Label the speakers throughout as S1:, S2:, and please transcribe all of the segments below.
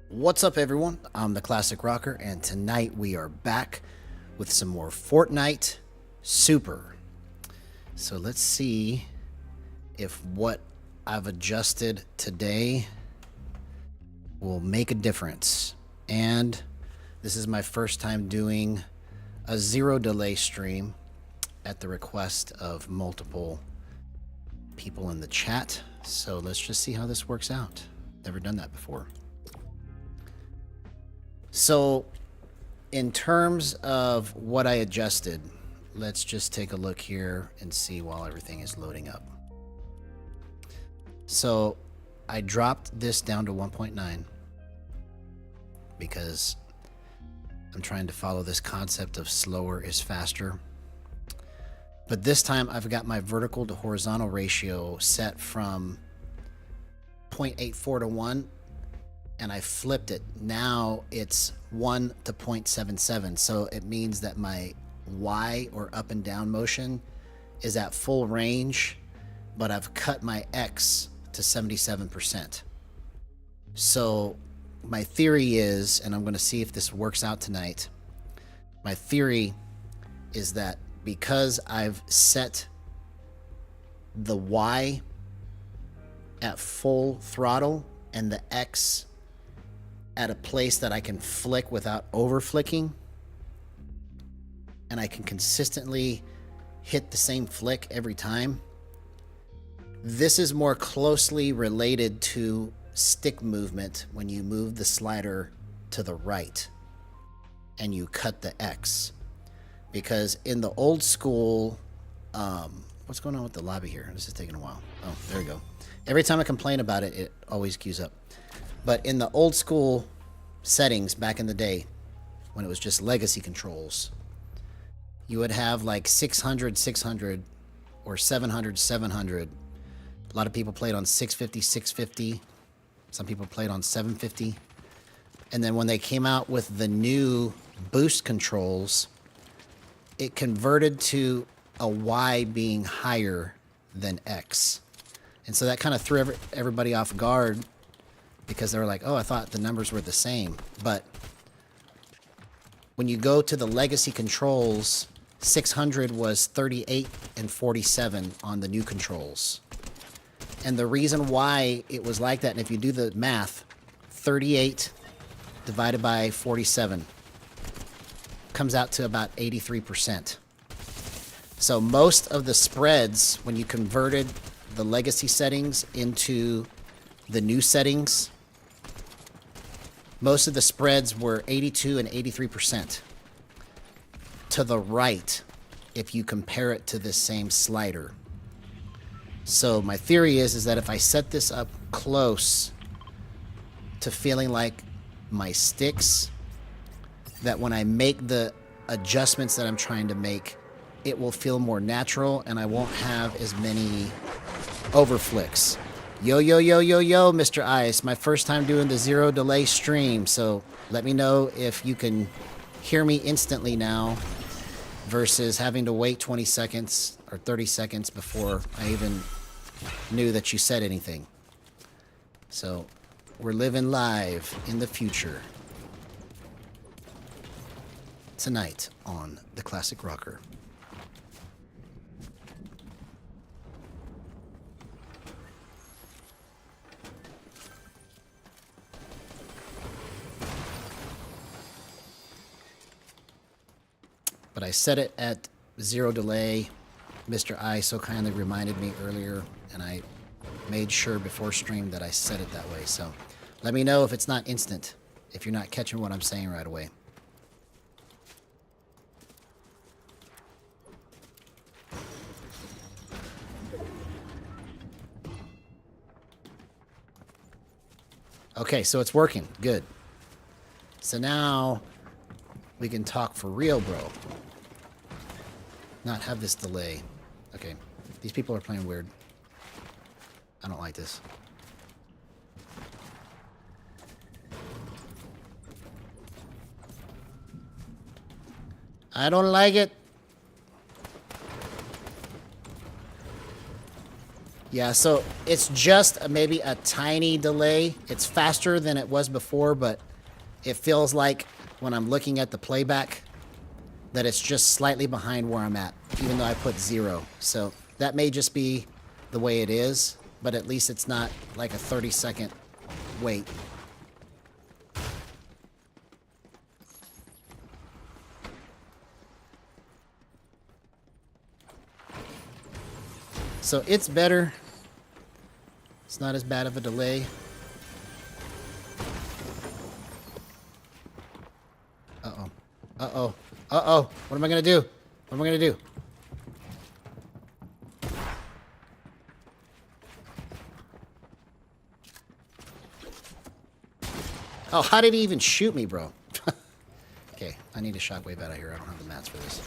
S1: What's up, everyone? I'm the Classic Rocker, and tonight we are back with some more Fortnite Super. So let's see if what I've adjusted today will make a difference. And this is my first time doing a zero delay stream at the request of multiple people in the chat. So let's just see how this works out. Never done that before. So, in terms of what I adjusted, let's just take a look here and see while everything is loading up. So, I dropped this down to 1.9 because I'm trying to follow this concept of slower is faster. But this time I've got my vertical to horizontal ratio set from 0.84 to 1. And I flipped it. Now it's 1 to 0.77. So it means that my Y or up and down motion is at full range, but I've cut my X to 77%. So my theory is, and I'm going to see if this works out tonight. My theory is that because I've set the Y at full throttle and the X at a place that I can flick without over flicking, and I can consistently hit the same flick every time, this is more closely related to stick movement when you move the slider to the right and you cut the X. Because in the old school, what's going on with the lobby here? This is taking a while. Oh, there we go. Every time I complain about it, it always queues up. But in the old school settings back in the day, when it was just legacy controls, you would have like 600, 600, or 700, 700. A lot of people played on 650, 650. Some people played on 750. And then when they came out with the new boost controls, it converted to a Y being higher than X. And so that kind of threw everybody off guard, because they were like, oh, I thought the numbers were the same. But when you go to the legacy controls, 600 was 38 and 47 on the new controls. And the reason why it was like that, and if you do the math, 38 divided by 47 comes out to about 83%. So most of the spreads, when you converted the legacy settings into the new settings, most of the spreads were 82 and 83% to the right if you compare it to this same slider. So my theory is that if I set this up close to feeling like my sticks, that when I make the adjustments that I'm trying to make, it will feel more natural and I won't have as many overflicks. Yo, yo, yo, yo, yo, Mr. Ice. My first time doing the zero delay stream, so let me know if you can hear me instantly now versus having to wait 20 seconds or 30 seconds before I even knew that you said anything. So we're living live in the future tonight on The Classic Rocker. But I set it at zero delay. Mr. I so kindly reminded me earlier, and I made sure before stream that I set it that way. So let me know if it's not instant, if you're not catching what I'm saying right away. Okay, so it's working. Good. So now we can talk for real, bro. Not have this delay. Okay, these people are playing weird. I don't like this. I don't like it. Yeah, so it's just maybe a tiny delay. It's faster than it was before, but it feels like when I'm looking at the playback that it's just slightly behind where I'm at, even though I put 0. So that may just be the way it is, but at least it's not like a 30-second wait. So it's better. It's not as bad of a delay. Uh-oh. Uh-oh. Uh-oh. What am I going to do? What am I going to do? Oh, how did he even shoot me, bro? Okay, I need a shockwave out of here. I don't have the mats for this.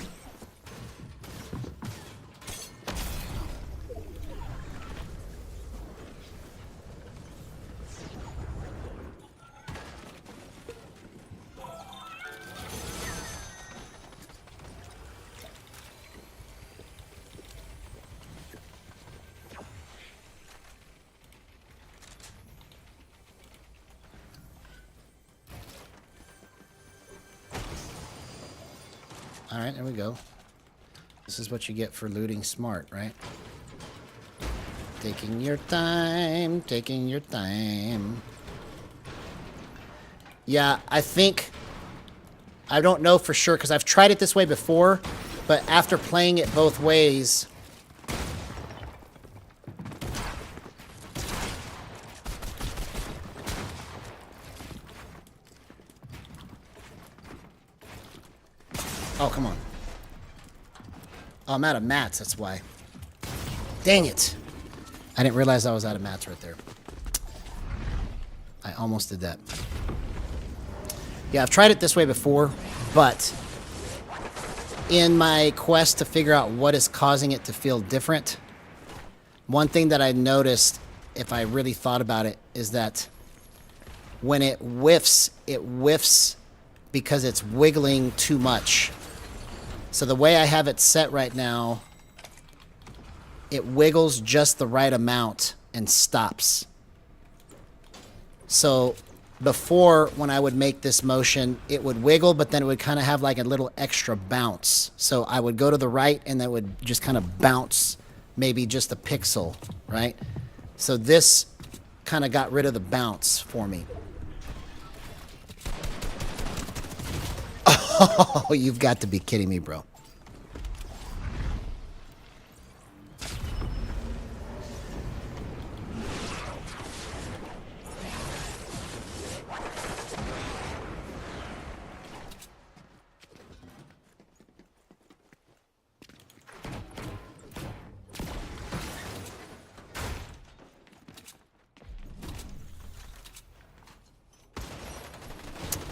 S1: Alright, there we go. This is what you get for looting smart, right? Taking your time, taking your time. Yeah, I think... I don't know for sure, because I've tried it this way before, but after playing it both ways... Oh, come on. Oh, I'm out of mats, that's why. Dang it. I didn't realize I was out of mats right there. I almost did that. Yeah, I've tried it this way before, but in my quest to figure out what is causing it to feel different, one thing that I noticed, if I really thought about it, is that when it whiffs because it's wiggling too much. So the way I have it set right now, it wiggles just the right amount and stops. So before, when I would make this motion, it would wiggle, but then it would kind of have like a little extra bounce. So I would go to the right and that would just kind of bounce maybe just a pixel, right? So this kind of got rid of the bounce for me. Oh, you've got to be kidding me, bro.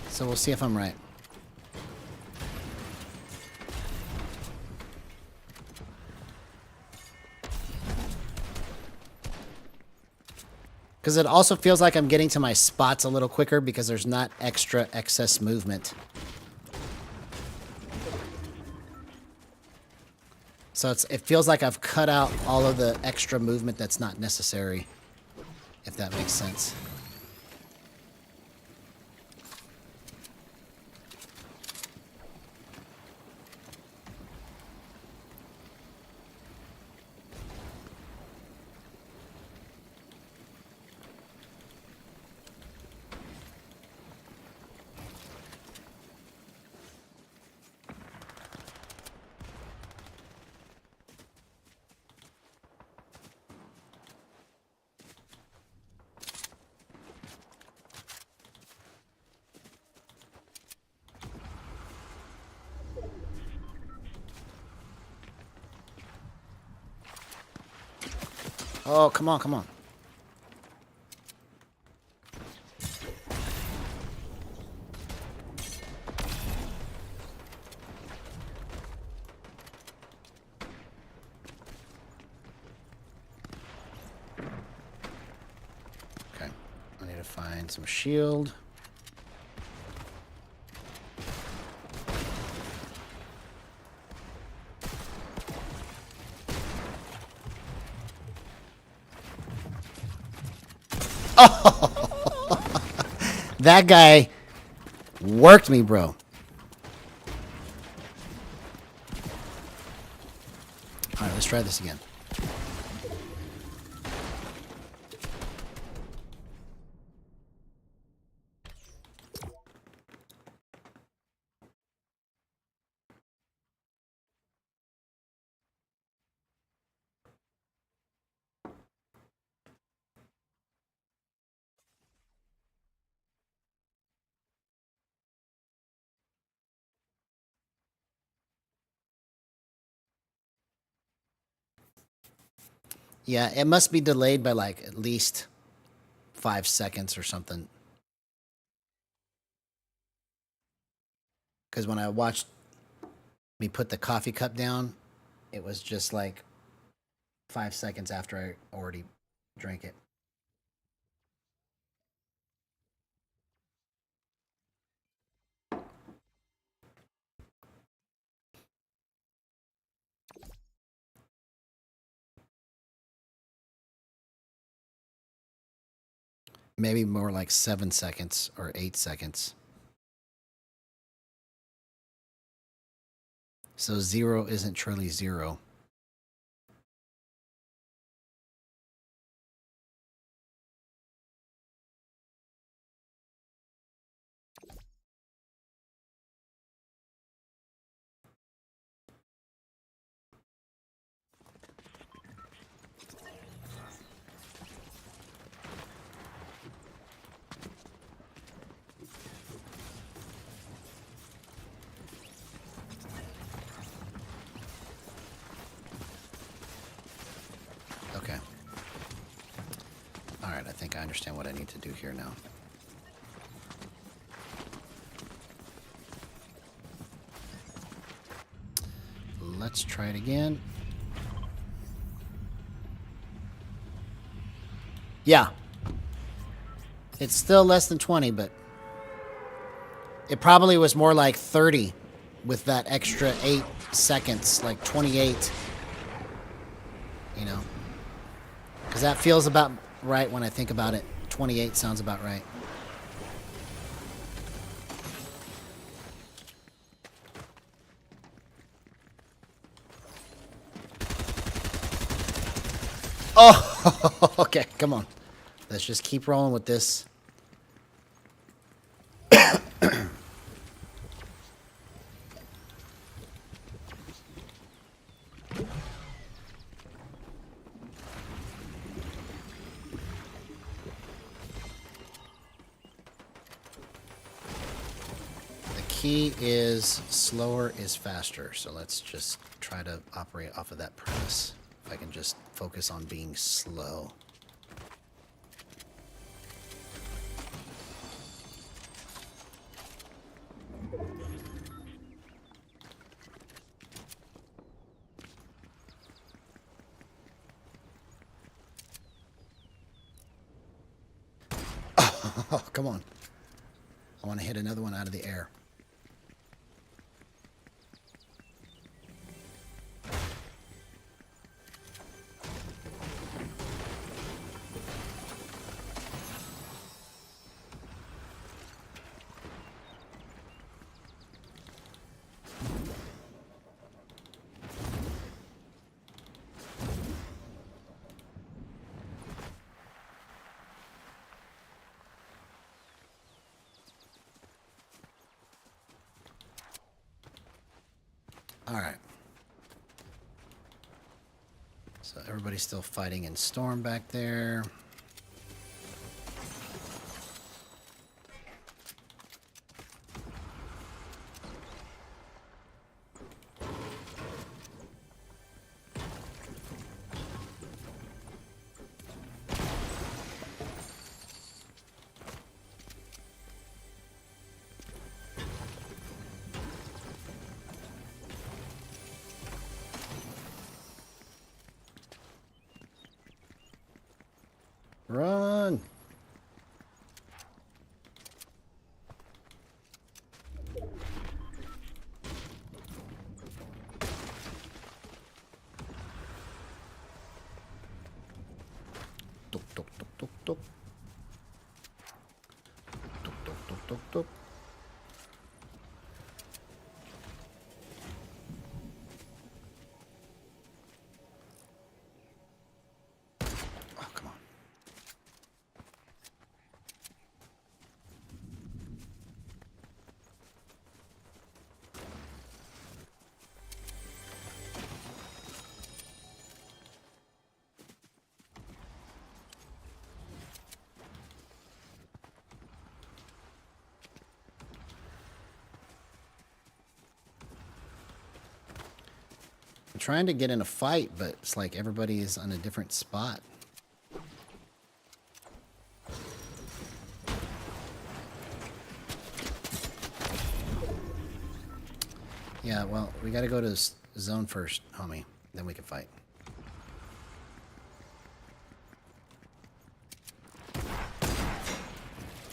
S1: So we'll see if I'm right. Because it also feels like I'm getting to my spots a little quicker because there's not extra excess movement. So it feels like I've cut out all of the extra movement that's not necessary, if that makes sense. Oh, come on, come on. Okay, I need to find some shield. That guy worked me, bro. Alright, let's try this again. Yeah, it must be delayed by like at least 5 seconds or something. Because when I watched me put the coffee cup down, it was just like 5 seconds after I already drank it. Maybe more like 7 seconds or 8 seconds. So 0 isn't truly 0. Okay. Alright, I think I understand what I need to do here now. Let's try it again. Yeah. It's still less than 20, but it probably was more like 30 with that extra 8 seconds, like 28. You know? Because that feels about right when I think about it. 28 sounds about right. Oh, okay, come on. Let's just keep rolling with this. The key is slower is faster, so let's just try to operate off of that premise. If I can just focus on being slow. Oh, come on. I want to hit another one out of the air. All right. So everybody's still fighting in Storm back there. Run! Tuk, tuk, tuk, tuk, tuk. Doop, doop. Oh, come on. I'm trying to get in a fight, but it's like everybody is on a different spot. Yeah, well, we gotta go to zone first, homie. Then we can fight.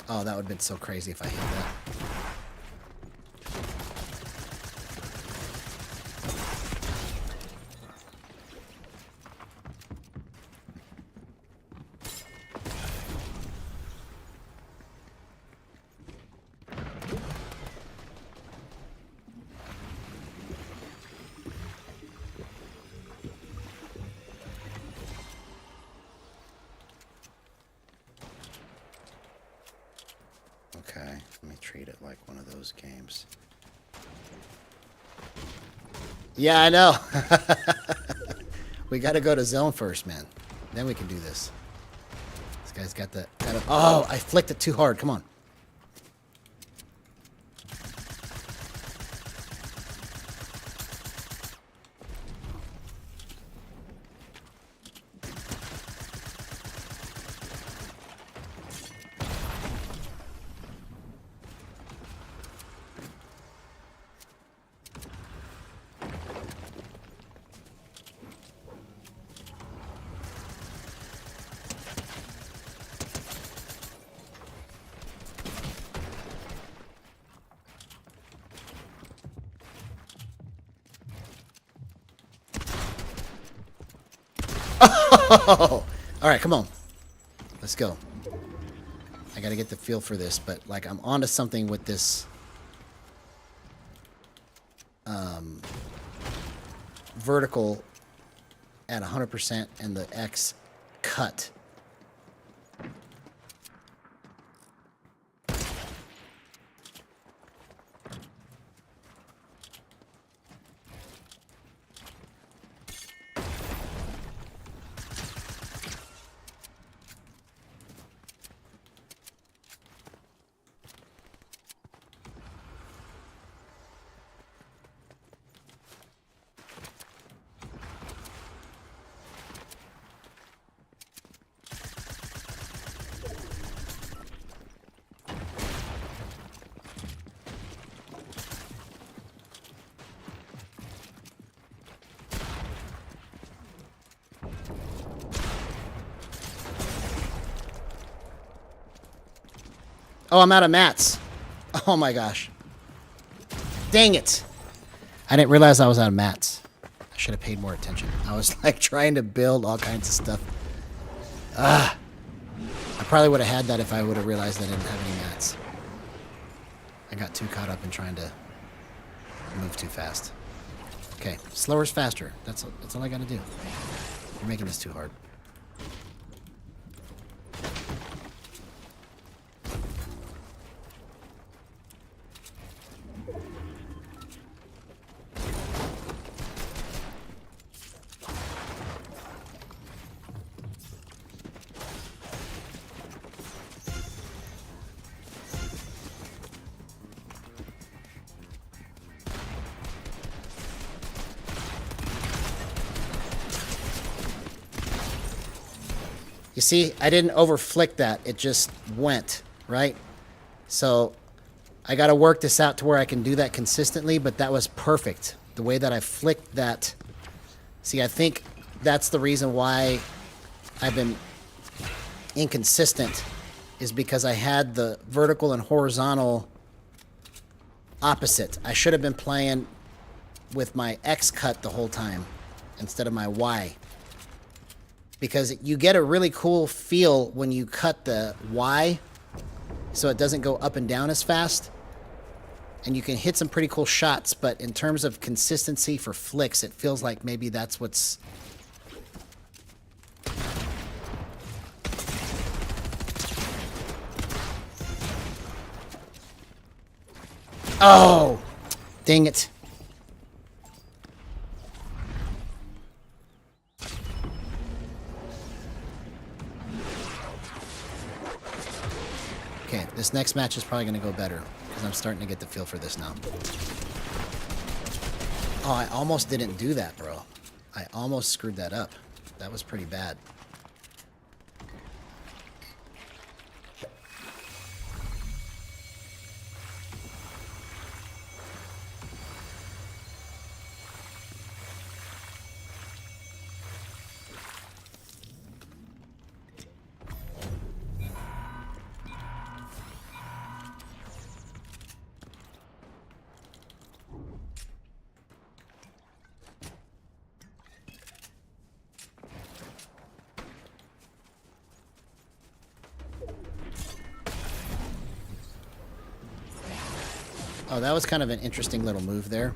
S1: Oh, that would have been so crazy if I hit that. Okay, let me treat it like one of those games. Yeah, I know. We gotta go to zone first, man. Then we can do this. This guy's got the... Oh, I flicked it too hard. Come on. Oh! Alright, come on. Let's go. I gotta get the feel for this, but like I'm onto something with this vertical at 100% and the X cut. Oh, I'm out of mats. Oh my gosh. Dang it. I didn't realize I was out of mats. I should have paid more attention. I was like trying to build all kinds of stuff. I probably would have had that if I would have realized I didn't have any mats. I got too caught up in trying to move too fast. Okay, slower's faster. That's all I gotta do. You're making this too hard. You see, I didn't overflick that. It just went, right? So I got to work this out to where I can do that consistently, but that was perfect. The way that I flicked that. See, I think that's the reason why I've been inconsistent, is because I had the vertical and horizontal opposite. I should have been playing with my X cut the whole time instead of my Y. Because you get a really cool feel when you cut the Y so it doesn't go up and down as fast. And you can hit some pretty cool shots, but in terms of consistency for flicks, it feels like maybe that's what's... Oh! Dang it. Okay, this next match is probably going to go better, because I'm starting to get the feel for this now. Oh, I almost didn't do that, bro. I almost screwed that up. That was pretty bad. Oh, that was kind of an interesting little move there.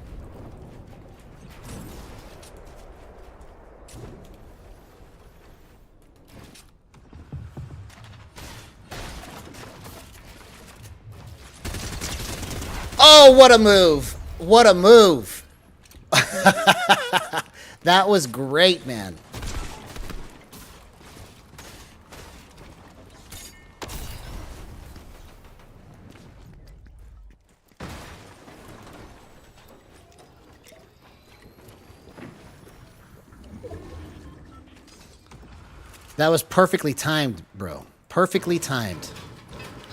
S1: Oh, what a move! What a move! That was great, man. That was perfectly timed, bro. Perfectly timed.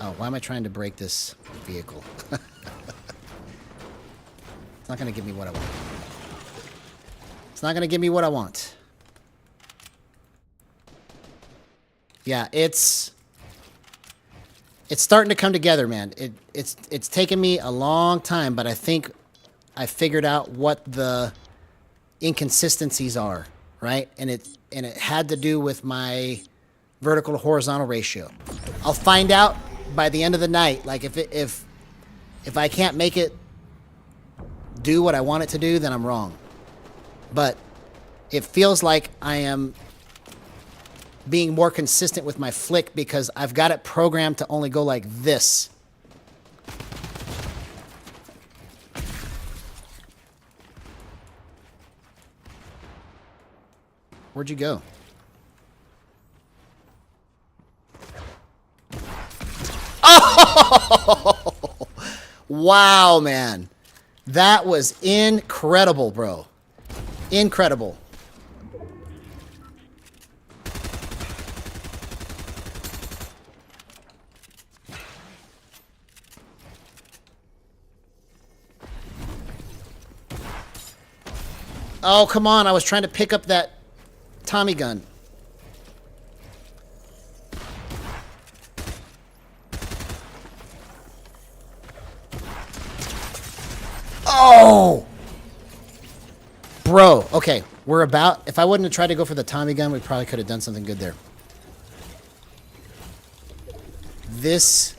S1: Oh, why am I trying to break this vehicle? It's not going to give me what I want. It's not going to give me what I want. Yeah, it's starting to come together, man. It's taken me a long time, but I think I figured out what the inconsistencies are, right? And it had to do with my vertical to horizontal ratio. I'll find out by the end of the night. Like if I can't make it do what I want it to do, then I'm wrong. But it feels like I am being more consistent with my flick because I've got it programmed to only go like this. Where'd you go? Oh! Wow, man. That was incredible, bro. Incredible. Oh, come on. I was trying to pick up that Tommy gun. Oh! Bro, okay. We're about... If I wouldn't have tried to go for the Tommy gun, we probably could have done something good there. This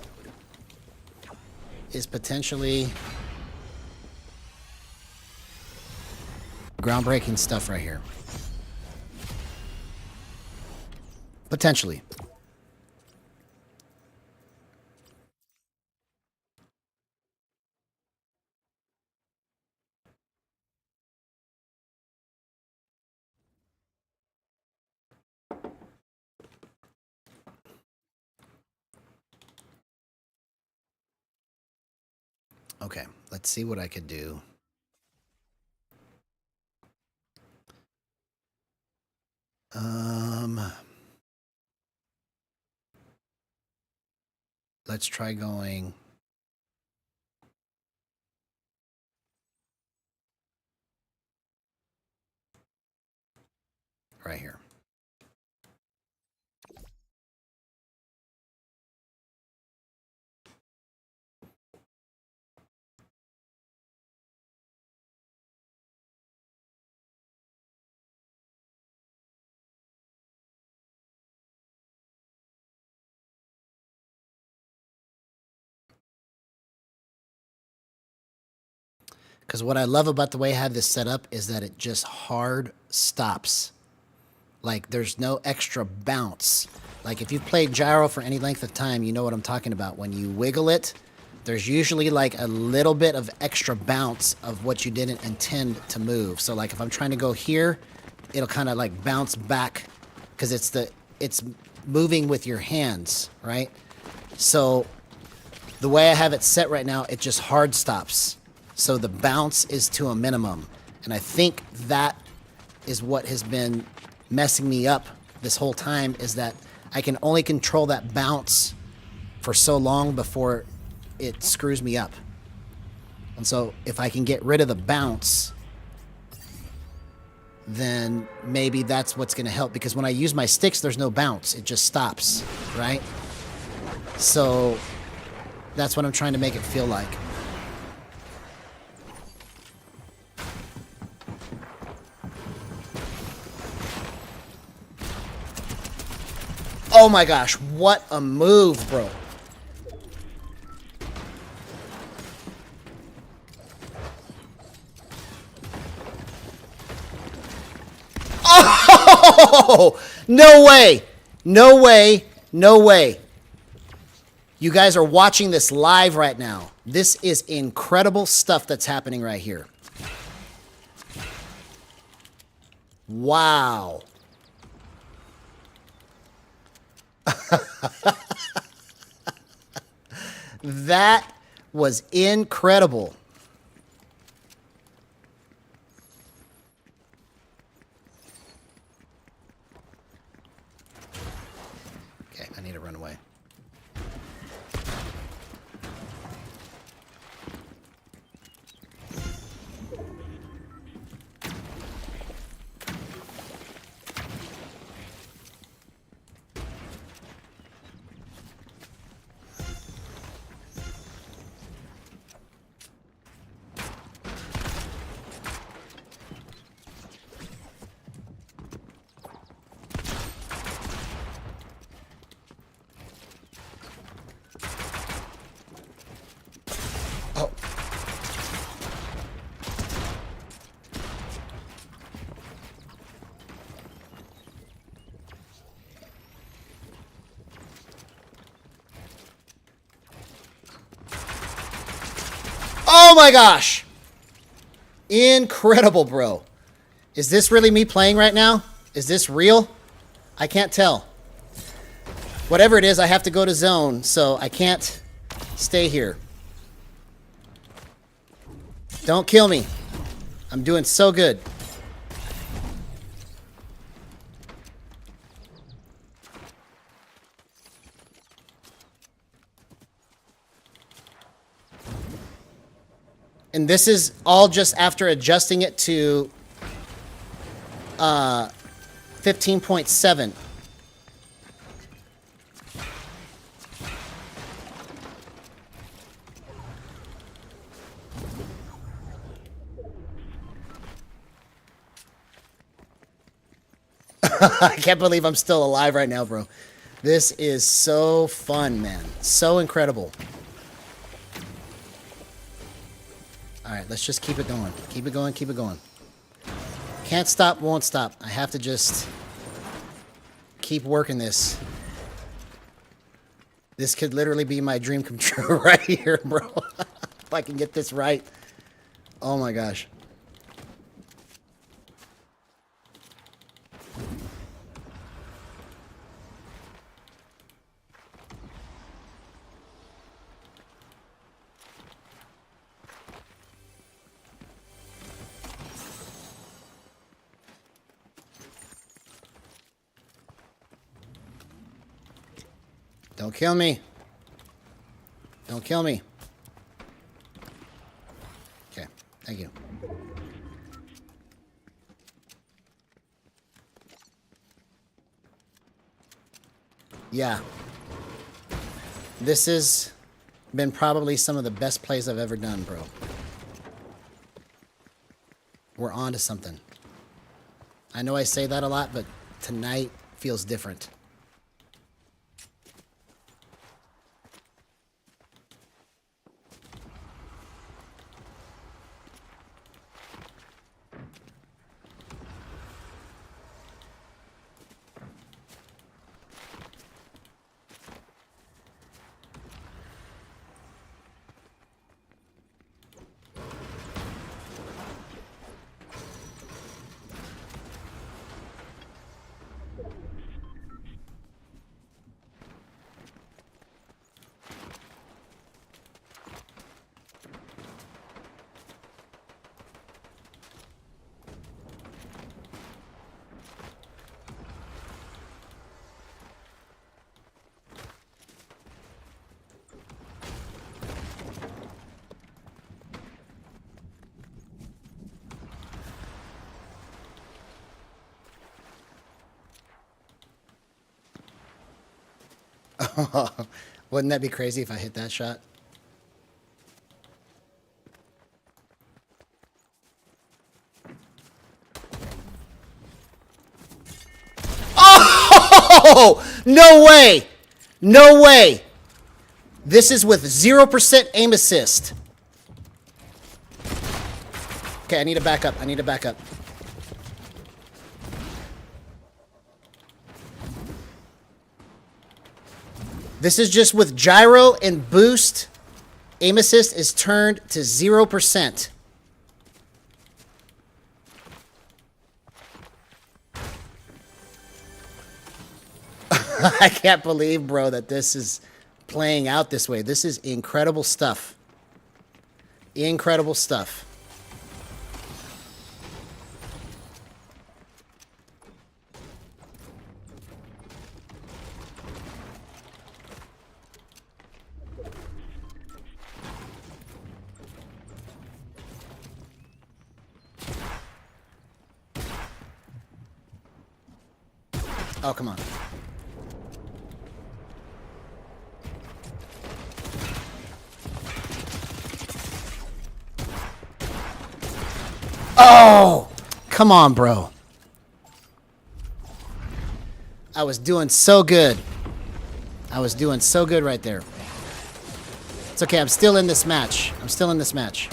S1: is potentially groundbreaking stuff right here. Potentially. Okay, let's see what I could do. Let's try going right here. Because what I love about the way I have this set up is that it just hard stops. Like, there's no extra bounce. Like, if you've played gyro for any length of time, you know what I'm talking about. When you wiggle it, there's usually like a little bit of extra bounce of what you didn't intend to move. So like if I'm trying to go here, it'll kind of like bounce back because it's moving with your hands, right? So the way I have it set right now, it just hard stops. So the bounce is to a minimum. And I think that is what has been messing me up this whole time, is that I can only control that bounce for so long before it screws me up. And so if I can get rid of the bounce, then maybe that's what's going to help. Because when I use my sticks, there's no bounce. It just stops, right? So that's what I'm trying to make it feel like. Oh my gosh, what a move, bro. Oh, no way. No way. No way. You guys are watching this live right now. This is incredible stuff that's happening right here. Wow. That was incredible. Okay, I need to run away. Oh. Oh my gosh. Incredible, bro. Is this really me playing right now? Is this real? I can't tell. Whatever it is, I have to go to zone, so I can't stay here. Don't kill me. I'm doing so good. And this is all just after adjusting it to 15.7. I can't believe I'm still alive right now, bro. This is so fun, man. So incredible. All right, let's just keep it going. Keep it going, keep it going. Can't stop, won't stop. I have to just keep working this. This could literally be my dream come true right here, bro. If I can get this right. Oh my gosh. Don't kill me. Don't kill me. Okay, thank you. Yeah. This has been probably some of the best plays I've ever done, bro. We're on to something. I know I say that a lot, but tonight feels different. Wouldn't that be crazy if I hit that shot? Oh! No way! No way! This is with 0% aim assist. Okay, I need to back up. I need to back up. This is just with gyro and boost. Aim assist is turned to 0%. I can't believe, bro, that this is playing out this way. This is incredible stuff. Incredible stuff. Oh, come on. Oh! Come on, bro. I was doing so good. I was doing so good right there. It's okay, I'm still in this match. I'm still in this match.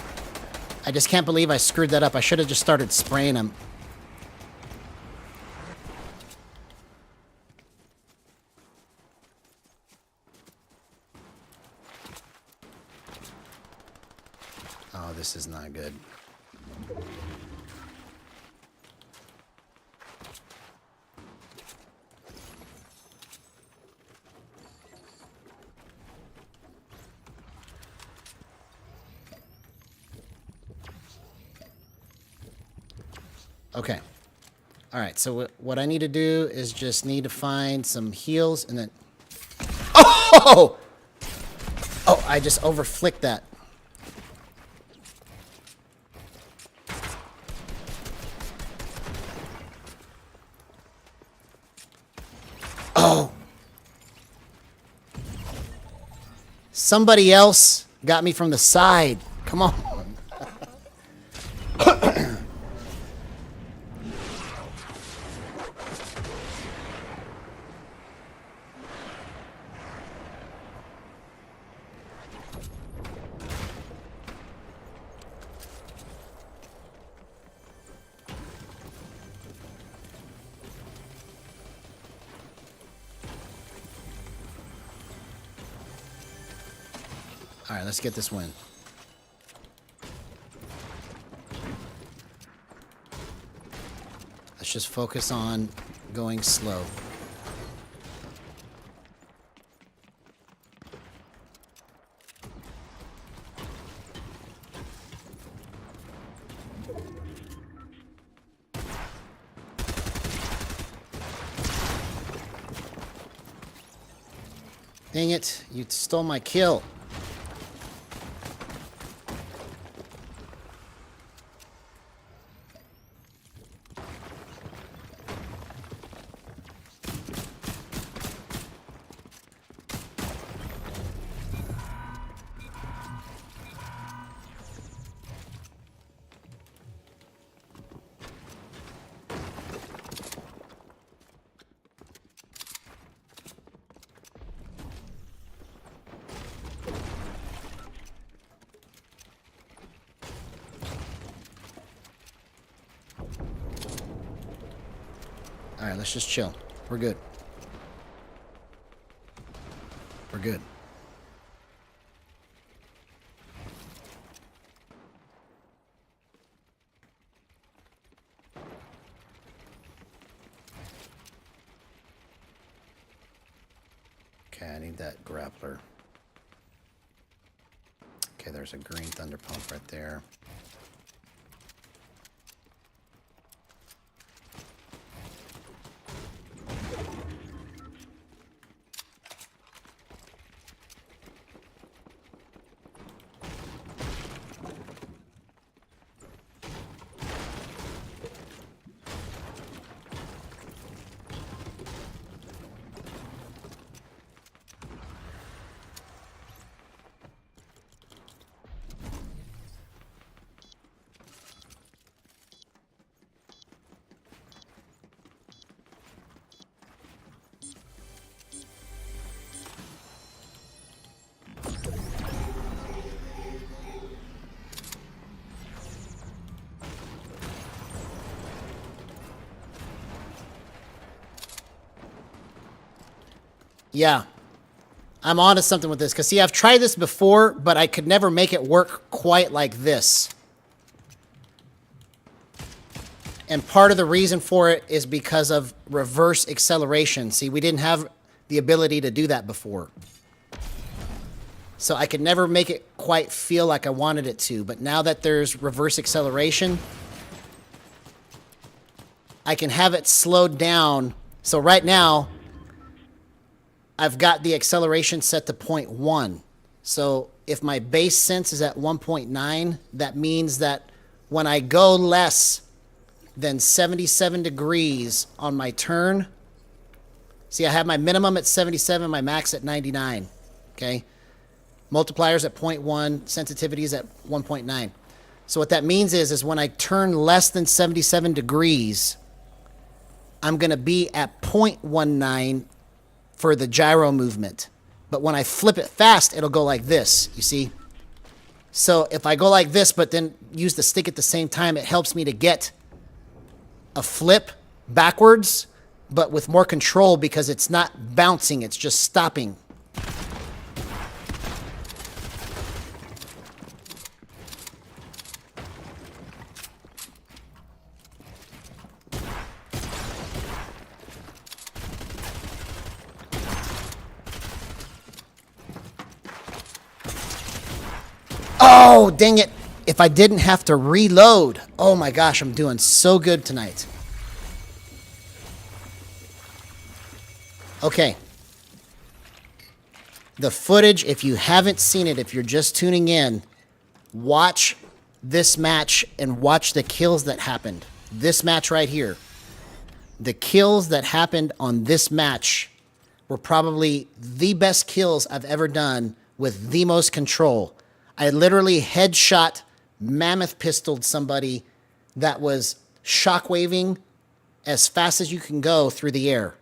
S1: I just can't believe I screwed that up. I should have just started spraying him. Oh, this is not good. Okay. All right, so what I need to do is just need to find some heals and then... Oh! Oh, I just overflicked that. Oh! Somebody else got me from the side. Come on. All right, let's get this win. Let's just focus on going slow. Dang it, you stole my kill. All right, let's just chill. We're good. We're good. Okay, I need that grappler. Okay, there's a green thunder pump right there. Yeah. I'm onto something with this. Because, see, I've tried this before, but I could never make it work quite like this. And part of the reason for it is because of reverse acceleration. See, we didn't have the ability to do that before. So I could never make it quite feel like I wanted it to. But now that there's reverse acceleration, I can have it slowed down. So right now, I've got the acceleration set to 0.1. So if my base sense is at 1.9, that means that when I go less than 77 degrees on my turn, see, I have my minimum at 77, my max at 99, okay? Multipliers at 0.1, sensitivity is at 1.9. So what that means is when I turn less than 77 degrees, I'm going to be at 0.19 for the gyro movement. But when I flip it fast, it'll go like this, you see? So if I go like this, but then use the stick at the same time, it helps me to get a flip backwards, but with more control because it's not bouncing, it's just stopping. Oh, dang it. If I didn't have to reload. Oh my gosh, I'm doing so good tonight. Okay. The footage, if you haven't seen it, if you're just tuning in, watch this match and watch the kills that happened. This match right here. The kills that happened on this match were probably the best kills I've ever done with the most control. I literally headshot, mammoth pistoled somebody that was shockwaving as fast as you can go through the air.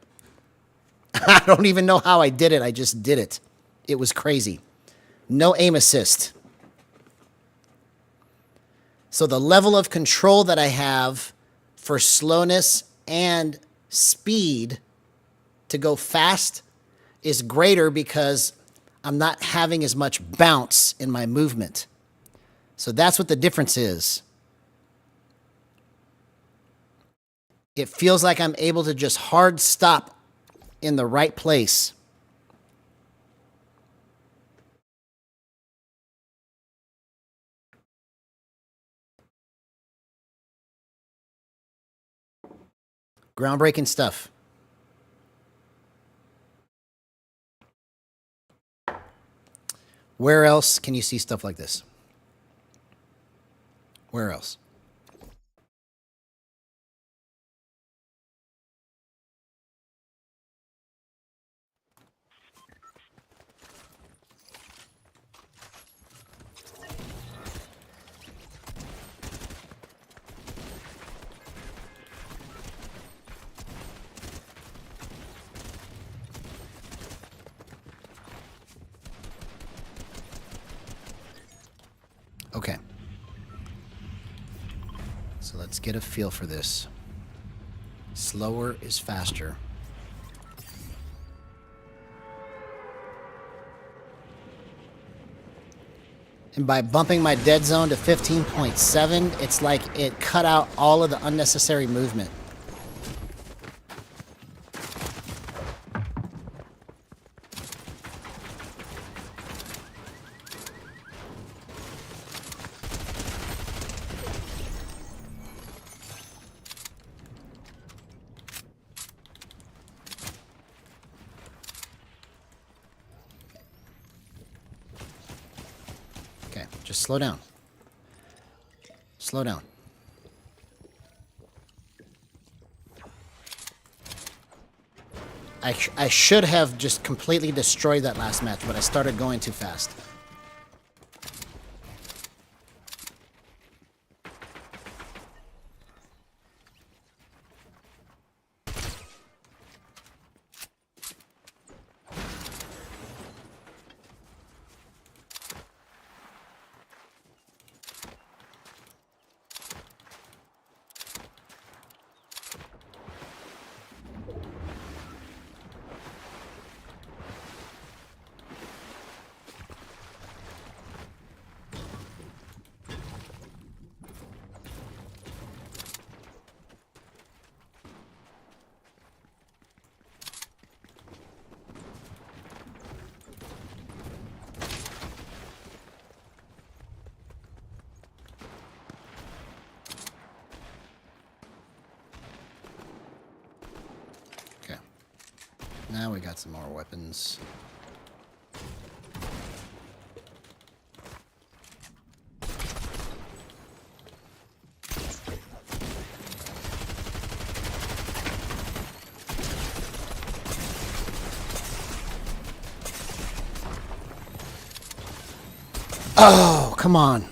S1: I don't even know how I did it. I just did it. It was crazy. No aim assist. So the level of control that I have for slowness and speed to go fast is greater because I'm not having as much bounce in my movement. So that's what the difference is. It feels like I'm able to just hard stop in the right place. Groundbreaking stuff. Where else can you see stuff like this? Where else? Okay. So let's get a feel for this. Slower is faster. And by bumping my dead zone to 15.7, it's like it cut out all of the unnecessary movement. Okay, just slow down. Slow down. I should have just completely destroyed that last match, but I started going too fast. Now we got some more weapons. Oh, come on.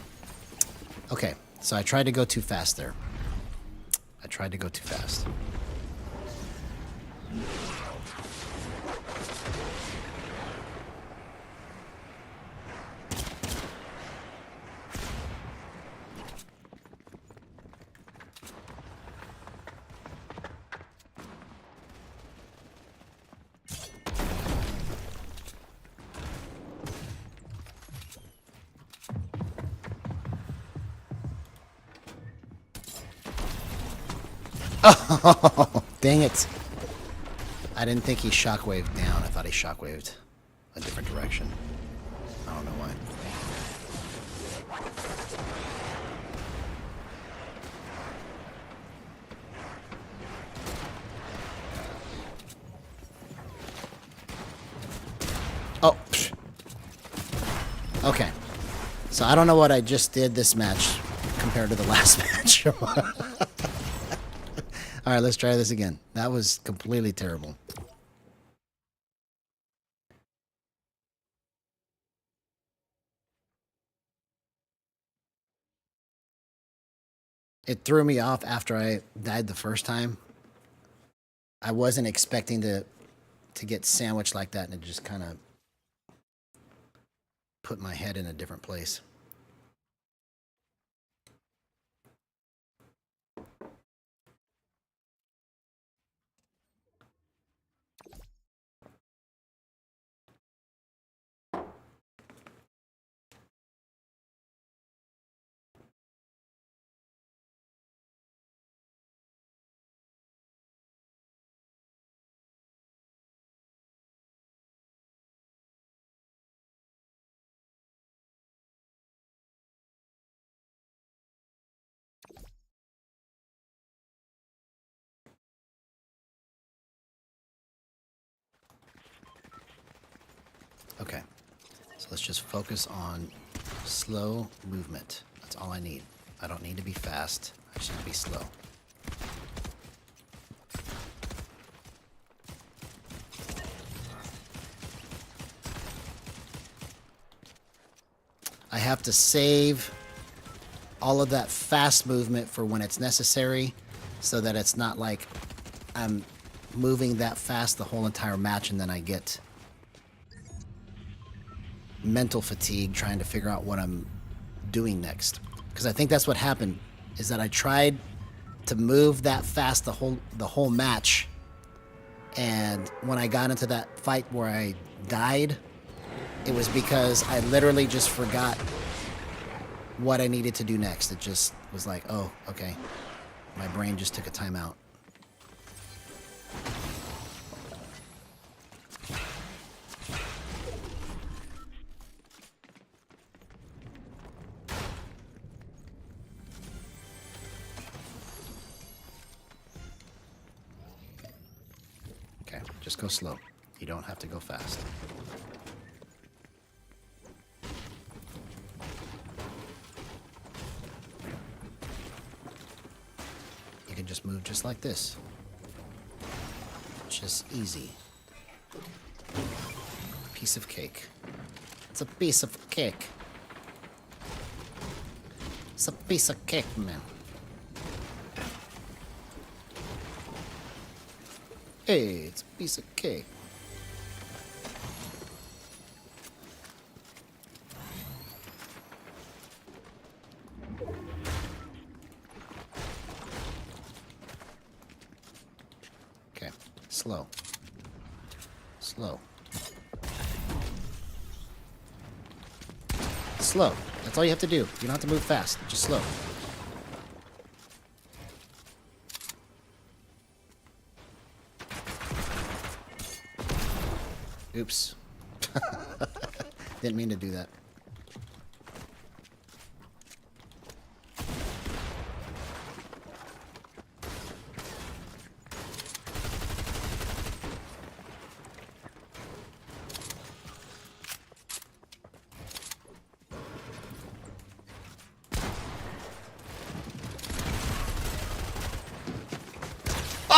S1: Okay, so I tried to go too fast there. I tried to go too fast. Oh, dang it. I didn't think he shockwaved down. I thought he shockwaved a different direction. I don't know why. Oh. Psh. Okay. So I don't know what I just did this match compared to the last match. All right, let's try this again. That was completely terrible. It threw me off after I died the first time. I wasn't expecting to get sandwiched like that, and it just kind of put my head in a different place. Okay, so let's just focus on slow movement. That's all I need. I don't need to be fast. I just need to be slow. I have to save all of that fast movement for when it's necessary, so that it's not like I'm moving that fast the whole entire match and then I get mental fatigue trying to figure out what I'm doing next. Because I think that's what happened, is that I tried to move that fast the whole match, and when I got into that fight where I died, it was because I literally just forgot what I needed to do next. It just was like, oh, okay. My brain just took a timeout. Okay, just go slow. You don't have to go fast. You can just move just like this. Just easy. Piece of cake. It's a piece of cake. It's a piece of cake, man. Hey, it's a piece of cake. Okay, slow. Slow. Slow. That's all you have to do. You don't have to move fast. Just slow. Oops. Didn't mean to do that.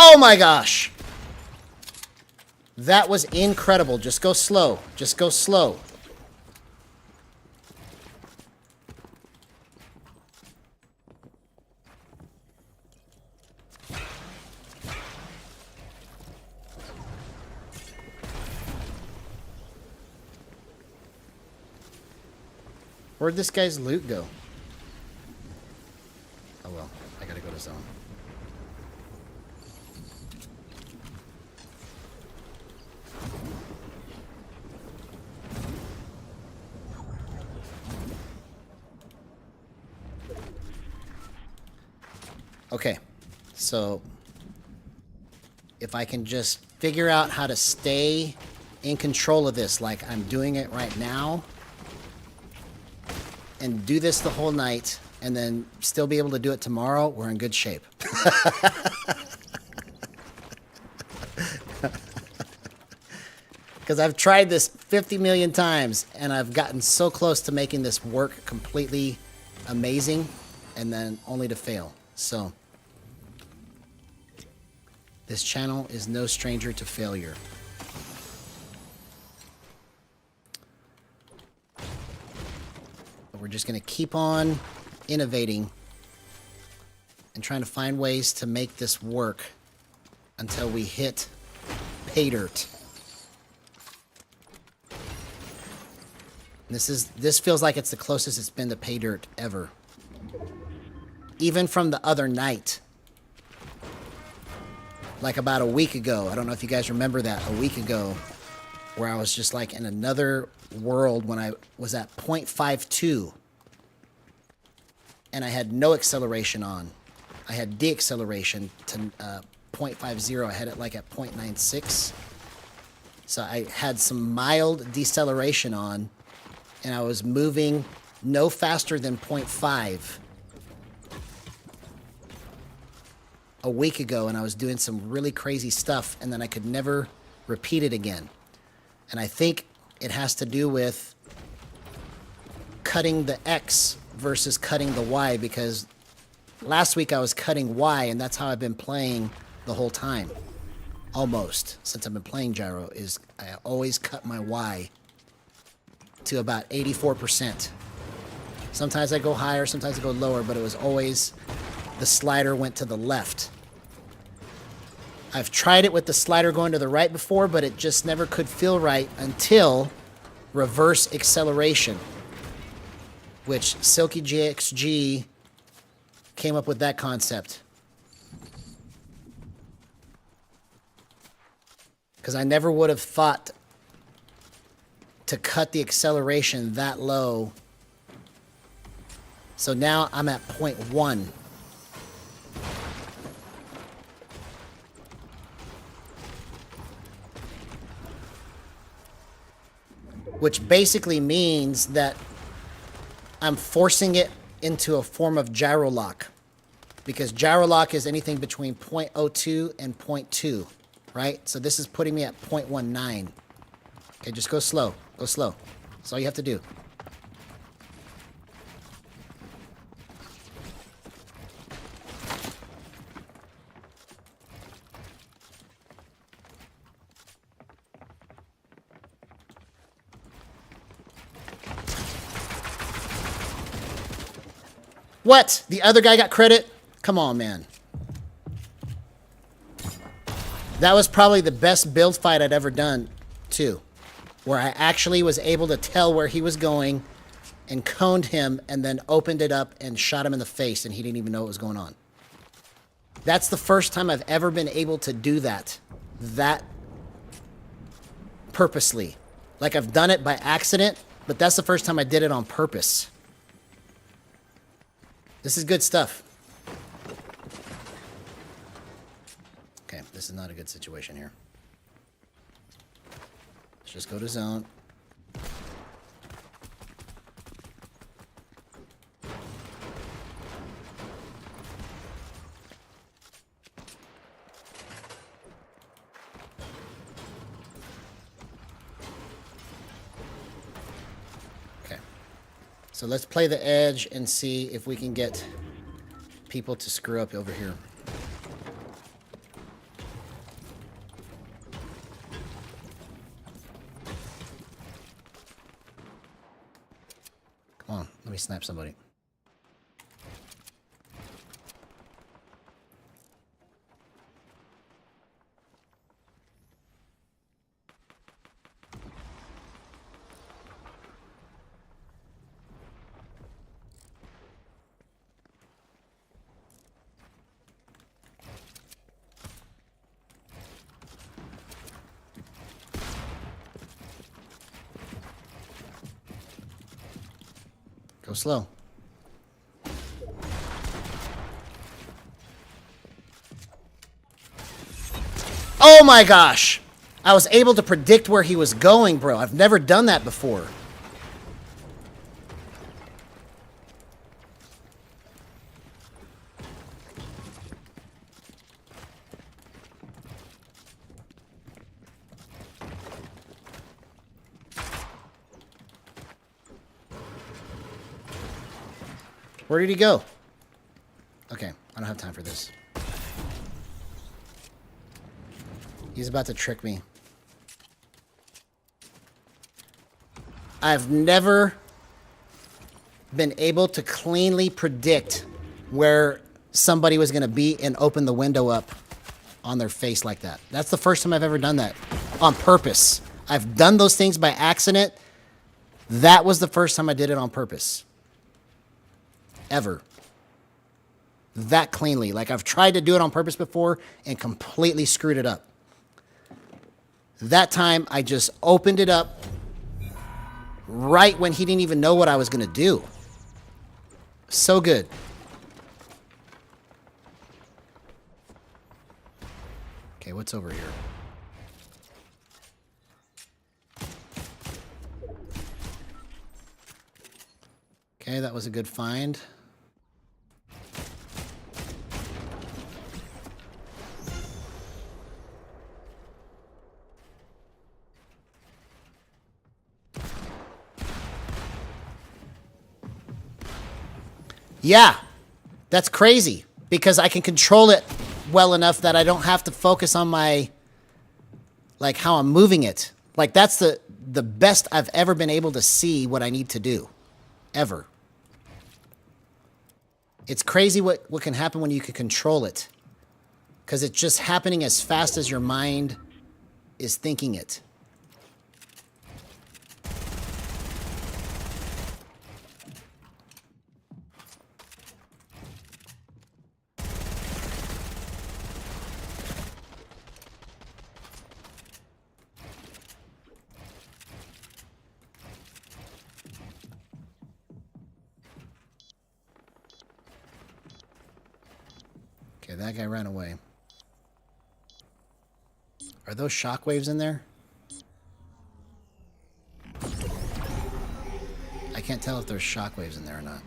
S1: Oh my gosh! That was incredible. Just go slow. Just go slow. Where'd this guy's loot go? Oh well, I gotta go to zone. Okay, so if I can just figure out how to stay in control of this like I'm doing it right now, and do this the whole night, and then still be able to do it tomorrow, we're in good shape. Because I've tried this 50 million times, and I've gotten so close to making this work completely amazing, and then only to fail. So, this channel is no stranger to failure. We're just going to keep on innovating and trying to find ways to make this work until we hit pay dirt. This feels like it's the closest it's been to pay dirt ever. Even from the other night. Like about a week ago. I don't know if you guys remember that. A week ago. Where I was just like in another world when I was at 0.52. And I had no acceleration on. I had deacceleration to 0.50. I had it like at 0.96. So I had some mild deceleration on. And I was moving no faster than 0.5 a week ago. And I was doing some really crazy stuff. And then I could never repeat it again. And I think it has to do with cutting the X versus cutting the Y, because last week I was cutting Y, and that's how I've been playing the whole time. Almost. Since I've been playing Gyro, is I always cut my Y to about 84%. Sometimes I go higher, sometimes I go lower, but it was always the slider went to the left. I've tried it with the slider going to the right before, but it just never could feel right until reverse acceleration, which Silky GXG came up with that concept. Because I never would have thought to cut the acceleration that low. So now I'm at 0.1. Which basically means that I'm forcing it into a form of gyro lock. Because gyro lock is anything between 0.02 and 0.2, right? So this is putting me at 0.19. Okay, just go slow. Go slow. That's all you have to do. What? The other guy got credit? Come on, man. That was probably the best build fight I'd ever done, too. Where I actually was able to tell where he was going and coned him and then opened it up and shot him in the face and he didn't even know what was going on. That's the first time I've ever been able to do that. That purposely. Like I've done it by accident, but that's the first time I did it on purpose. This is good stuff. Okay, this is not a good situation here. Let's just go to zone. So let's play the edge and see if we can get people to screw up over here. Hold on, let me snipe somebody. Go slow. Oh my gosh! I was able to predict where he was going, bro. I've never done that before. Where did he go? Okay, I don't have time for this. He's about to trick me. I've never been able to cleanly predict where somebody was going to be and open the window up on their face like that. That's the first time I've ever done that on purpose. I've done those things by accident. That was the first time I did it on purpose. Ever. That cleanly. Like, I've tried to do it on purpose before and completely screwed it up. That time, I just opened it up right when he didn't even know what I was going to do. So good. Okay, what's over here? Okay, that was a good find. Yeah, that's crazy because I can control it well enough that I don't have to focus on my, like, how I'm moving it. Like, that's the best I've ever been able to see what I need to do. Ever. It's crazy what can happen when you can control it. Because it's just happening as fast as your mind is thinking it. Okay, that guy ran away. Are those shockwaves in there? I can't tell if there's shockwaves in there or not.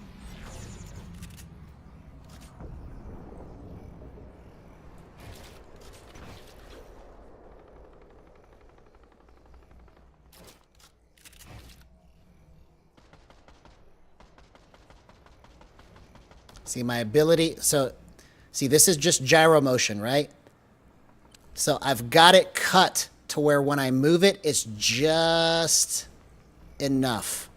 S1: See, my ability... So, see, this is just gyro motion, right? So I've got it cut to where when I move it, it's just enough.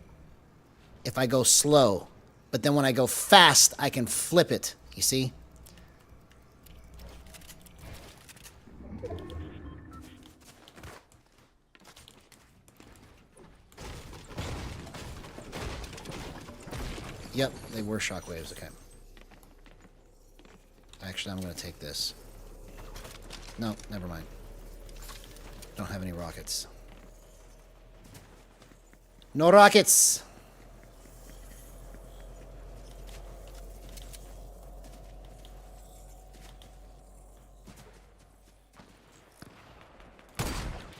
S1: If I go slow. But then when I go fast, I can flip it. You see? Yep, they were shockwaves. Okay. Actually, I'm going to take this. No, never mind. Don't have any rockets. No rockets!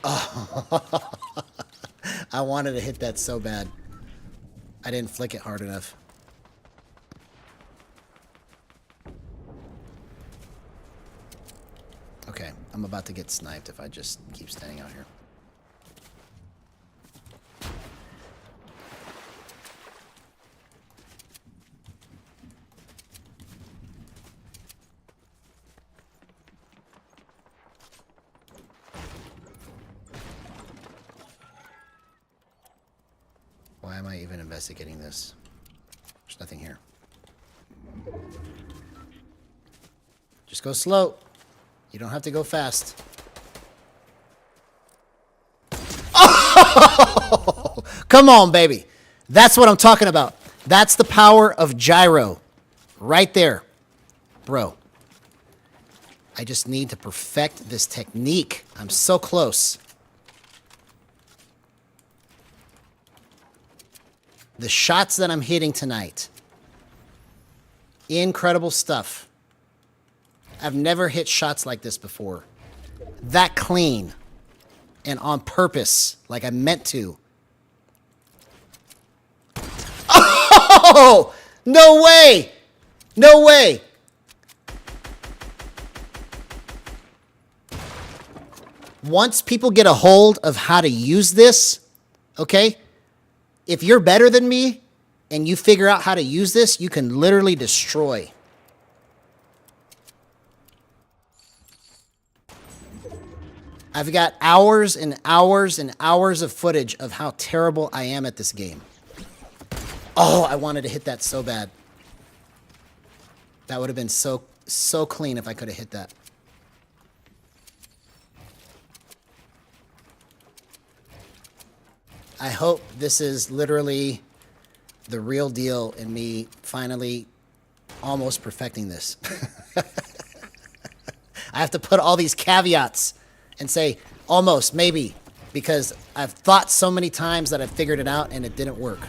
S1: Oh. I wanted to hit that so bad. I didn't flick it hard enough. Okay, I'm about to get sniped if I just keep standing out here. Why am I even investigating this? There's nothing here. Just go slow. You don't have to go fast. Oh! Come on, baby. That's what I'm talking about. That's the power of gyro. Right there. Bro. I just need to perfect this technique. I'm so close. The shots that I'm hitting tonight. Incredible stuff. I've never hit shots like this before. That clean. And on purpose. Like I meant to. Oh! No way! No way! Once people get a hold of how to use this, okay? If you're better than me and you figure out how to use this, you can literally destroy. I've got hours and hours and hours of footage of how terrible I am at this game. Oh, I wanted to hit that so bad. That would have been so clean if I could have hit that. I hope this is literally the real deal in me finally almost perfecting this. I have to put all these caveats and say almost, maybe, because I've thought so many times that I've figured it out and it didn't work.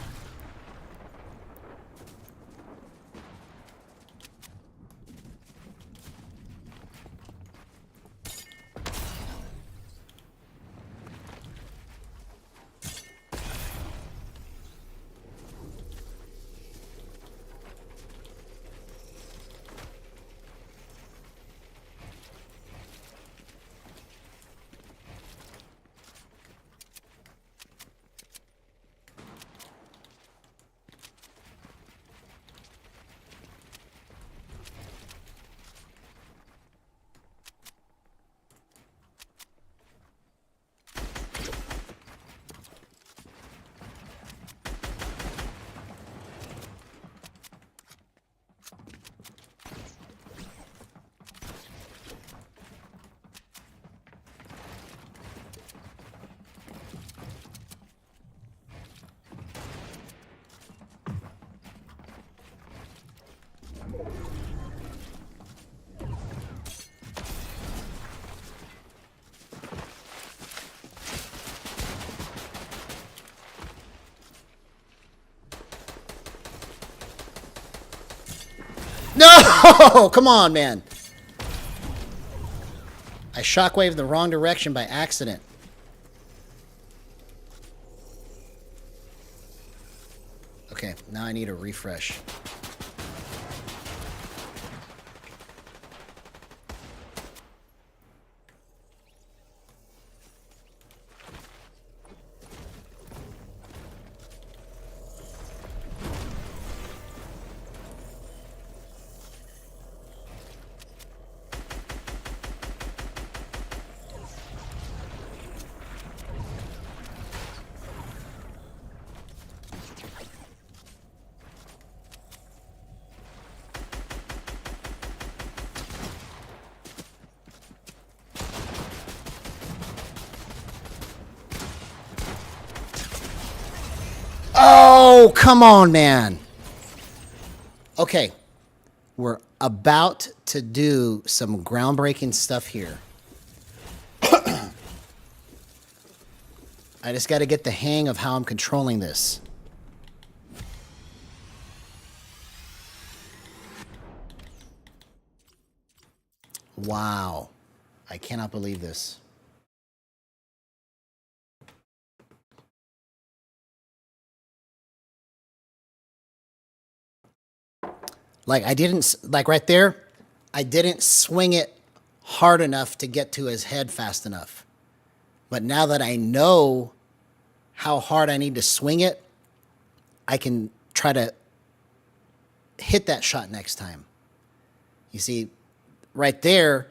S1: No! Come on, man. I shockwaved the wrong direction by accident. Okay, now I need a refresh. Oh, come on, man. Okay. We're about to do some groundbreaking stuff here. I just got to get the hang of how I'm controlling this. Wow. I cannot believe this. Like I didn't, like right there, I didn't swing it hard enough to get to his head fast enough. But now that I know how hard I need to swing it, I can try to hit that shot next time. You see, right there,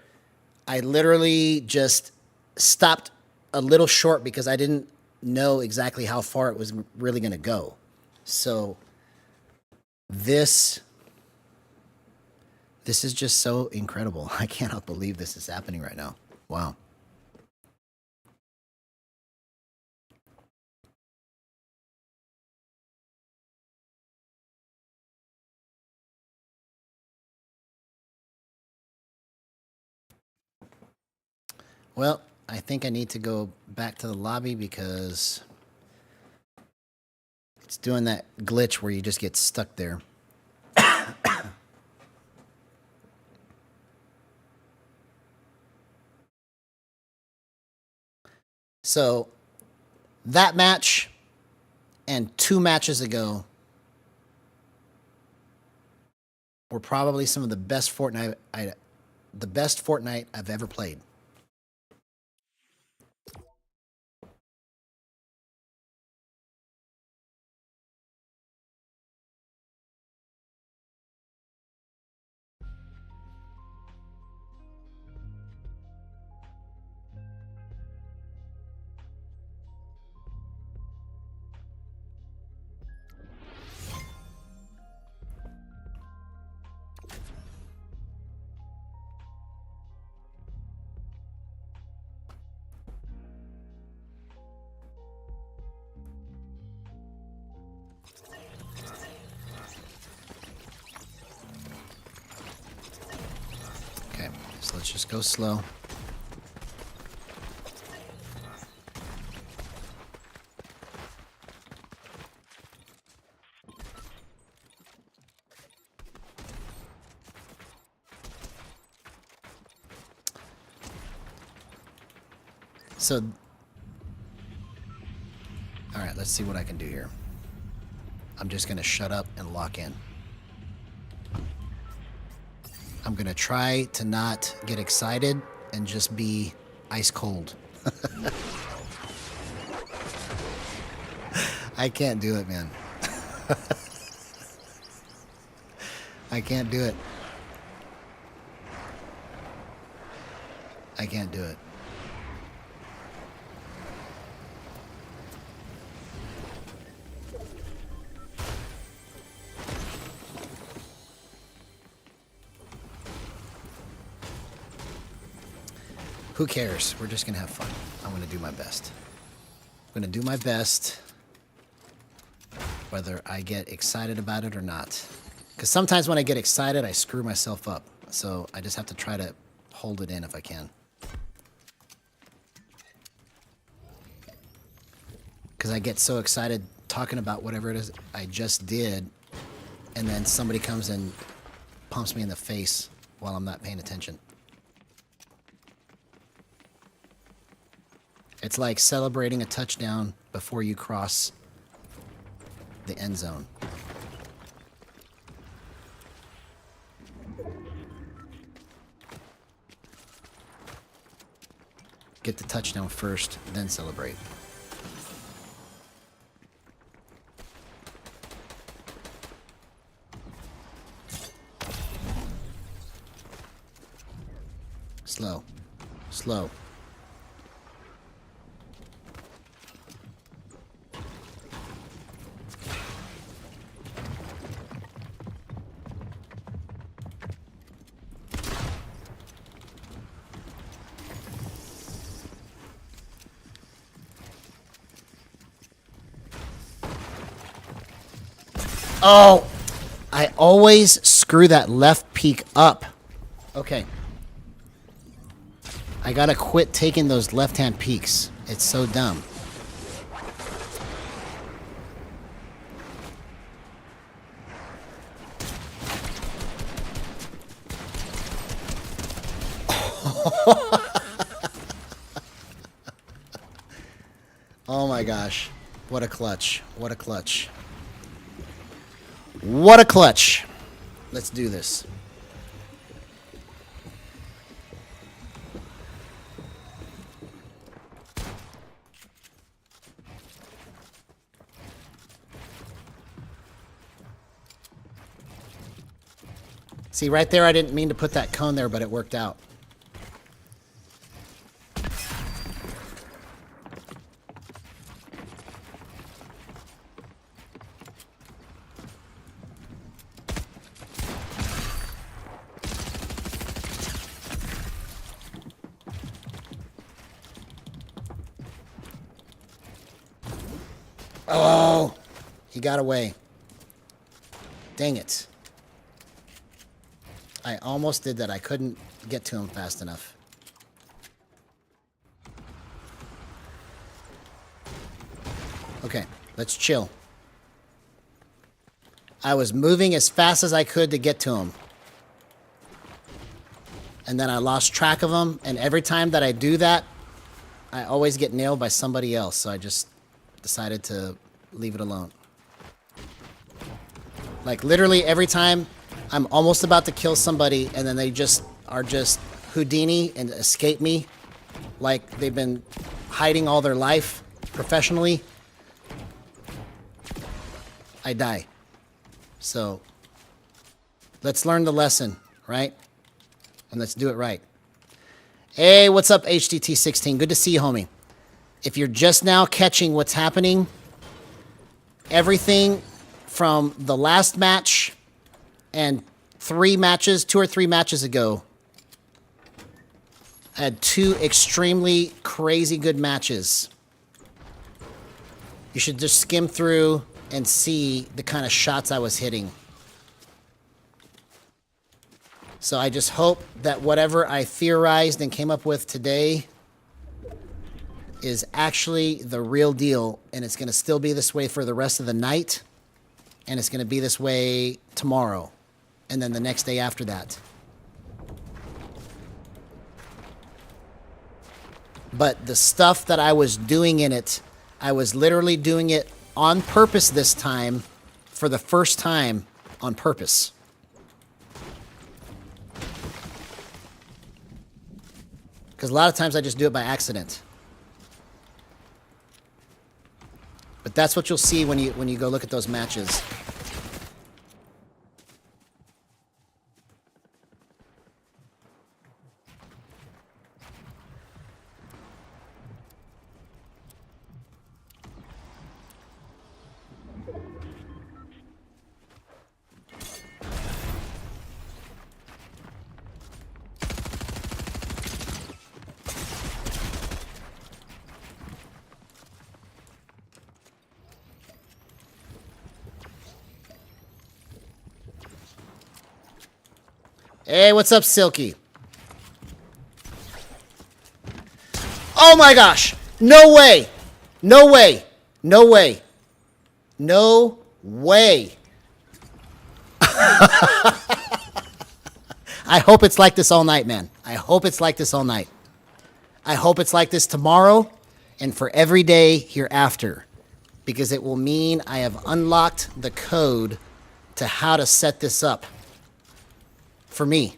S1: I literally just stopped a little short because I didn't know exactly how far it was really going to go. So This is just so incredible. I cannot believe this is happening right now. Wow. Well, I think I need to go back to the lobby because it's doing that glitch where you just get stuck there. So that match and 2 matches ago were probably some of the best Fortnite I've ever played. Okay, so let's just go slow. So, all right, let's see what I can do here. I'm just going to shut up and lock in. I'm going to try to not get excited and just be ice cold. I can't do it, man. I can't do it. I can't do it. Who cares? We're just going to have fun. I'm going to do my best. I'm going to do my best, whether I get excited about it or not. Because sometimes when I get excited, I screw myself up. So I just have to try to hold it in if I can. Because I get so excited talking about whatever it is I just did, and then somebody comes and pumps me in the face while I'm not paying attention. It's like celebrating a touchdown before you cross the end zone. Get the touchdown first, then celebrate. Slow. Slow. Oh, I always screw that left peek up. Okay. I gotta quit taking those left-hand peeks. It's so dumb. Oh my gosh. What a clutch. What a clutch. What a clutch. Let's do this. See, right there, I didn't mean to put that cone there, but it worked out. Oh, he got away. Dang it. I almost did that. I couldn't get to him fast enough. Okay, let's chill. I was moving as fast as I could to get to him. And then I lost track of him, and every time that I do that, I always get nailed by somebody else, so I just decided to leave it alone. Like, literally every time I'm almost about to kill somebody, and then they just are just Houdini and escape me, like they've been hiding all their life professionally, I die. So, let's learn the lesson, right? And let's do it right. Hey, what's up, HDT16? Good to see you, homie. If you're just now catching what's happening, everything from the last match and 2 or 3 matches ago, I had 2 extremely crazy good matches. You should just skim through and see the kind of shots I was hitting. So I just hope that whatever I theorized and came up with today is actually the real deal, and it's going to still be this way for the rest of the night, and it's going to be this way tomorrow, and then the next day after that. But the stuff that I was doing in it, I was literally doing it on purpose this time, for the first time on purpose. Because a lot of times I just do it by accident. But that's what you'll see when you go look at those matches. Hey, what's up, Silky? Oh my gosh! No way! No way! No way! No way! I hope it's like this all night, man. I hope it's like this all night. I hope it's like this tomorrow and for every day hereafter. Because it will mean I have unlocked the code to how to set this up. For me,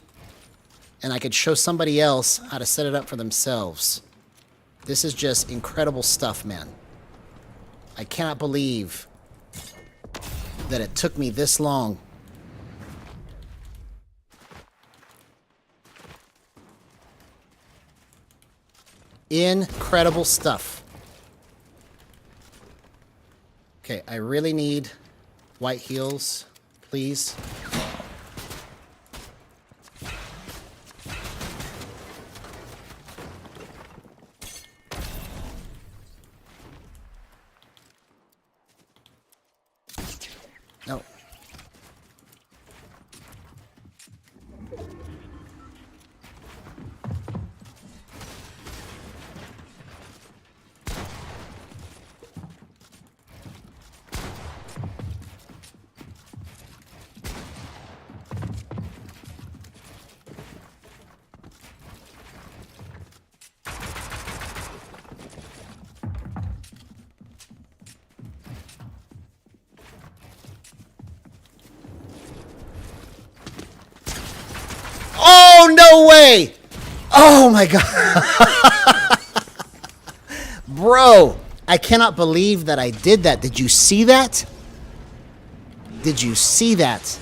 S1: and I could show somebody else how to set it up for themselves. This is just incredible stuff, man. I cannot believe that it took me this long. Incredible stuff. Okay, I really need white heels, please. No. Oh, no way! Oh my god. Bro, I cannot believe that I did that. Did you see that? Did you see that?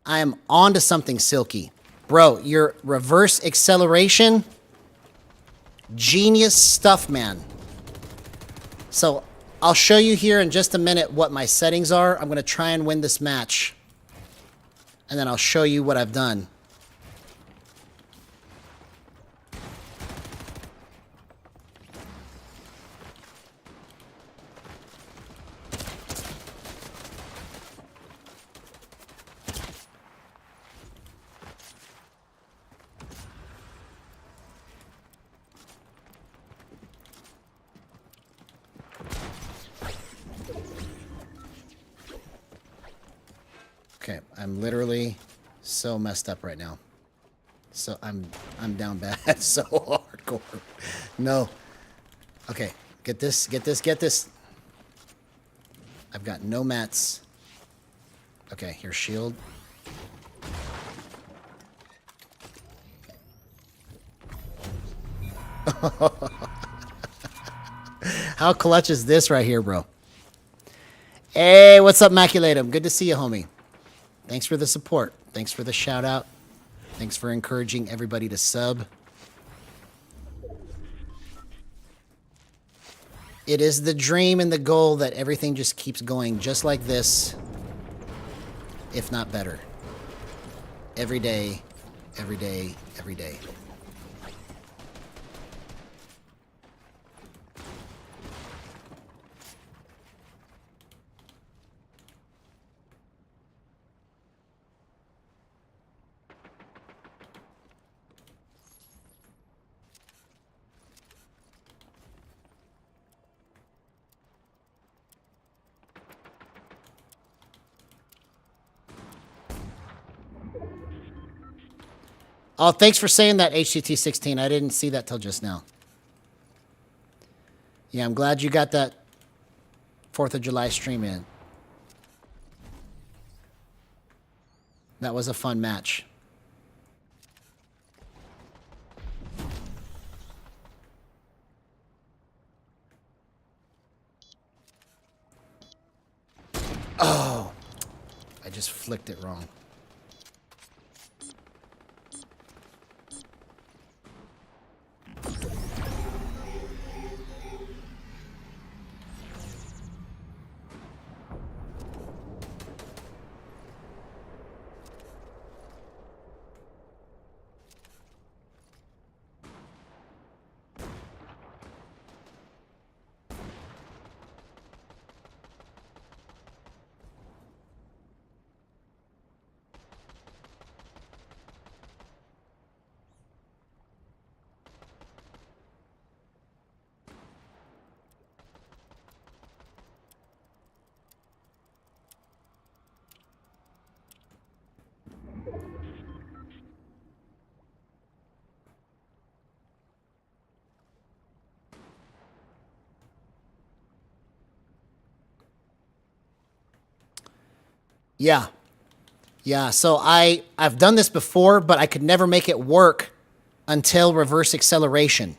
S1: I am onto something, Silky. Bro, your reverse acceleration, genius stuff, man. So I'll show you here in just a minute what my settings are. I'm going to try and win this match. And then I'll show you what I've done. Okay, I'm literally so messed up right now. So I'm down bad. So hardcore. No. Okay, get this, get this, get this. I've got no mats. Okay, here's shield. How clutch is this right here, bro? Hey, what's up, Maculatum? Good to see you, homie. Thanks for the support. Thanks for the shout out. Thanks for encouraging everybody to sub. It is the dream and the goal that everything just keeps going just like this, if not better. Every day, every day, every day. Oh, thanks for saying that, HCT16. I didn't see that till just now. Yeah, I'm glad you got that 4th of July stream in. That was a fun match. Oh, I just flicked it wrong. Yeah. Yeah, so I've done this before, but I could never make it work until reverse acceleration.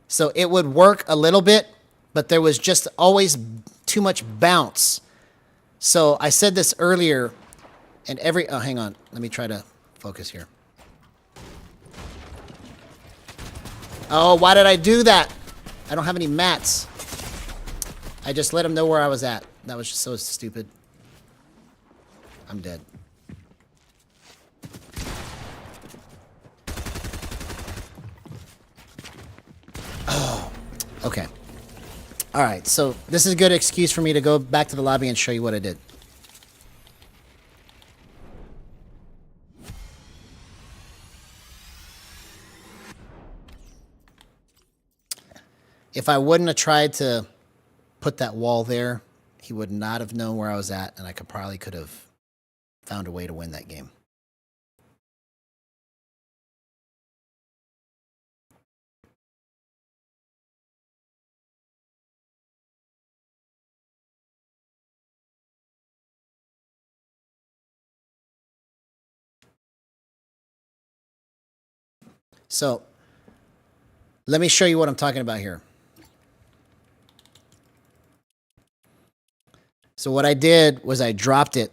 S1: So it would work a little bit, but there was just always too much bounce. So I said this earlier, and oh, hang on. Let me try to focus here. Oh, why did I do that? I don't have any mats. I just let him know where I was at. That was just so stupid. I'm dead. Oh, okay. All right, so this is a good excuse for me to go back to the lobby and show you what I did. If I wouldn't have tried to put that wall there, he would not have known where I was at, and I could have found a way to win that game. So, let me show you what I'm talking about here. So what I did was I dropped it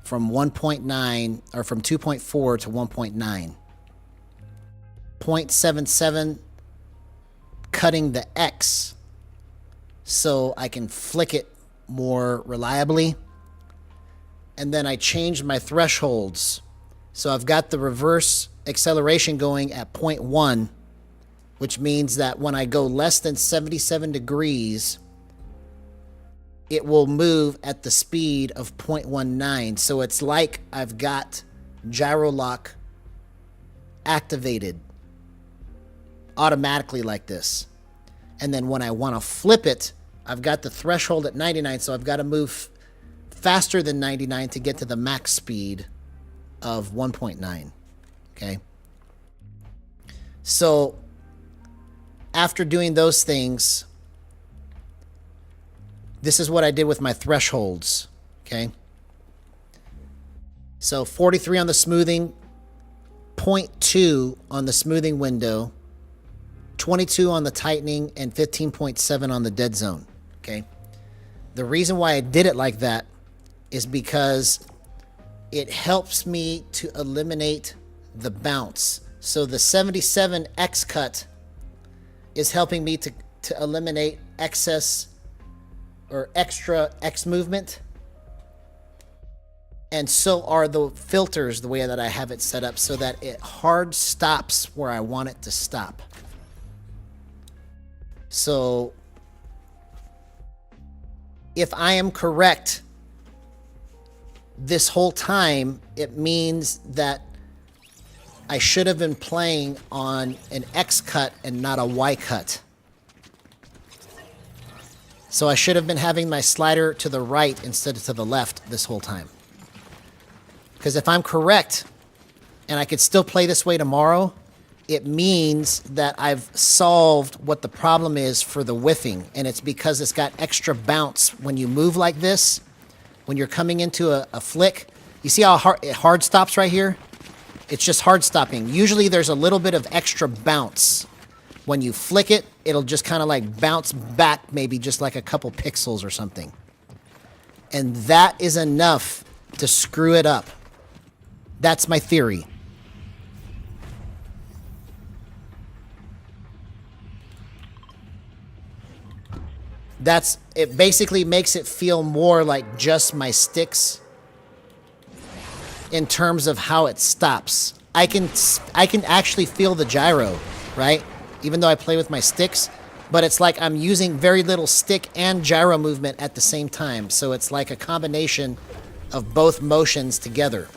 S1: from 1.9 or from 2.4 to 1.9. 0.77 cutting the X so I can flick it more reliably. And then I changed my thresholds. So I've got the reverse acceleration going at 0.1, which means that when I go less than 77 degrees, it will move at the speed of 0.19. So it's like I've got gyro lock activated automatically like this. And then when I want to flip it, I've got the threshold at 99, so I've got to move faster than 99 to get to the max speed of 1.9. Okay. So after doing those things, this is what I did with my thresholds. Okay. So 43 on the smoothing, 0.2 on the smoothing window, 22 on the tightening, and 15.7 on the dead zone. Okay. The reason why I did it like that is because it helps me to eliminate the bounce. So the 77 X cut is helping me to eliminate excess or extra X movement. And so are the filters, the way that I have it set up, so that it hard stops where I want it to stop. So if I am correct this whole time, it means that I should have been playing on an X cut and not a Y cut. So I should have been having my slider to the right instead of to the left this whole time. Because if I'm correct, and I could still play this way tomorrow, it means that I've solved what the problem is for the whiffing. And it's because it's got extra bounce when you move like this. When you're coming into a flick, you see how it hard stops right here? It's just hard stopping. Usually there's a little bit of extra bounce. When you flick it, it'll just kind of like bounce back, maybe just like a couple pixels or something. And that is enough to screw it up. That's my theory. It basically makes it feel more like just my sticks in terms of how it stops. I can actually feel the gyro, right? Even though I play with my sticks, but it's like I'm using very little stick and gyro movement at the same time. So it's like a combination of both motions together.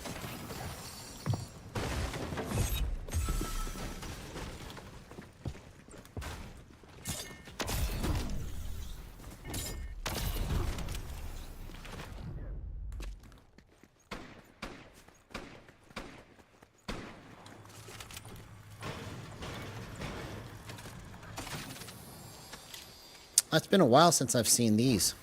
S1: It's been a while since I've seen these.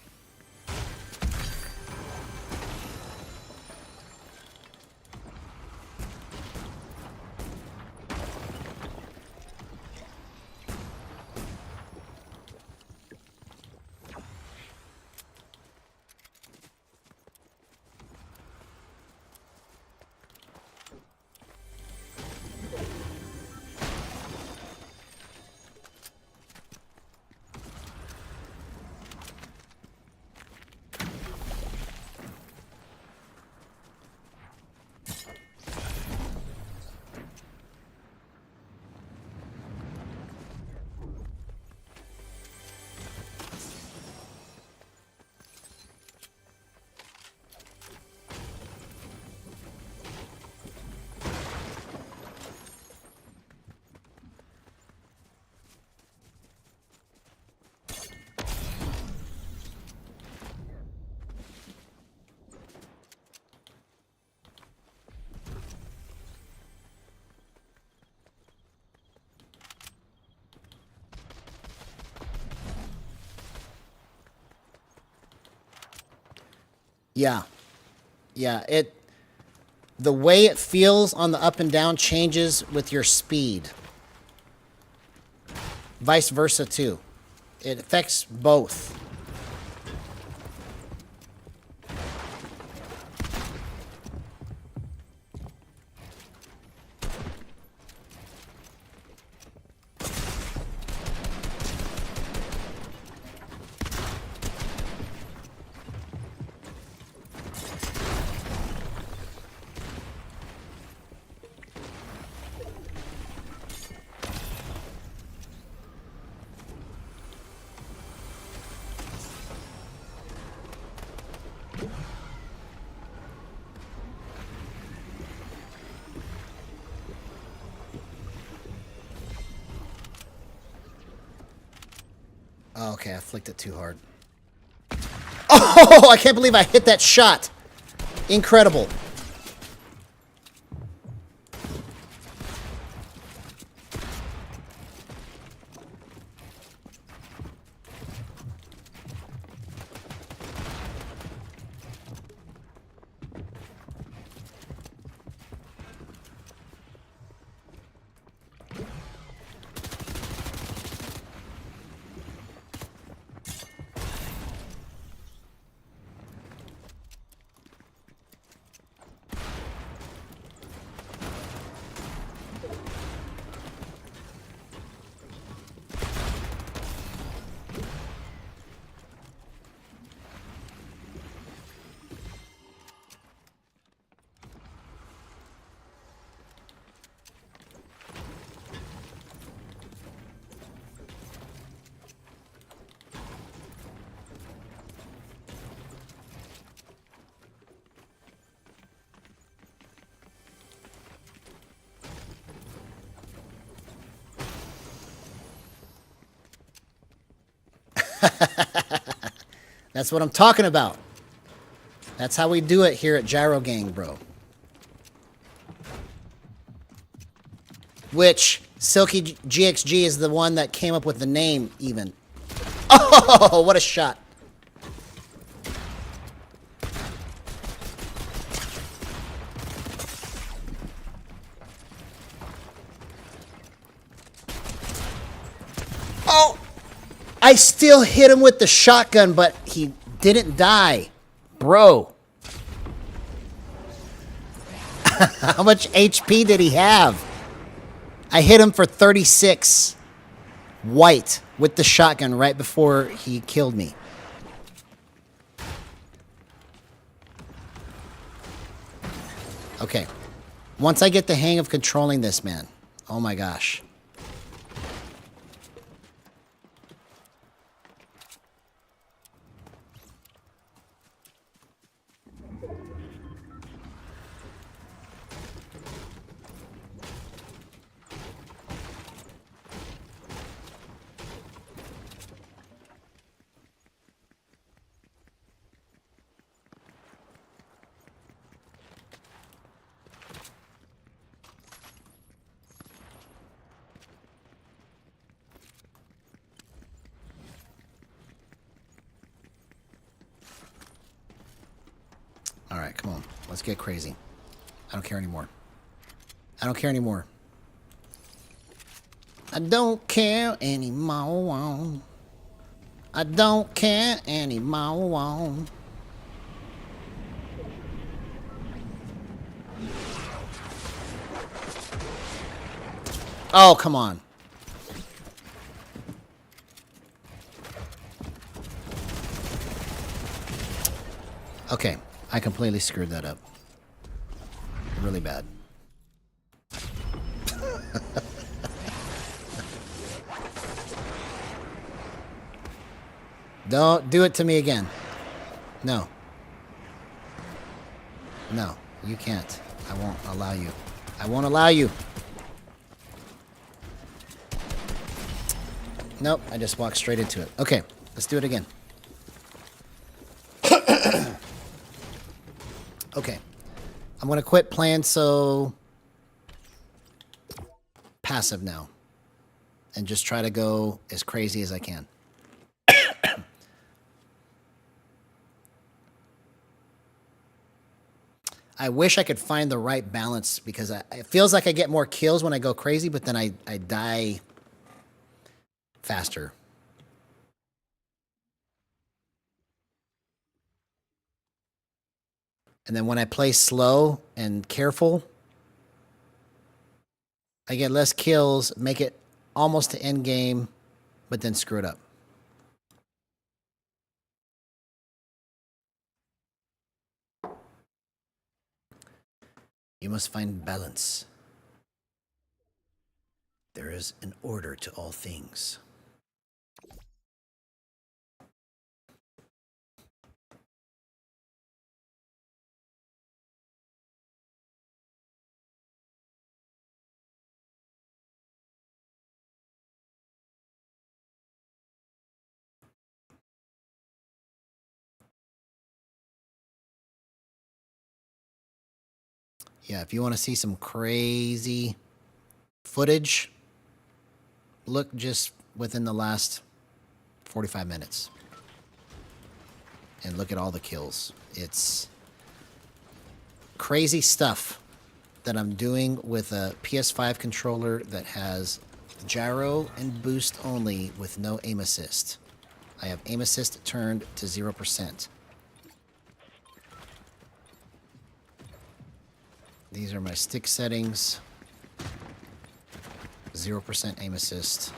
S1: Yeah. The way it feels on the up and down changes with your speed. Vice versa too. It affects both. Oh, okay, I flicked it too hard. Oh, I can't believe I hit that shot. Incredible. That's what I'm talking about. That's how we do it here at Gyro Gang, bro. Which, Silky GXG is the one that came up with the name, even. Oh, what a shot. Oh! I still hit him with the shotgun, but he didn't die. Bro. How much HP did he have? I hit him for 36 white with the shotgun right before he killed me. Okay. Once I get the hang of controlling this, man. Oh my gosh. All right, come on. Let's get crazy. I don't care anymore. I don't care anymore. I don't care anymore. I don't care anymore. Oh, come on. Okay, I completely screwed that up. Really bad. Don't do it to me again. No. No, you can't. I won't allow you. I won't allow you. Nope, I just walked straight into it. Okay, let's do it again. Okay. I'm going to quit playing so passive now. And just try to go as crazy as I can. I wish I could find the right balance because it feels like I get more kills when I go crazy, but then I die faster. And then when I play slow and careful, I get less kills, make it almost to end game, but then screw it up. You must find balance. There is an order to all things. Yeah, if you want to see some crazy footage, look just within the last 45 minutes. And look at all the kills. It's crazy stuff that I'm doing with a PS5 controller that has gyro and boost only with no aim assist. I have aim assist turned to 0%. These are my stick settings. 0% aim assist.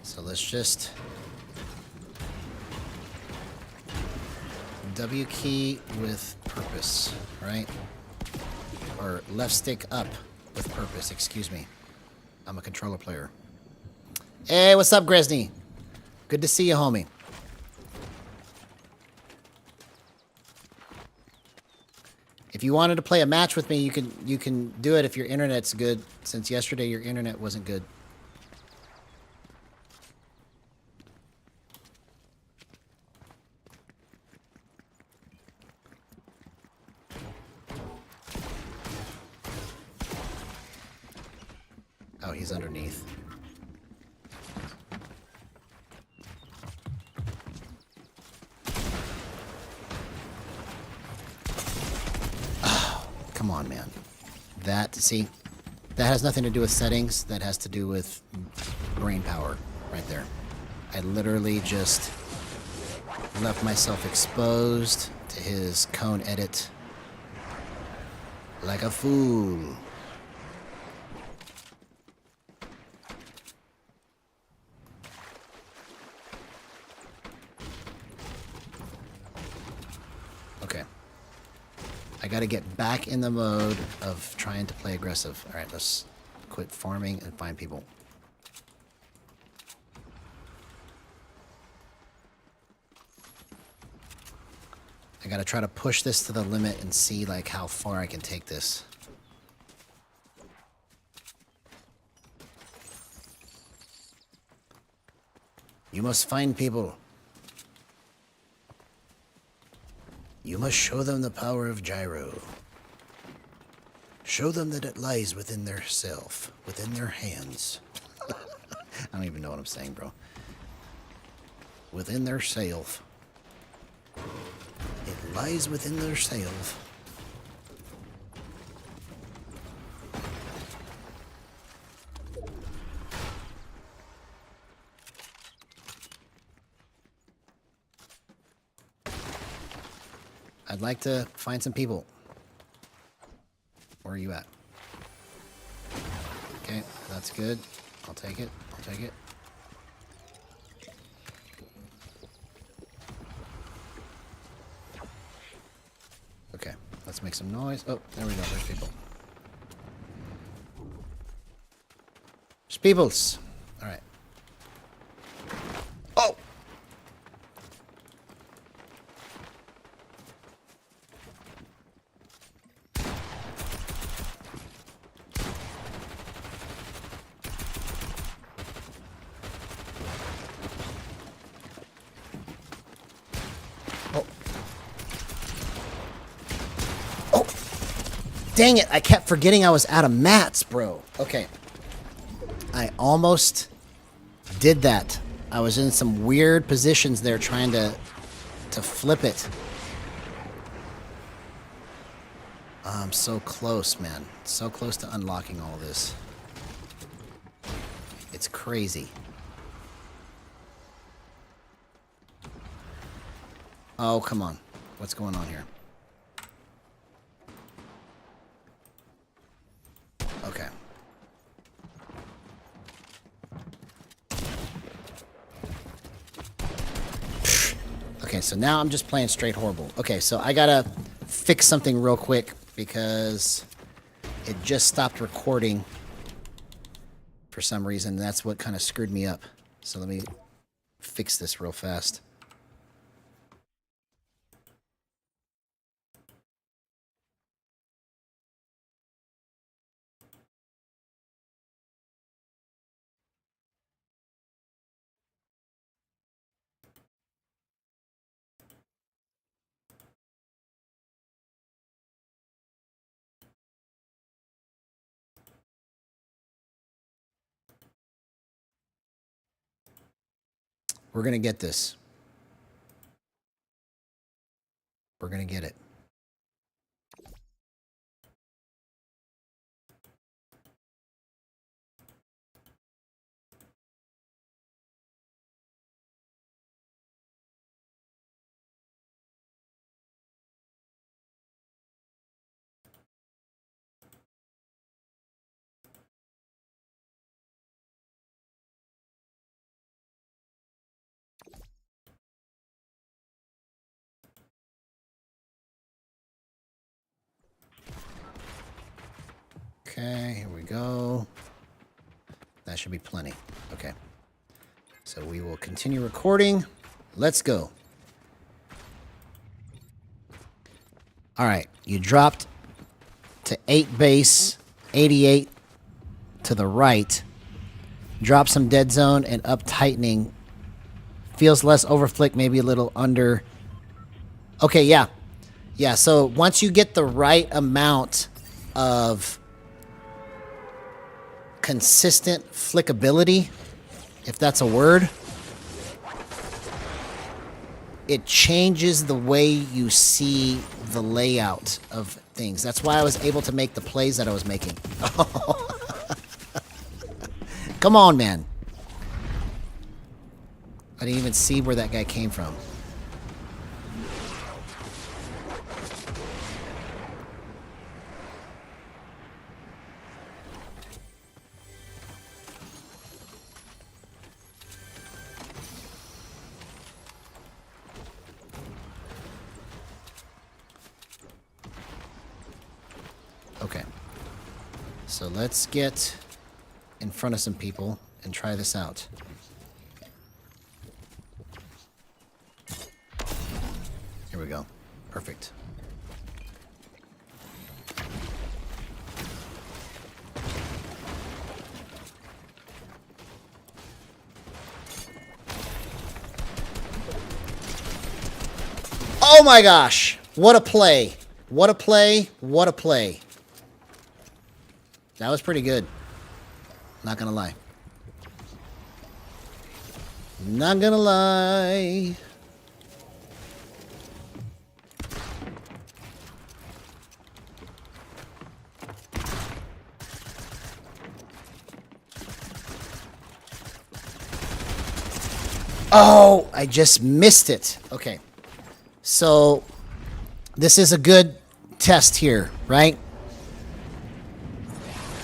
S1: So let's just W key with purpose, right? Or left stick up with purpose, excuse me. I'm a controller player. Hey, what's up, Gresny? Good to see you, homie. If you wanted to play a match with me, you can do it if your internet's good, since yesterday your internet wasn't good. Oh, he's underneath. Oh, come on, man. See, that has nothing to do with settings. That has to do with brain power right there. I literally just left myself exposed to his cone edit like a fool. Okay. I gotta get back in the mode of trying to play aggressive. Alright, let's quit farming and find people. I gotta try to push this to the limit and see like how far I can take this. You must find people. You must show them the power of gyro. Show them that it lies within their self, within their hands. I don't even know what I'm saying, bro. Within their self. It lies within their self. I'd like to find some people. Where are you at? Okay, that's good. I'll take it. I'll take it. Okay, let's make some noise. Oh, there we go. There's people. There's peoples. All right. Oh! Dang it, I kept forgetting I was out of mats, bro. Okay. I almost did that. I was in some weird positions there trying to flip it. I'm so close, man. So close to unlocking all this. It's crazy. Oh, come on. What's going on here? Okay. Okay, so now I'm just playing straight horrible. Okay, so I gotta fix something real quick because it just stopped recording for some reason. That's what kind of screwed me up. So let me fix this real fast. We're gonna get this. We're gonna get it. Okay, here we go. That should be plenty. Okay. So we will continue recording. Let's go. All right, you dropped to 8 base, 88 to the right. Drop some dead zone and up tightening. Feels less overflick, maybe a little under. Okay, yeah. Yeah, so once you get the right amount of consistent flickability, if that's a word, it changes the way you see the layout of things. That's why I was able to make the plays that I was making. Come on, man. I didn't even see where that guy came from. Okay. So let's get in front of some people and try this out. Here we go. Perfect. Oh my gosh! What a play! What a play! What a play! That was pretty good. Not gonna lie. Not gonna lie. Oh, I just missed it. Okay. So, this is a good test here, right?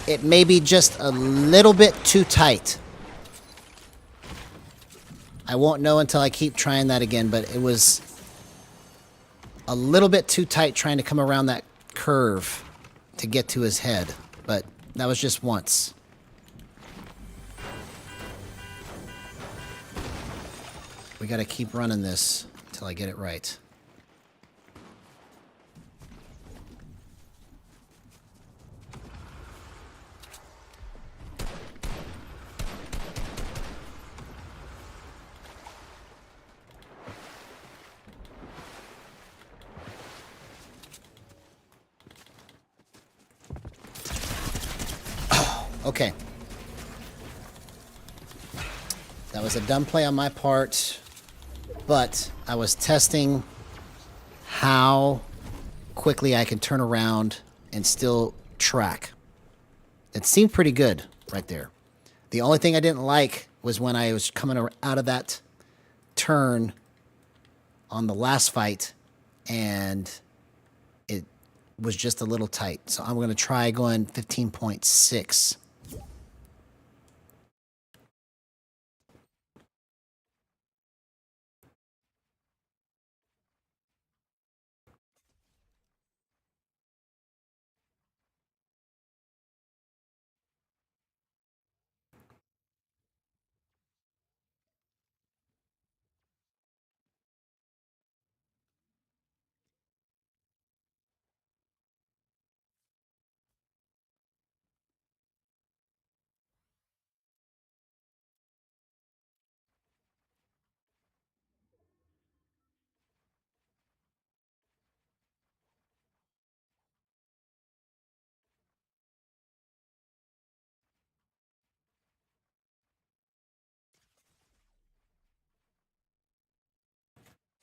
S1: It may be just a little bit too tight. I won't know until I keep trying that again, but it was a little bit too tight trying to come around that curve to get to his head. But that was just once. We gotta keep running this until I get it right. Okay. That was a dumb play on my part, but I was testing how quickly I can turn around and still track. It seemed pretty good right there. The only thing I didn't like was when I was coming out of that turn on the last fight, and it was just a little tight. So I'm going to try going 15.6.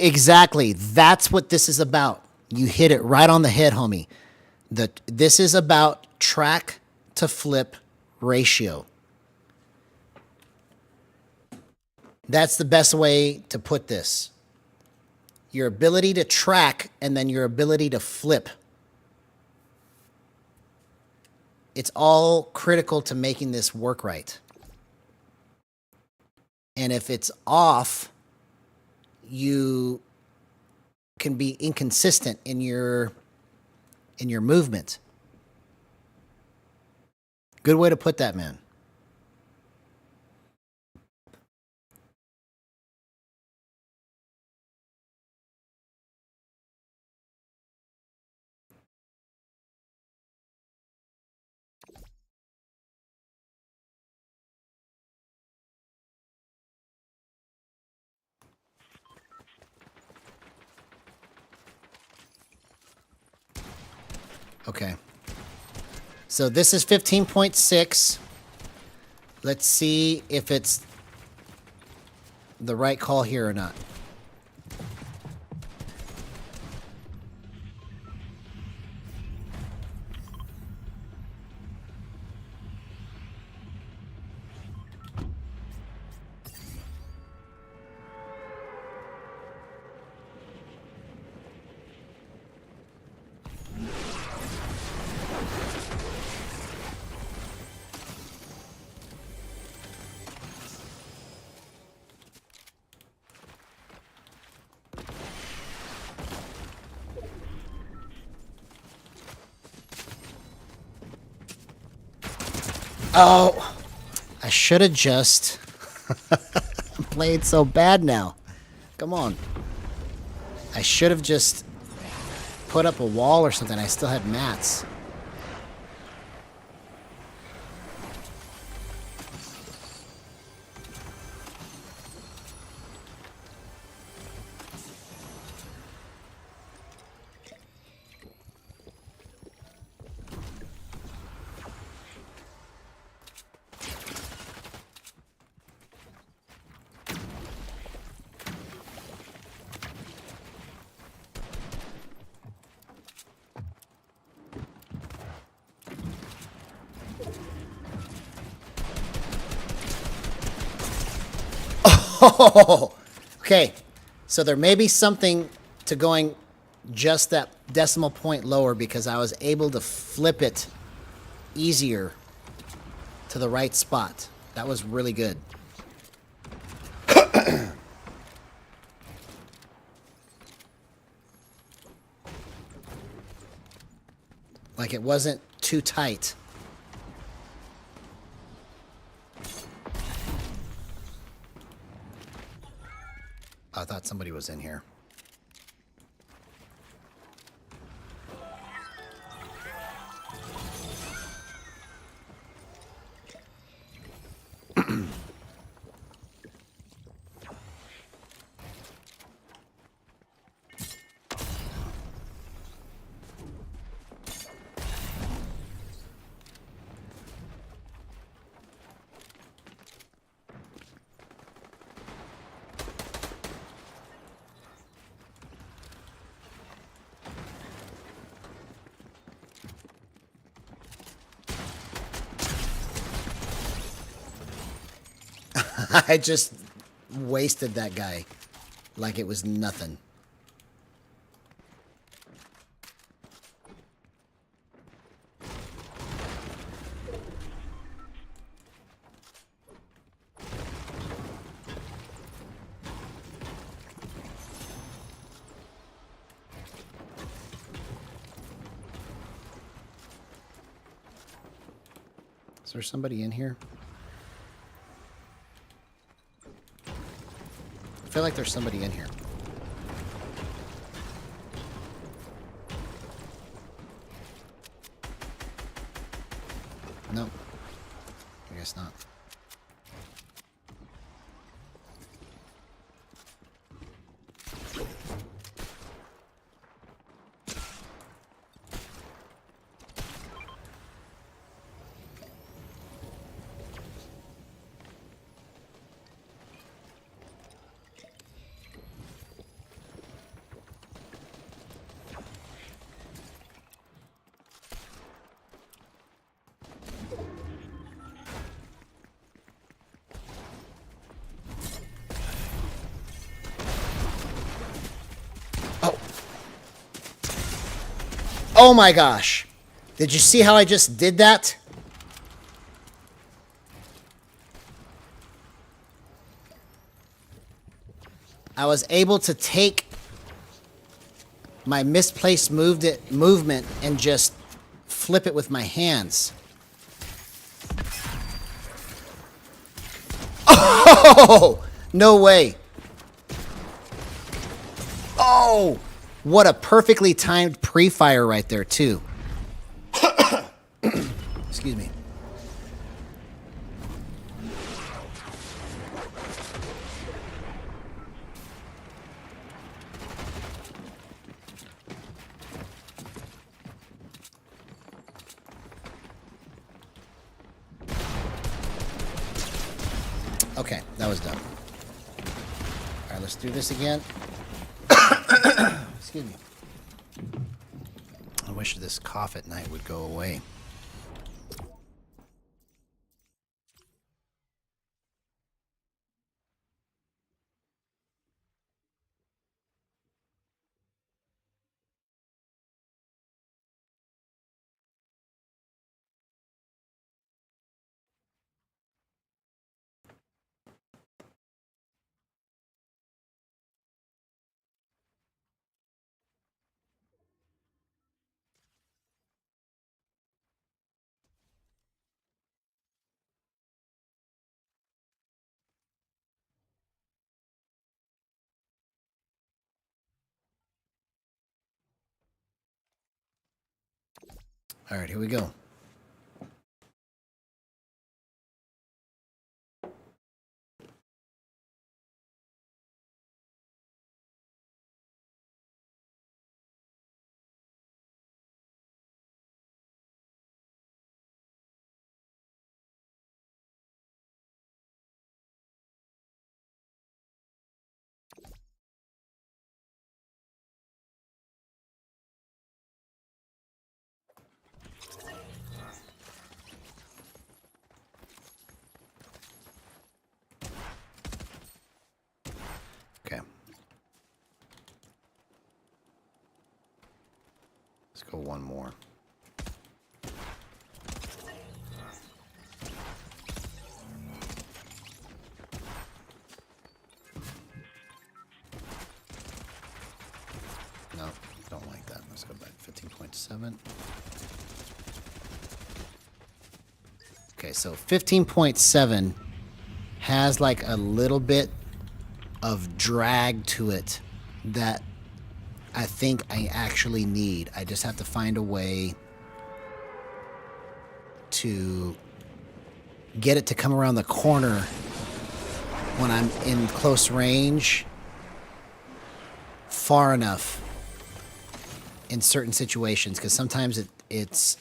S1: Exactly. That's what this is about. You hit it right on the head, homie. This is about track to flip ratio. That's the best way to put this. Your ability to track and then your ability to flip. It's all critical to making this work right. And if it's off, you can be inconsistent in your movement. Good way to put that, man. Okay. So this is 15.6. Let's see if it's the right call here or not. Oh, I should have just played so bad now. Come on. I should have just put up a wall or something. I still had mats. Oh, okay. So there may be something to going just that decimal point lower because I was able to flip it easier to the right spot. That was really good. Like it wasn't too tight. I thought somebody was in here. I just wasted that guy like it was nothing. Is there somebody in here? I feel like there's somebody in here. No. I guess not. Oh my gosh. Did you see how I just did that? I was able to take my misplaced movement and just flip it with my hands. Oh, no way. Oh, what a perfectly timed pre-fire right there, too. Excuse me. Okay, that was done. All right, let's do this again. Excuse me. I wish this cough at night would go away. All right, here we go. Okay. Let's go one more. No, don't like that. Let's go back. 15.7. Okay, so 15.7 has like a little bit of drag to it that I think I actually need. I just have to find a way to get it to come around the corner when I'm in close range far enough in certain situations, because sometimes it's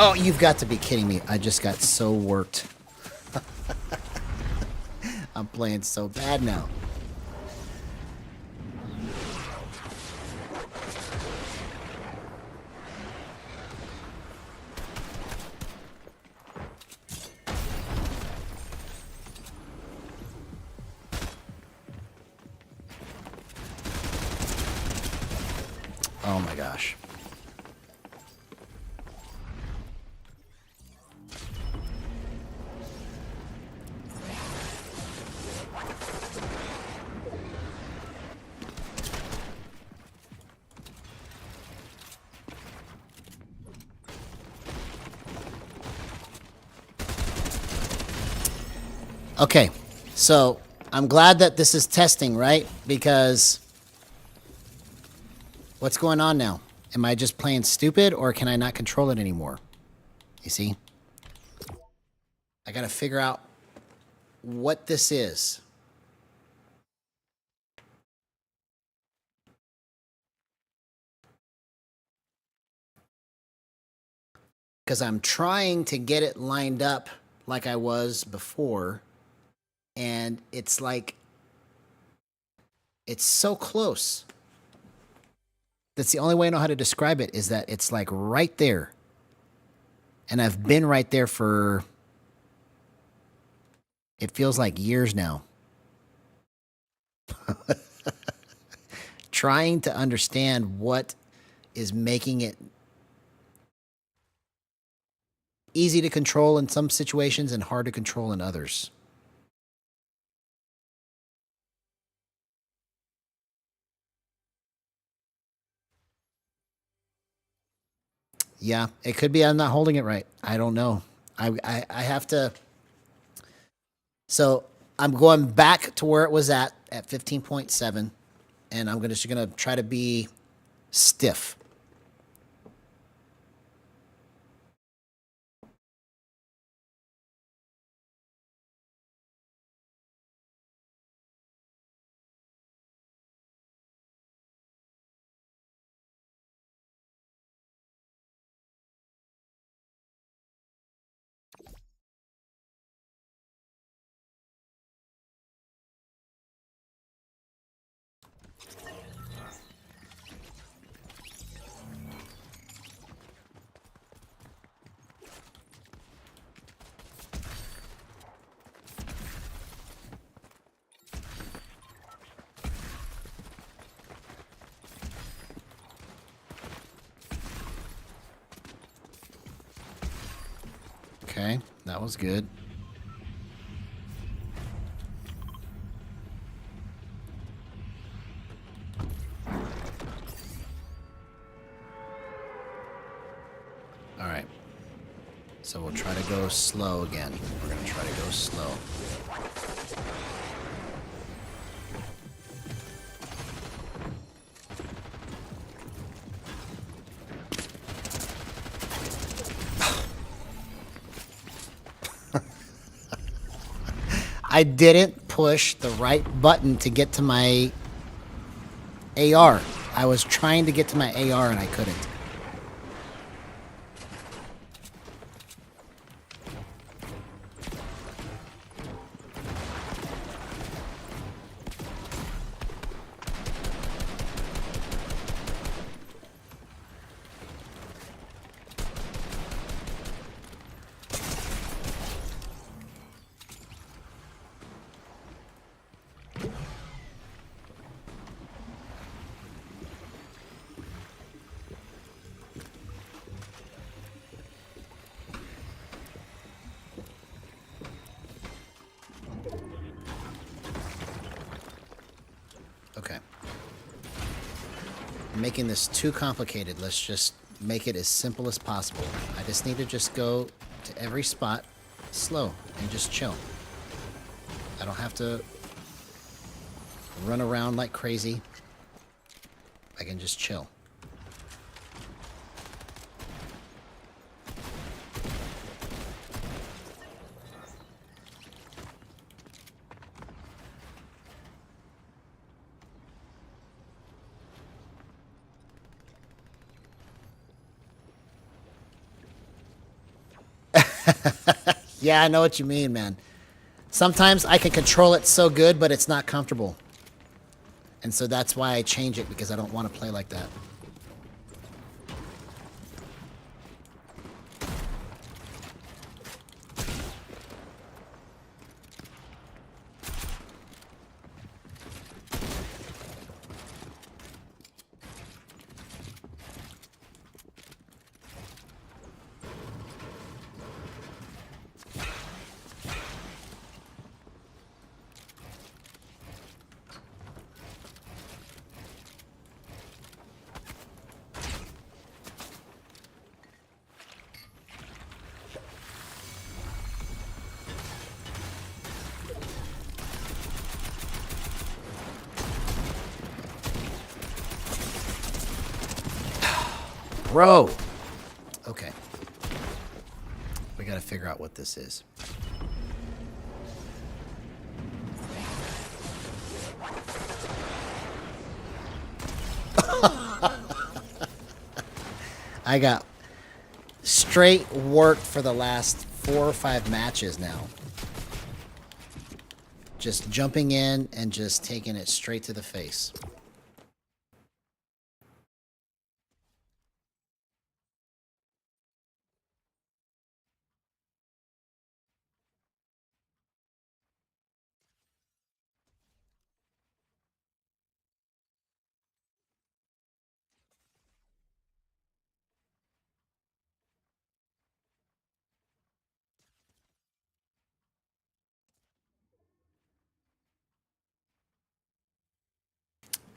S1: oh, you've got to be kidding me. I just got so worked. I'm playing so bad now. Oh my gosh. Okay, so I'm glad that this is testing, right? Because what's going on now? Am I just playing stupid, or can I not control it anymore? You see? I gotta figure out what this is. Because I'm trying to get it lined up like I was before, and it's like, it's so close That's the only way I know how to describe it, is that it's like right there. And I've been right there for, it feels like years now. Trying to understand what is making it easy to control in some situations and hard to control in others. Yeah, it could be I'm not holding it right. I don't know. I have to. So I'm going back to where it was at 15.7, and I'm just gonna try to be stiff. Okay, that was good. All right. So we'll try to go slow again. We're going to try to go slow. I didn't push the right button to get to my AR. I was trying to get to my AR and I couldn't. Okay. I'm making this too complicated. Let's just make it as simple as possible. I just need to just go to every spot slow and just chill. I don't have to run around like crazy. I can just chill. Yeah, I know what you mean, man. Sometimes I can control it so good, but it's not comfortable. And so that's why I change it, because I don't want to play like that. Bro! Okay. We gotta figure out what this is. I got straight worked for the last 4 or 5 matches now. Just jumping in and just taking it straight to the face.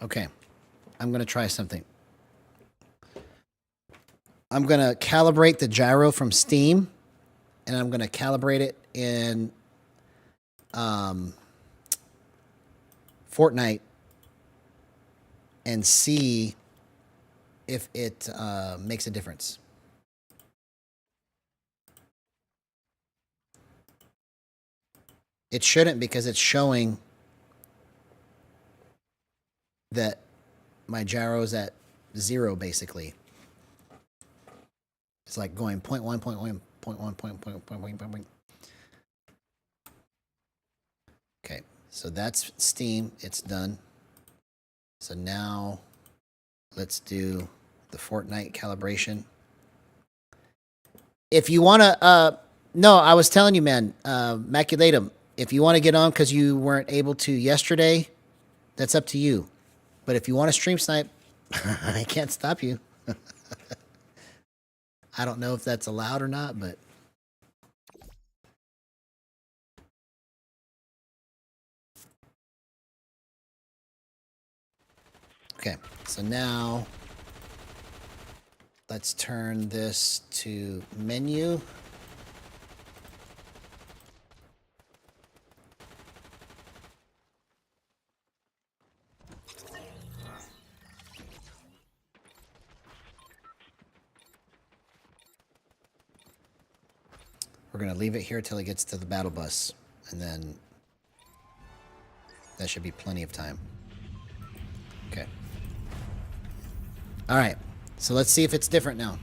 S1: Okay. I'm going to try something. I'm going to calibrate the gyro from Steam, and I'm going to calibrate it in Fortnite and see if it makes a difference. It shouldn't, because it's showing that my gyro's at 0, basically. It's like going 0.1, 0.1, 0.1, 0.1. Okay, so that's Steam. It's done. So now let's do the Fortnite calibration. If you want to, no, I was telling you, man, Maculatum, if you want to get on because you weren't able to yesterday, that's up to you. But if you want to stream snipe, I can't stop you. I don't know if that's allowed or not, but... Okay, so now let's turn this to menu. We're going to leave it here till it gets to the battle bus, and then that should be plenty of time. Okay. All right, so let's see if it's different now.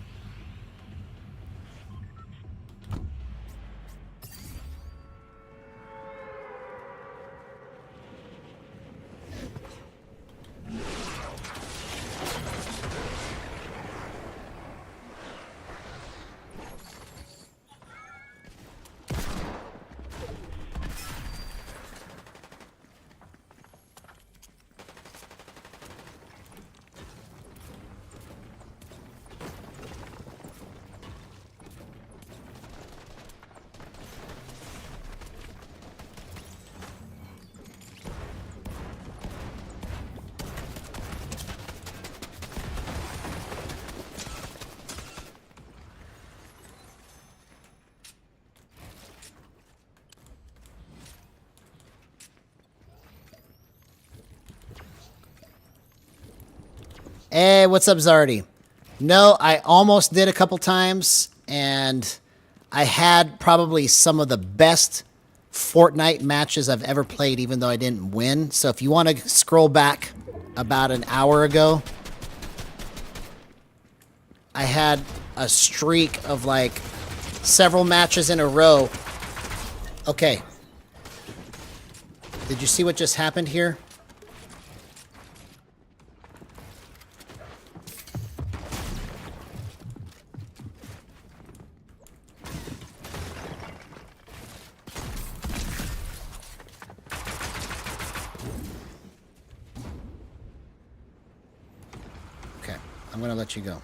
S1: Hey, what's up, Zardy? No, I almost did a couple times, and I had probably some of the best Fortnite matches I've ever played, even though I didn't win. So if you want to scroll back about an hour ago, I had a streak of like several matches in a row. Okay. Did you see what just happened here? I'm going to let you go,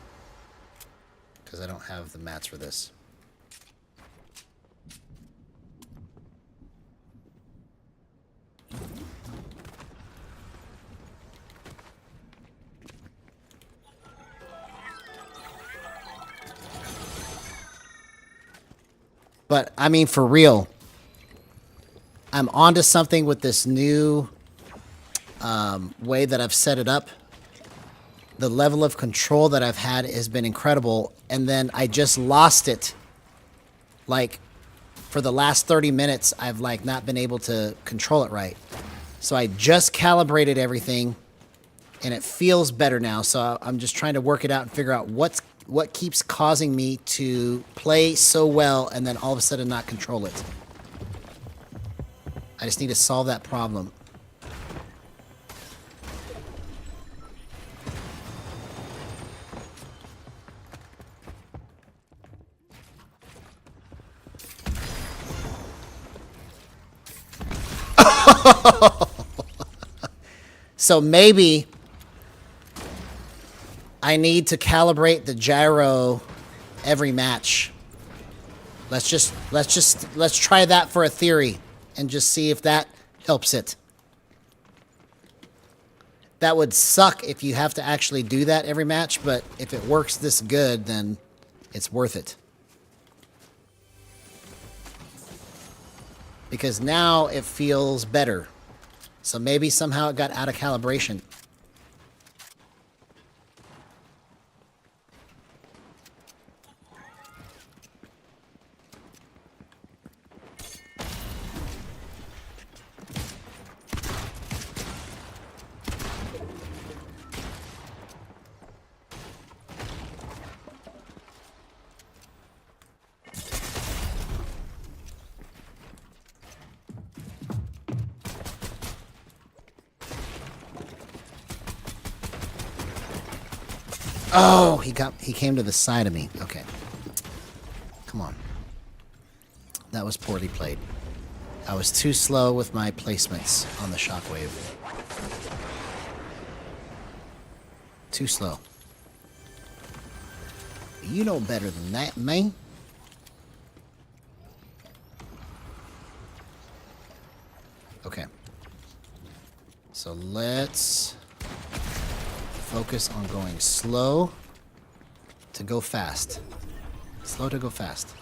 S1: because I don't have the mats for this. But, I mean, for real, I'm onto something with this new way that I've set it up. The level of control that I've had has been incredible, and then I just lost it. Like, for the last 30 minutes, I've like not been able to control it right. So I just calibrated everything, and it feels better now. So I'm just trying to work it out and figure out what keeps causing me to play so well and then all of a sudden not control it. I just need to solve that problem. So maybe I need to calibrate the gyro every match. Let's try that for a theory and just see if that helps it. That would suck if you have to actually do that every match, but if it works this good, then it's worth it. Because now it feels better. So maybe somehow it got out of calibration. Oh, he came to the side of me. Okay. Come on. That was poorly played. I was too slow with my placements on the shockwave. Too slow. You know better than that, man. Okay. So let's focus on going slow to go fast. Slow to go fast.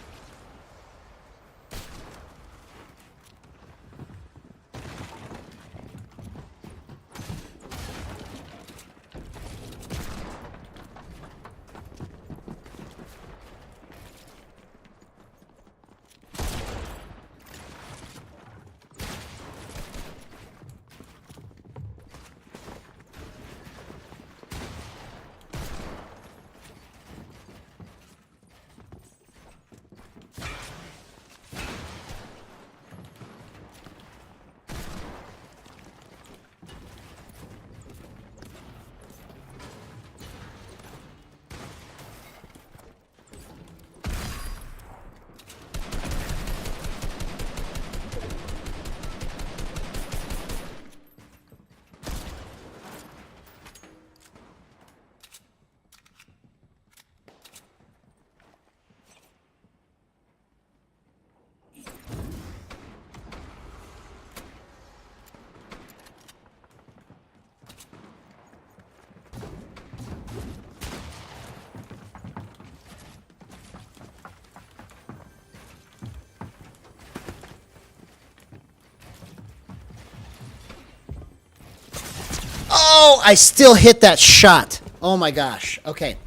S1: Oh, I still hit that shot. Oh my gosh. Okay.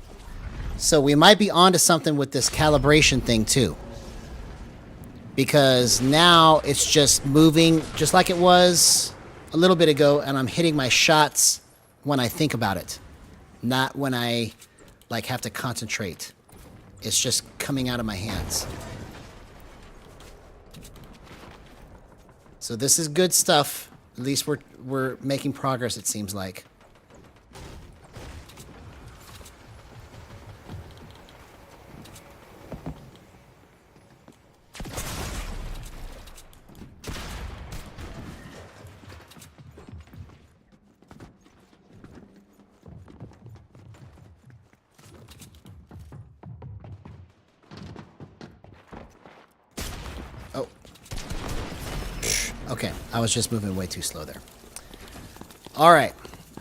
S1: So we might be onto something with this calibration thing too. Because now it's just moving just like it was a little bit ago, and I'm hitting my shots when I think about it. Not when I like have to concentrate. It's just coming out of my hands. So this is good stuff. At least we're making progress, it seems like. Oh. Okay, I was just moving way too slow there. All right,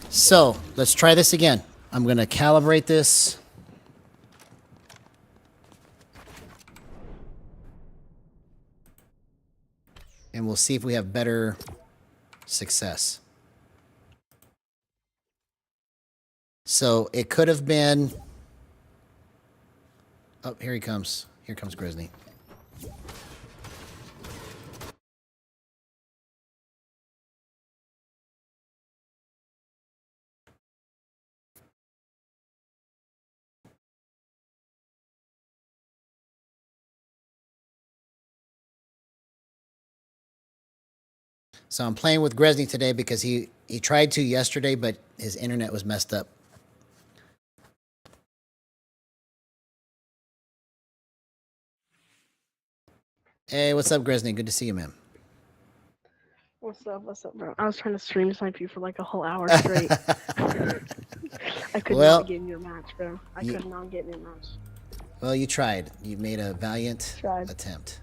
S1: so let's try this again. I'm going to calibrate this. And we'll see if we have better success. So it could have been... Oh, here he comes. Here comes Grizzly. So I'm playing with Gresny today because he tried to yesterday, but his internet was messed up. Hey, what's up, Gresny? Good to see you, man.
S2: What's up, bro? I was trying to stream snipe you for like a whole hour straight. I could not get in your match, bro. I could not get in your match.
S1: Well, you tried. You made a valiant attempt.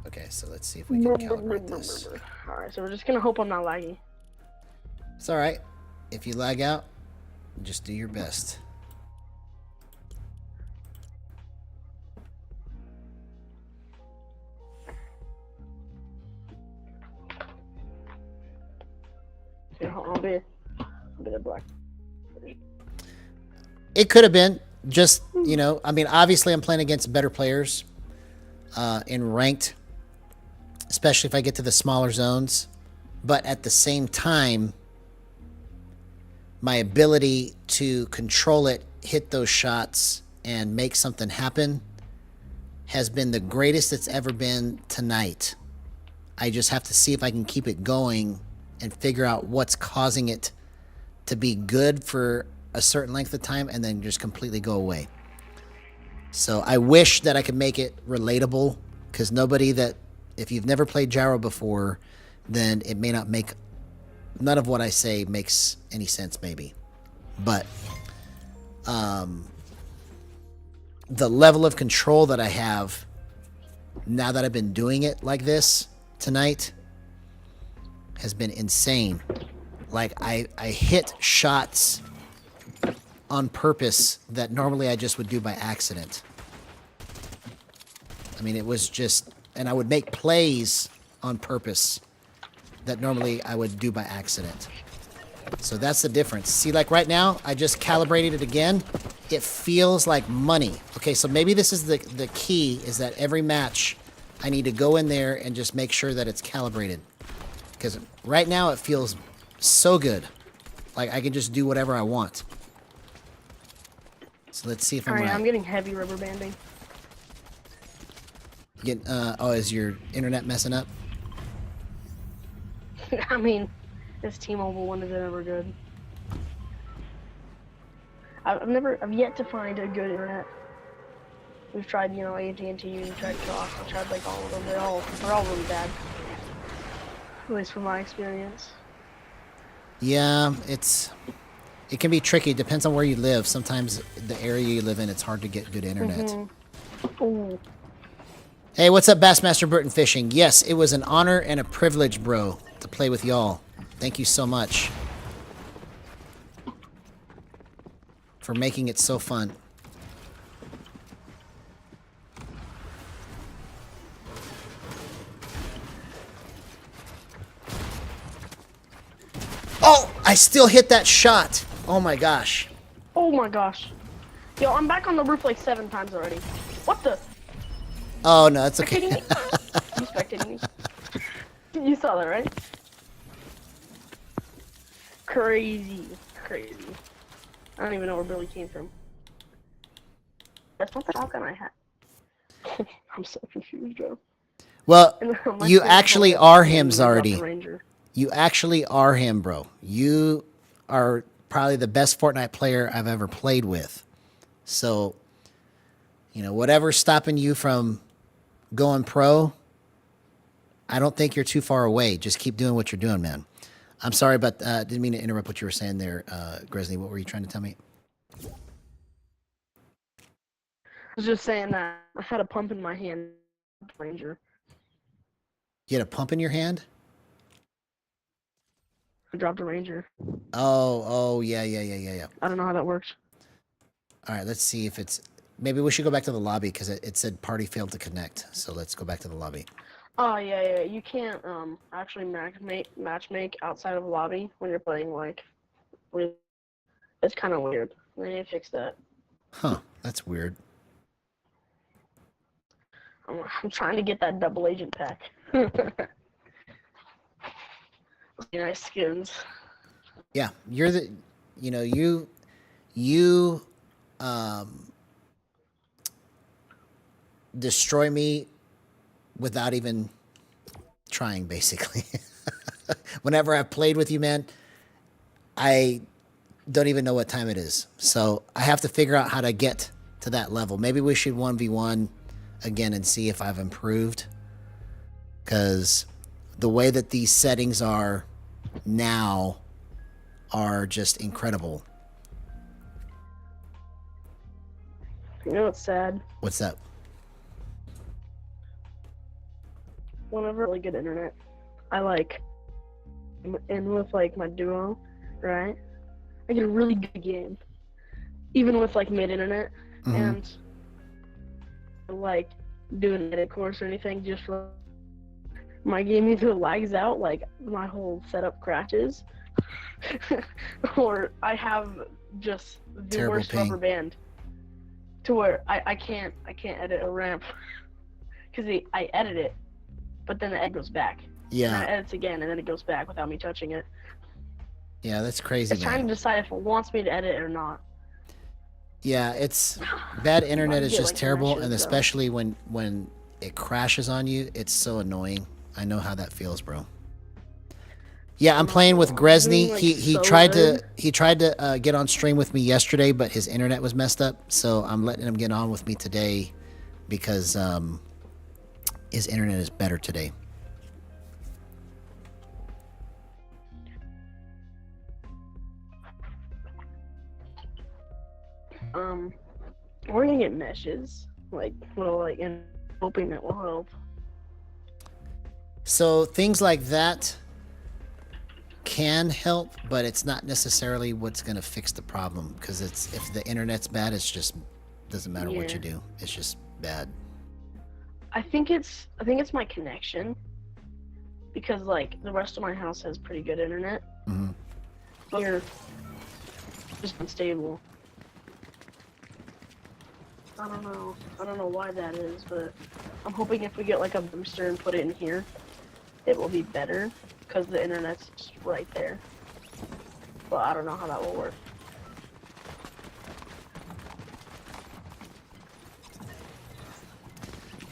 S1: Okay, so let's see if we can calibrate this.
S2: Alright, so we're just gonna hope I'm not laggy.
S1: It's all right. If you lag out, just do your best.
S2: Here, I'll be the black.
S1: It could have been just, I mean, obviously I'm playing against better players in ranked, especially if I get to the smaller zones. But at the same time, my ability to control it, hit those shots, and make something happen has been the greatest it's ever been tonight. I just have to see if I can keep it going and figure out what's causing it to be good for a certain length of time and then just completely go away. So I wish that I could make it relatable, because if you've never played Gyro before, then it may not make, none of what I say makes any sense maybe. But the level of control that I have now that I've been doing it like this tonight has been insane. Like I hit shots on purpose that normally I just would do by accident. I mean, it was just, and I would make plays on purpose that normally I would do by accident. So that's the difference. See, like right now, I just calibrated it again. It feels like money. Okay, so maybe this is the key, is that every match I need to go in there and just make sure that it's calibrated. Because right now it feels so good. Like I can just do whatever I want. So let's see if I'm right.
S2: I'm getting heavy rubber banding.
S1: Is your internet messing up?
S2: I mean, this T-Mobile one isn't ever good. I've yet to find a good internet. We've tried, AT&T, we've tried Cox, we've tried like all of them. They're all really bad. At least from my experience.
S1: Yeah, it can be tricky. It depends on where you live. Sometimes the area you live in, it's hard to get good internet.
S2: Mm-hmm. Ooh.
S1: Hey, what's up, Bassmaster Burton Fishing? Yes, it was an honor and a privilege, bro, to play with y'all. Thank you so much for making it so fun. Oh, I still hit that shot. Oh my gosh.
S2: Oh my gosh. Yo, I'm back on the roof like 7 times already. What the?
S1: Oh no, it's okay.
S2: You spectating me? You saw that, right? Crazy. I don't even know where Billy came from. That's not the shotgun I had. I'm so confused, Joe.
S1: Well, you actually are him, Zardy. You actually are him, bro. You are probably the best Fortnite player I've ever played with. So, whatever's stopping you from going pro, I don't think you're too far away. Just keep doing what you're doing, man. I'm sorry, but didn't mean to interrupt what you were saying there, Grizzly. What were you trying to tell me?
S2: I was just saying that I had a pump in my hand, Ranger.
S1: You had a pump in your hand?
S2: I dropped a Ranger.
S1: Oh, yeah.
S2: I don't know how that works.
S1: All right, let's see if it's... Maybe we should go back to the lobby, because it said party failed to connect. So let's go back to the lobby.
S2: Oh, yeah. You can't actually match make outside of the lobby when you're playing, like... It's kind of weird. They need to fix that.
S1: Huh, that's weird.
S2: I'm trying to get that double agent pack. Nice skins.
S1: Yeah, you're the... You destroy me without even trying, basically. Whenever I've played with you, man, I don't even know what time it is. So I have to figure out how to get to that level. Maybe we should 1v1 again and see if I've improved. Because the way that these settings are now are just incredible.
S2: You know what's sad?
S1: What's that?
S2: Whenever really good internet, I and with like my duo, right? I get a really good game, even with like mid-internet, and like do an edit course or anything. Just for my game either lags out, like my whole setup crashes, or I have just the
S1: Terrible
S2: worst
S1: ping.
S2: rubber band to where I can't edit a ramp because I edit it, but then the edit goes back.
S1: Yeah.
S2: And it edits again, and then it goes back without me touching it.
S1: Yeah, that's crazy,
S2: It's trying
S1: man.
S2: to decide if it wants me to edit or not.
S1: Yeah, it's bad internet
S2: I
S1: is
S2: get,
S1: just
S2: like,
S1: terrible,
S2: meshes,
S1: and
S2: though.
S1: especially when it crashes on you, it's so annoying. I know how that feels, bro. Yeah, I'm playing with Gresny.
S2: Doing, like,
S1: He
S2: so
S1: tried
S2: good.
S1: to get on stream with me yesterday, but his internet was messed up. So I'm letting him get on with me today because his internet is better today.
S2: We're gonna get meshes, like little like, and hoping that will help.
S1: So things like that can help, but it's not necessarily what's going to fix the problem, because it's if the internet's bad, it's just doesn't matter what
S2: Yeah.
S1: you do. It's just bad.
S2: I think it's my connection, because like the rest of my house has pretty good internet. But here, just unstable. I don't know why that is, but I'm hoping if we get like a booster and put it in here, it will be better, because the internet's just right there. But I don't know how that will work.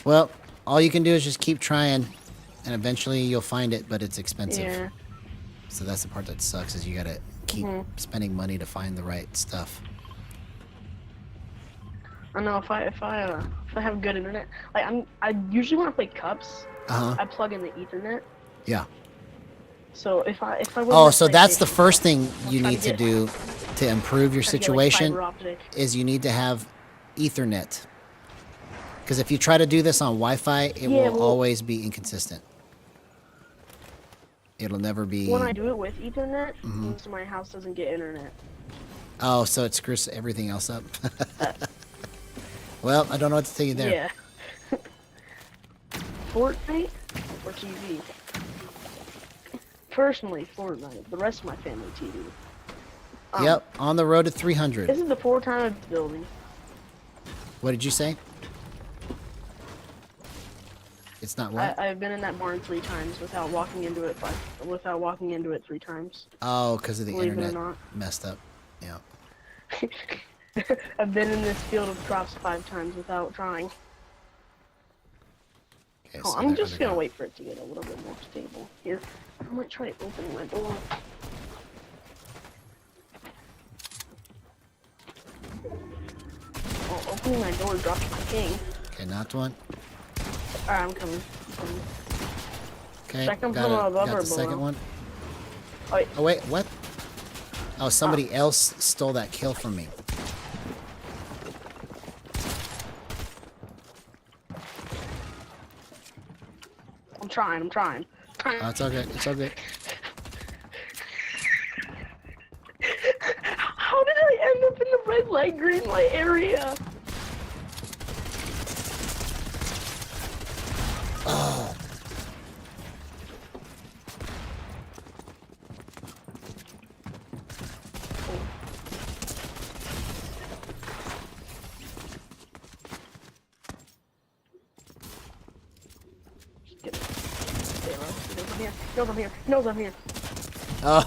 S1: Well, all you can do is just keep trying, and eventually you'll find it, but it's expensive.
S2: Yeah.
S1: So that's the part that sucks, is you gotta keep spending money to find the right stuff.
S2: I know if I have good internet, like I usually when I play cups, I plug in the Ethernet.
S1: Yeah.
S2: So if I
S1: Oh, so that's the first thing you need to do to improve your
S2: try to get, like,
S1: situation,
S2: fiber optic.
S1: is you need to have Ethernet. Because if you try to do this on Wi-Fi, it will always be inconsistent. It'll never be...
S2: When I do it with Ethernet, most of my house doesn't get internet.
S1: Oh, so it screws everything else up? Well, I don't know what to tell you there.
S2: Yeah. Fortnite or TV? Personally, Fortnite. The rest of my family, TV.
S1: Yep, on the road to 300.
S2: This is the 4th time I'm building.
S1: What did you say? It's not what?
S2: I've been in that barn 3 times without walking into it 3 times.
S1: Oh, because of the
S2: Believe it or
S1: internet
S2: not.
S1: messed up. Yeah.
S2: I've been in this field of crops 5 times without trying.
S1: Okay,
S2: Oh,
S1: so
S2: I'm just gonna wait for it to get a little bit more stable. Here, I might try opening my door. Oh, opening my door dropped my king.
S1: Okay, not one.
S2: Alright, I'm coming.
S1: Okay,
S2: Second
S1: got,
S2: from above
S1: got
S2: or
S1: the second
S2: below?
S1: one.
S2: Oh,
S1: Oh, wait, what? Oh, somebody else stole that kill from me.
S2: I'm trying.
S1: Oh, it's okay, it's okay.
S2: How did I end up in the red light, green light area?
S1: Oh.
S2: Knows I'm here.
S1: Oh.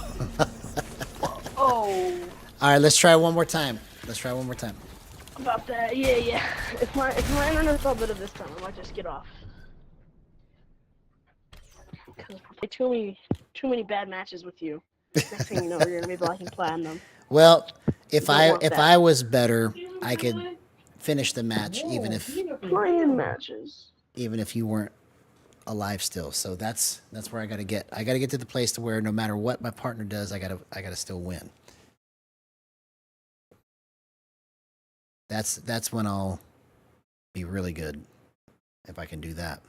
S2: Oh.
S1: Alright, let's try one more time.
S2: About that, yeah. If my internet's all better this time, I might just get off. Because I play too many bad matches with you. Next thing you know, you're gonna be blocking platinum.
S1: Well, if
S2: Don't want that.
S1: I was better, I could finish the match even
S2: Playing matches.
S1: if you weren't alive still. So that's where I gotta get. I gotta get to the place to where no matter what my partner does, I gotta still win. That's when I'll be really good, if I can do that.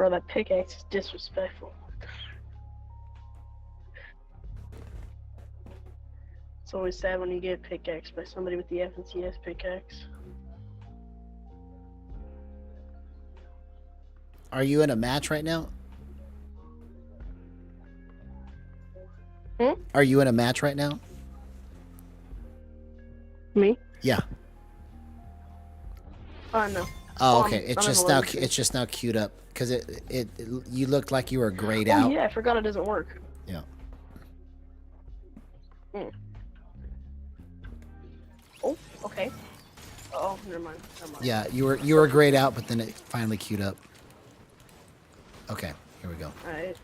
S2: Bro, that pickaxe is disrespectful. It's always sad when you get pickaxed by somebody with the FNCS pickaxe.
S1: Are you in a match right now?
S2: Hmm?
S1: Are you in a match right now?
S2: Me?
S1: Yeah.
S2: No.
S1: Oh,
S2: Well,
S1: okay.
S2: I'm
S1: It's
S2: in
S1: just now.
S2: 11.
S1: It's just now queued up because it you looked like you were grayed
S2: Oh
S1: out.
S2: yeah, I forgot it doesn't work.
S1: Yeah.
S2: Oh, okay. Oh, never mind. Never mind.
S1: Yeah, you were grayed out, but then it finally queued up. Okay, here we go.
S2: Alright.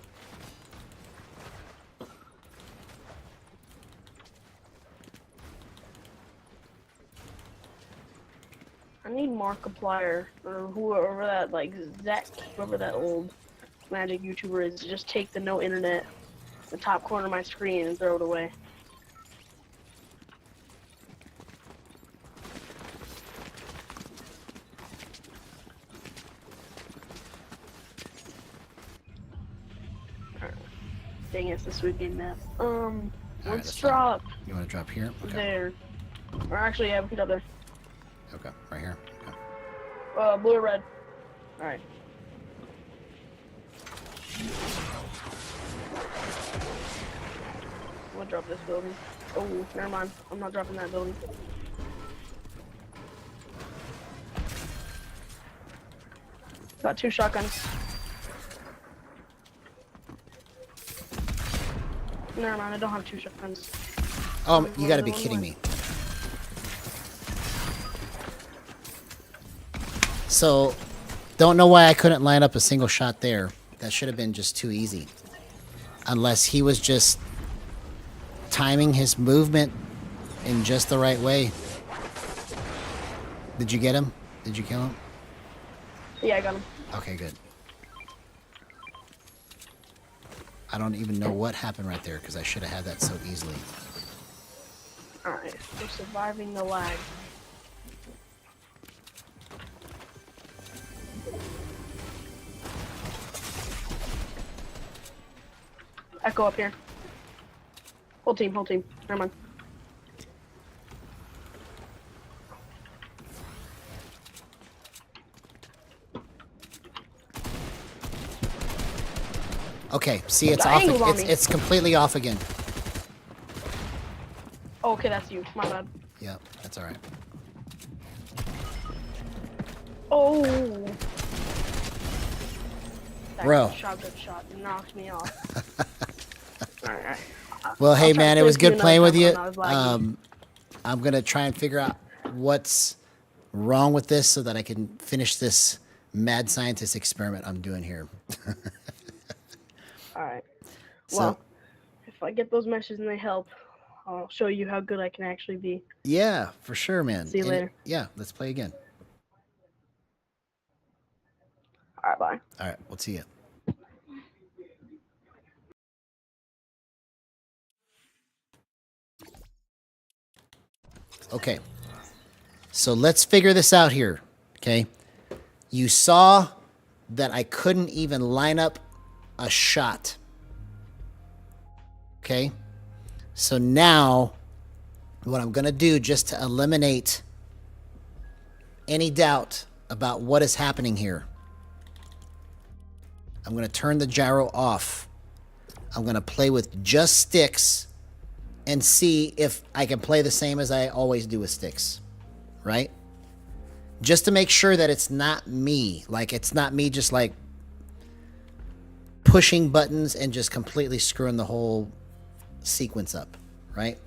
S2: I need Markiplier or whoever that like Zach, whoever that old magic YouTuber is, to just take the no internet, the top corner of my screen and throw it away. Dang, it's the sweet game map. Let's
S1: that's
S2: drop
S1: You want to drop here? Okay.
S2: there. Or actually, yeah, we can drop there.
S1: Okay, right here. Okay.
S2: Blue or red. Alright. We'll drop this building. Oh, never mind. I'm not dropping that building. Got 2 shotguns. Never mind, I don't have 2 shotguns.
S1: Oh, you got to be kidding me. So, don't know why I couldn't line up a single shot there. That should have been just too easy. Unless he was just timing his movement in just the right way. Did you get him? Did you kill him?
S2: Yeah, I got him.
S1: Okay, good. I don't even know what happened right there because I should have had that so easily.
S2: Alright, we're surviving the lag. Echo up here. Whole team, whole team. Never mind.
S1: Okay, see, it's
S2: The
S1: off.
S2: angle's on me.
S1: It's completely off again.
S2: Oh, okay, that's you. My bad.
S1: Yeah, that's all right.
S2: Oh. That
S1: Bro.
S2: shotgun shot knocked me off. Alright.
S1: Well, hey,
S2: I'll try
S1: man,
S2: to
S1: it was
S2: play
S1: good
S2: with
S1: playing with you.
S2: another time when I was laggy.
S1: I'm going to try and figure out what's wrong with this so that I can finish this mad scientist experiment I'm doing here.
S2: Alright.
S1: So,
S2: Well, if I get those meshes and they help, I'll show you how good I can actually be.
S1: yeah, for sure, man.
S2: See you later.
S1: Yeah, let's play again.
S2: Alright, bye.
S1: All right, we'll see you. Okay, so let's figure this out here, okay? You saw that I couldn't even line up a shot, okay? So now, what I'm going to do just to eliminate any doubt about what is happening here, I'm going to turn the gyro off. I'm going to play with just sticks and see if I can play the same as I always do with sticks, right? Just to make sure that it's not me. Like, it's not me just, like, pushing buttons and just completely screwing the whole sequence up, right?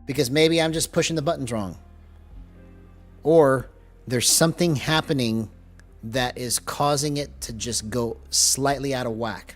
S1: Because maybe I'm just pushing the buttons wrong. Or there's something happening that is causing it to just go slightly out of whack.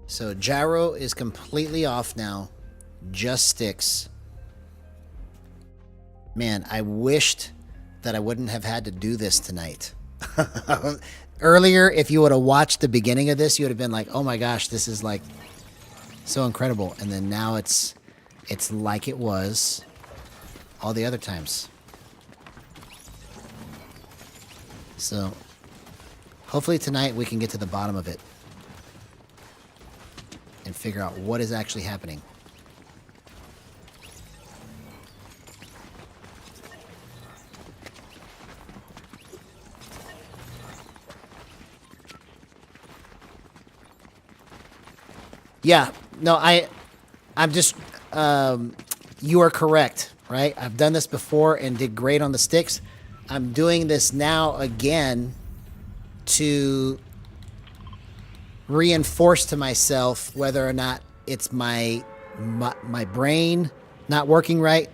S1: So gyro is completely off now. Just sticks. Man, I wished that I wouldn't have had to do this tonight. Earlier, if you would have watched the beginning of this, you would have been like, oh my gosh, this is like so incredible. And then now it's like it was all the other times. So hopefully tonight we can get to the bottom of it and figure out what is actually happening. Yeah, no, I'm just, you are correct, right? I've done this before and did great on the sticks. I'm doing this now again to reinforce to myself whether or not it's my brain not working right,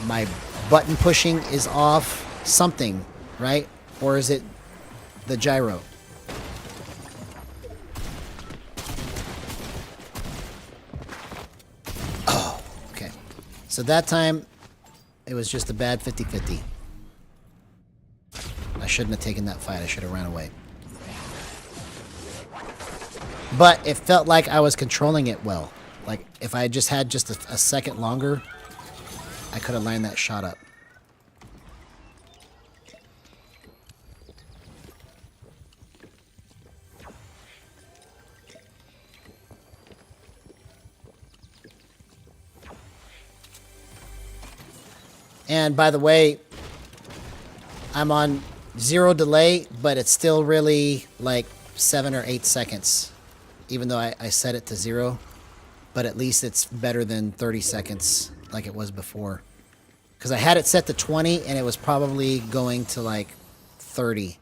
S1: my button pushing is off, something, right? Or is it the gyro? Oh, okay. So that time, it was just a bad 50-50. I shouldn't have taken that fight. I should have ran away. But it felt like I was controlling it well. Like, if I just had just a second longer, I could have lined that shot up. And by the way, I'm on 0 delay, but it's still really like 7 or 8 seconds. Even though I set it to 0. But at least it's better than 30 seconds like it was before. Because I had it set to 20 and it was probably going to like 30.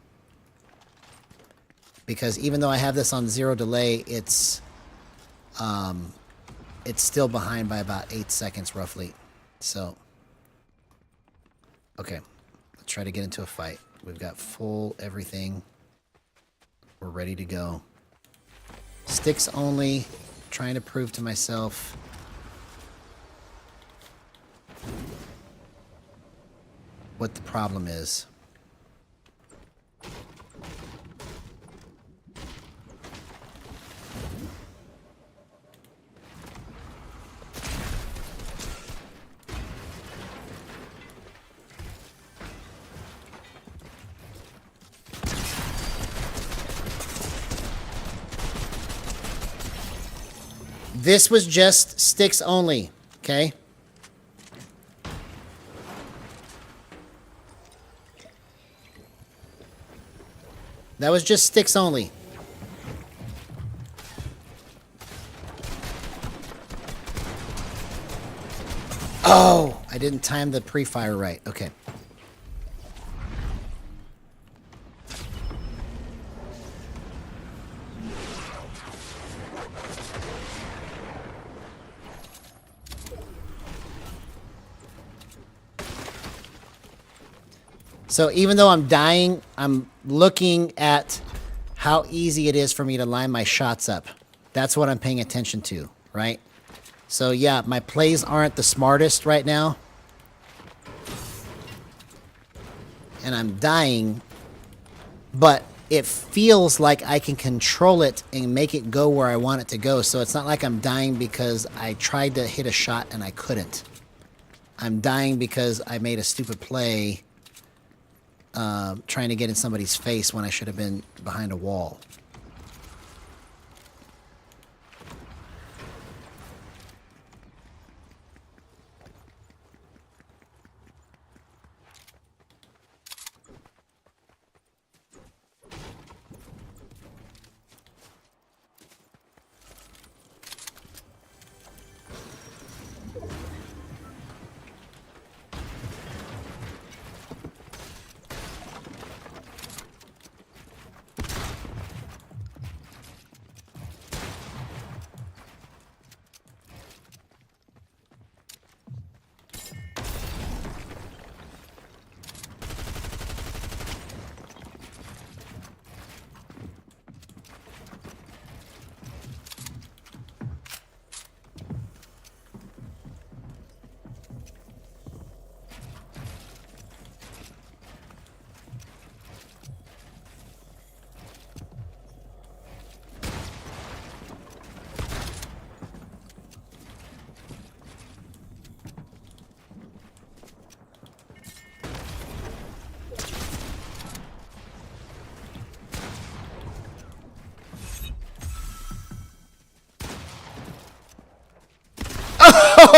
S1: Because even though I have this on 0 delay, it's still behind by about 8 seconds roughly. So, okay, let's try to get into a fight. We've got full everything. We're ready to go. Sticks only, trying to prove to myself what the problem is. This was just sticks only, okay? That was just sticks only. Oh, I didn't time the pre-fire right. Okay. So even though I'm dying, I'm looking at how easy it is for me to line my shots up. That's what I'm paying attention to, right? So yeah, my plays aren't the smartest right now. And I'm dying, but it feels like I can control it and make it go where I want it to go. So it's not like I'm dying because I tried to hit a shot and I couldn't. I'm dying because I made a stupid play trying to get in somebody's face when I should have been behind a wall.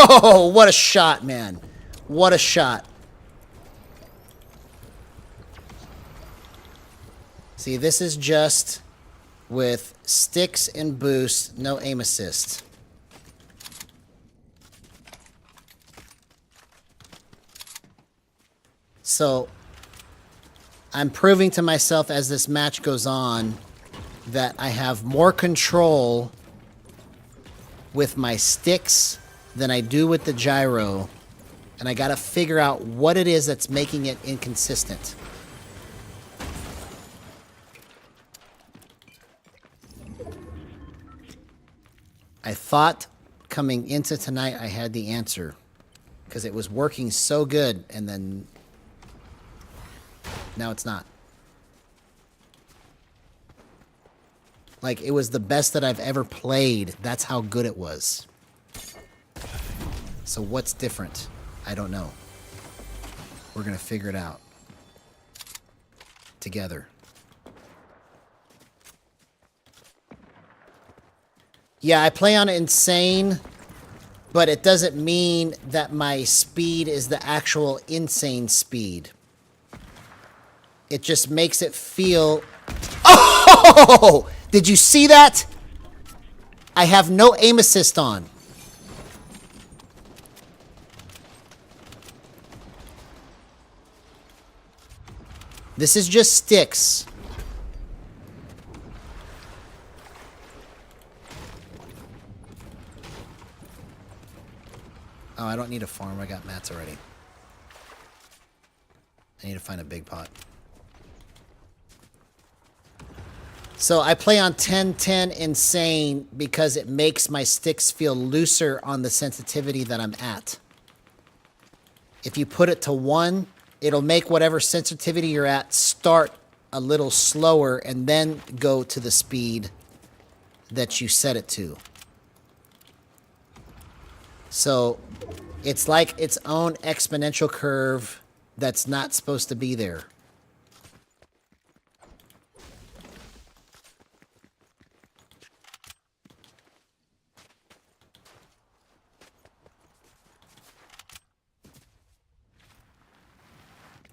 S1: Oh, what a shot, man. What a shot. See, this is just with sticks and boost, no aim assist. So, I'm proving to myself as this match goes on that I have more control with my sticks than I do with the gyro, and I gotta figure out what it is that's making it inconsistent. I thought coming into tonight I had the answer because it was working so good, and then now it's not. Like, it was the best that I've ever played. That's how good it was. So what's different? I don't know. We're gonna figure it out together. Yeah, I play on insane, but it doesn't mean that my speed is the actual insane speed. It just makes it feel... Oh! Did you see that? I have no aim assist on. This is just sticks. Oh, I don't need a farm. I got mats already. I need to find a big pot. So I play on 10-10 insane because it makes my sticks feel looser on the sensitivity that I'm at. If you put it to 1, it'll make whatever sensitivity you're at start a little slower and then go to the speed that you set it to. So it's like its own exponential curve that's not supposed to be there.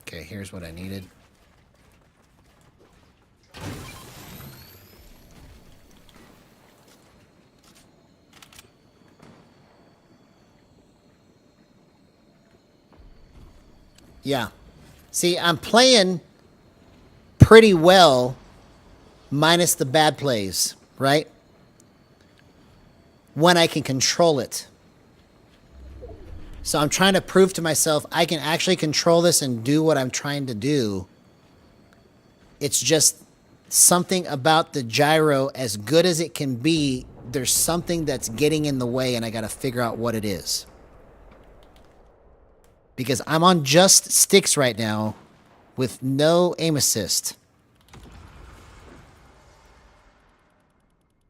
S1: Okay, here's what I needed. Yeah. See, I'm playing pretty well, minus the bad plays, right? When I can control it. So I'm trying to prove to myself I can actually control this and do what I'm trying to do. It's just something about the gyro, as good as it can be, there's something that's getting in the way, and I got to figure out what it is. Because I'm on just sticks right now with no aim assist.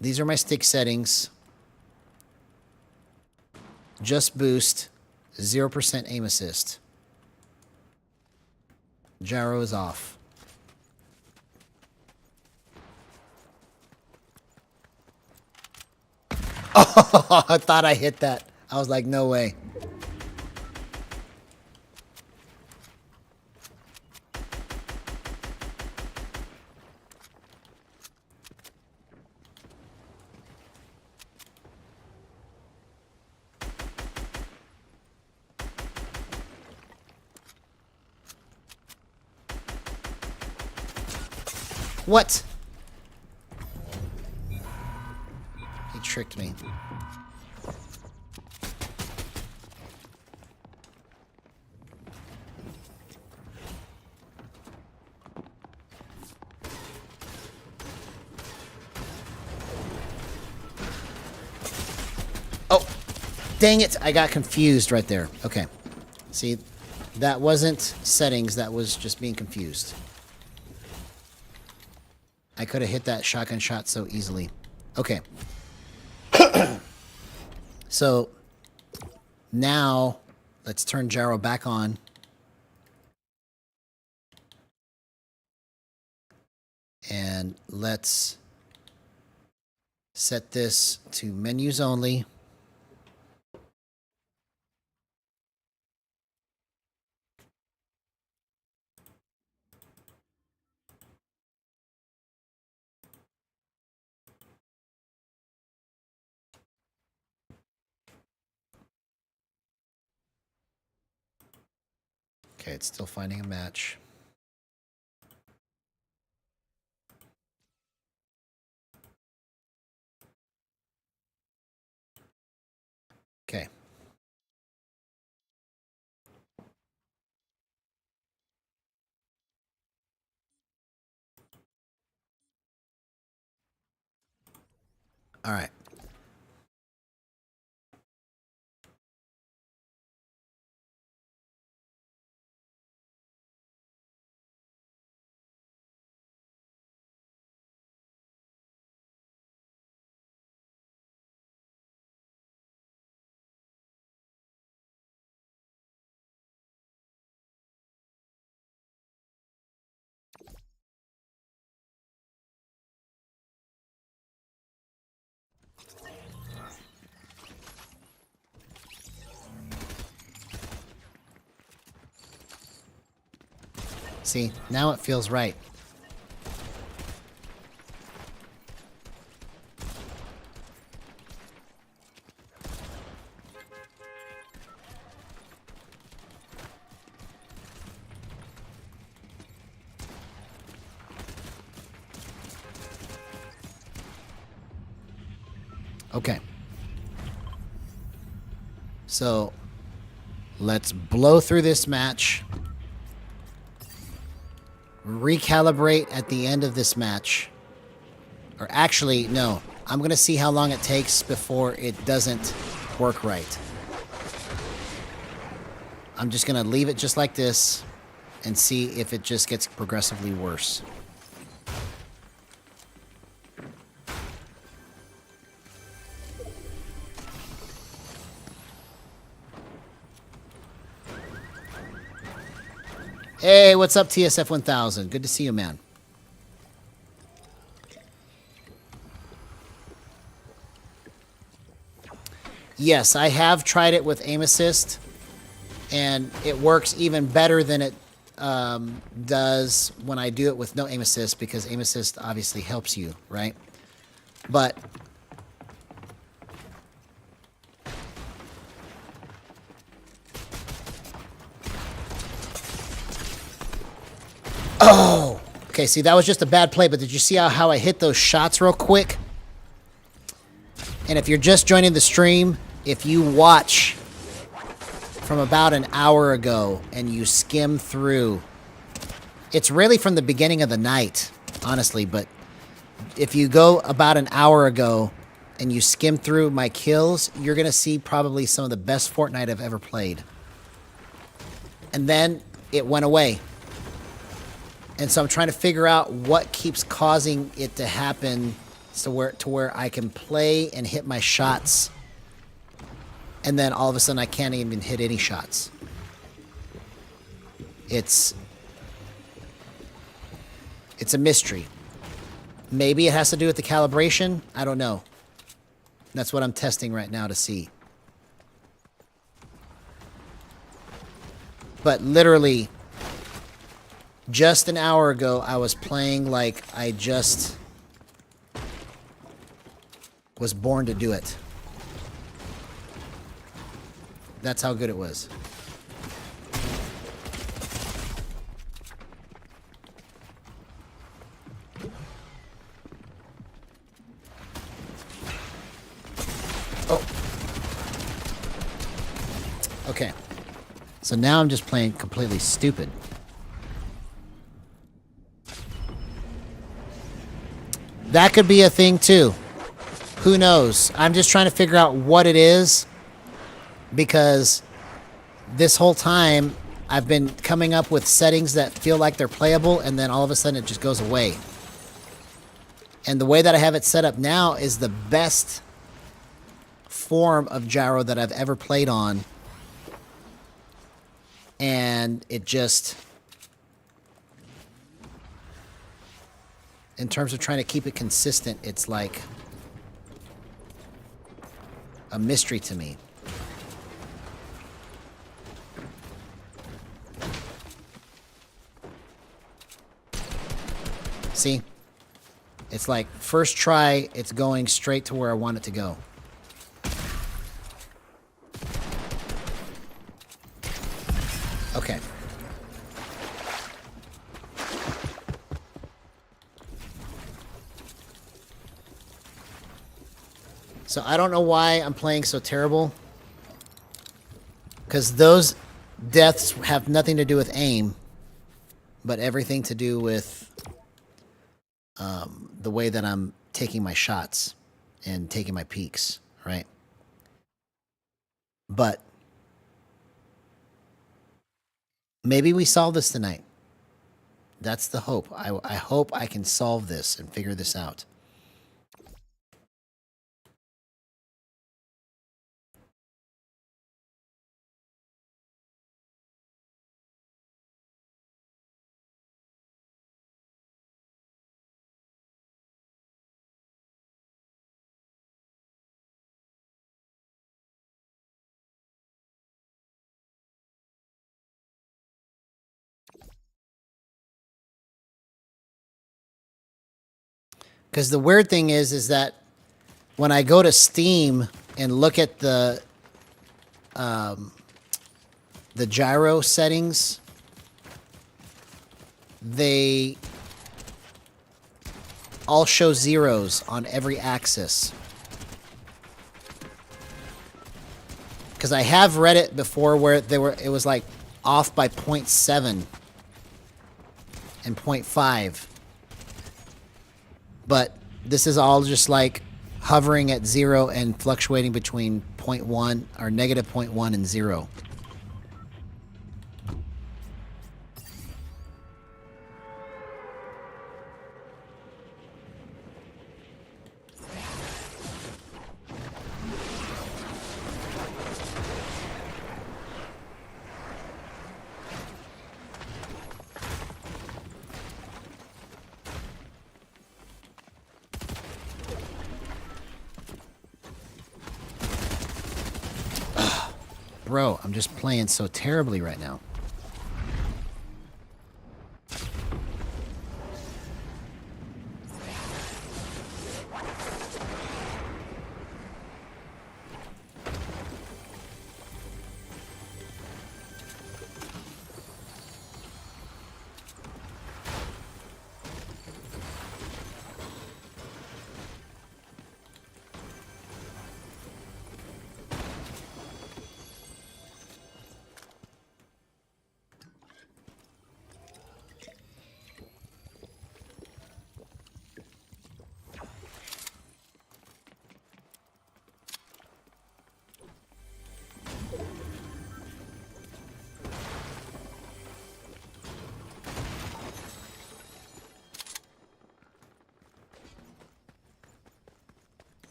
S1: These are my stick settings. Just boost. 0% aim assist. Gyro is off. Oh, I thought I hit that. I was like, no way. What? He tricked me. Oh, dang it. I got confused right there. Okay. See, that wasn't settings. That was just being confused. I could have hit that shotgun shot so easily. Okay. So, now, let's turn gyro back on. And let's set this to menus only. Okay, it's still finding a match. Okay. All right. See, now it feels right. Okay. So, let's blow through this match. Recalibrate at the end of this match. Or actually, no. I'm going to see how long it takes before it doesn't work right. I'm just going to leave it just like this and see if it just gets progressively worse. Hey, what's up, TSF 1000? Good to see you, man. Yes, I have tried it with aim assist, and it works even better than it does when I do it with no aim assist, because aim assist obviously helps you, right? But oh, okay. See, that was just a bad play. But did you see how I hit those shots real quick? And if you're just joining the stream, if you watch from about an hour ago and you skim through, it's really from the beginning of the night, honestly, but if you go about an hour ago and you skim through my kills, you're going to see probably some of the best Fortnite I've ever played. And then it went away. And so I'm trying to figure out what keeps causing it to happen to where I can play and hit my shots, and then all of a sudden I can't even hit any shots. It's a mystery. Maybe it has to do with the calibration. I don't know. That's what I'm testing right now to see. But literally, just an hour ago, I was playing like I just was born to do it. That's how good it was. Oh. Okay. So now I'm just playing completely stupid. That could be a thing too. Who knows? I'm just trying to figure out what it is, because this whole time I've been coming up with settings that feel like they're playable, and then all of a sudden it just goes away. And the way that I have it set up now is the best form of gyro that I've ever played on. And it just, in terms of trying to keep it consistent, it's like a mystery to me. See? It's like first try, it's going straight to where I want it to go. Okay. So I don't know why I'm playing so terrible. Because those deaths have nothing to do with aim, but everything to do with the way that I'm taking my shots and taking my peeks, right? But maybe we solve this tonight. That's the hope. I hope I can solve this and figure this out. Because the weird thing is that when I go to Steam and look at the gyro settings, they all show zeros on every axis. Because I have read it before where it was like off by 0.7 and 0.5. But this is all just like hovering at 0 and fluctuating between 0.1 or negative 0.1 and 0. Bro, I'm just playing so terribly right now.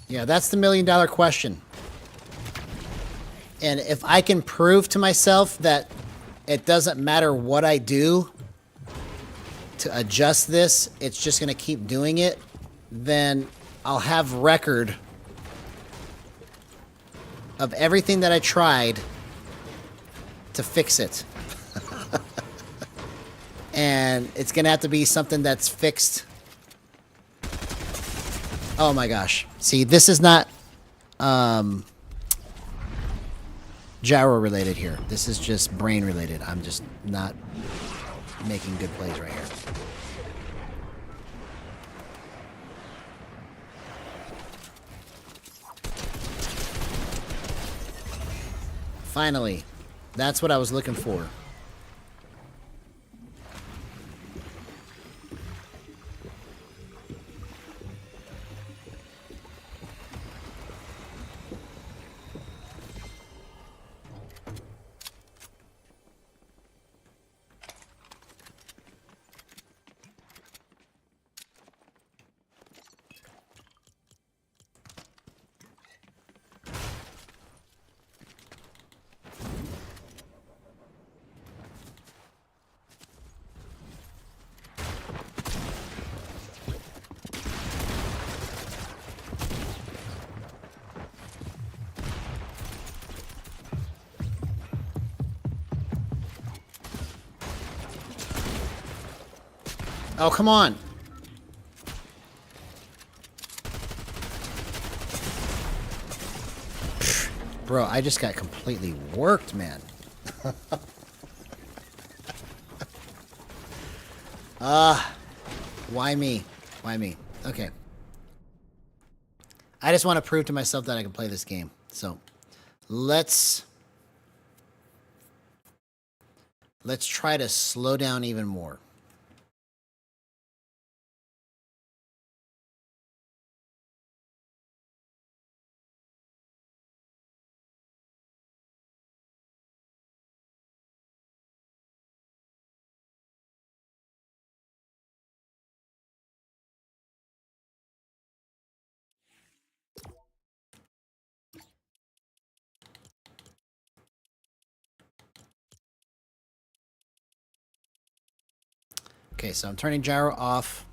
S1: Yeah, that's the $1,000,000 question. And if I can prove to myself that it doesn't matter what I do to adjust this, it's just going to keep doing it, then I'll have record of everything that I tried to fix it. And it's going to have to be something that's fixed. Oh my gosh. See, this is not gyro related here. This is just brain related. I'm just not making good plays right here. Finally. That's what I was looking for. Oh, come on. Bro, I just got completely worked, man. Why me? Why me? Okay. I just want to prove to myself that I can play this game. So, let's try to slow down even more. Okay, so I'm turning gyro off,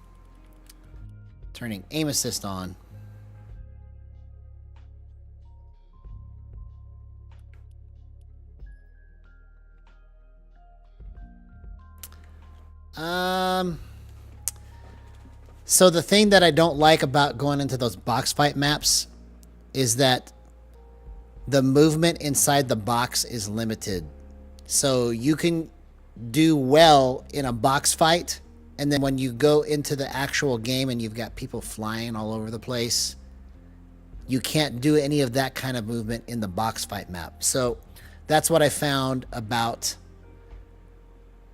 S1: turning aim assist on. So the thing that I don't like about going into those box fight maps is that the movement inside the box is limited. So you can do well in a box fight, and then when you go into the actual game and you've got people flying all over the place, you can't do any of that kind of movement in the box fight map. So that's what I found about,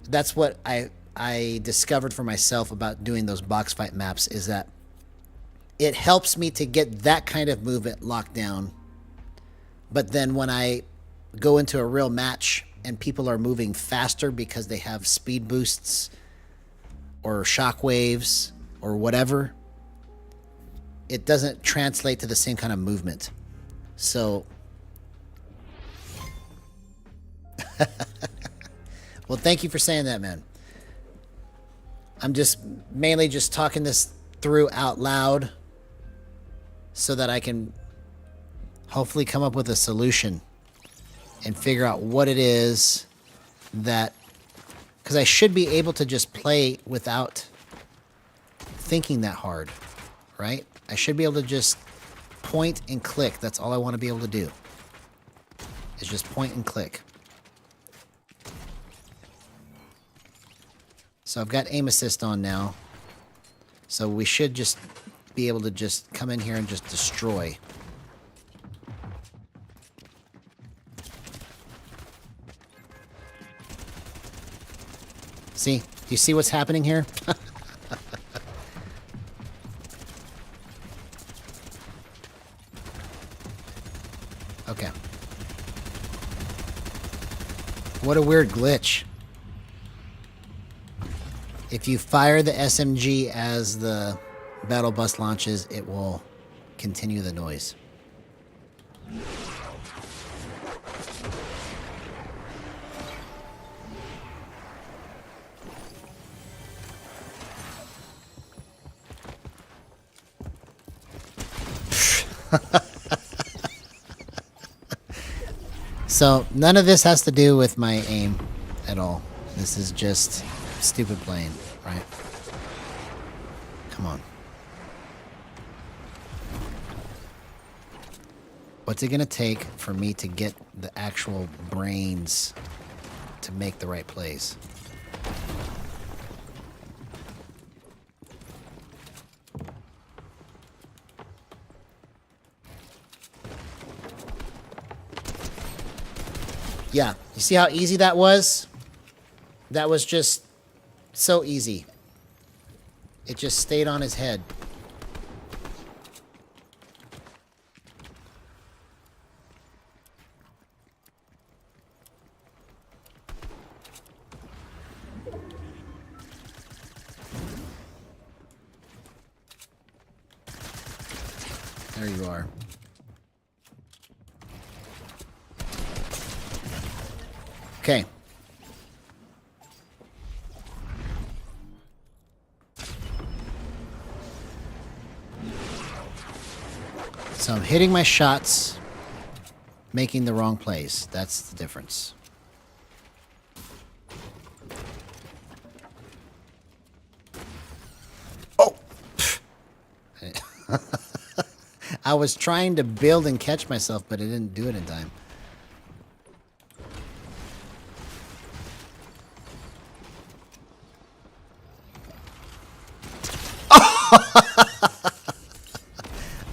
S1: that's what I discovered for myself about doing those box fight maps, is that it helps me to get that kind of movement locked down. But then when I go into a real match and people are moving faster because they have speed boosts or shock waves or whatever, it doesn't translate to the same kind of movement. So well, thank you for saying that, man. I'm just mainly just talking this through out loud so that I can hopefully come up with a solution and figure out what it is that, because I should be able to just play without thinking that hard, right? I should be able to just point and click. That's all I want to be able to do, is just point and click. So I've got aim assist on now. So we should just be able to just come in here and just destroy. See? Do you see what's happening here? Okay. What a weird glitch. If you fire the SMG as the battle bus launches, it will continue the noise. So none of this has to do with my aim at all. This is just stupid playing, right? Come on. What's it gonna take for me to get the actual brains to make the right plays? Yeah, you see how easy that was? That was just so easy. It just stayed on his head. There you are. Okay. So I'm hitting my shots, making the wrong plays. That's the difference. I was trying to build and catch myself, but it didn't do it in time.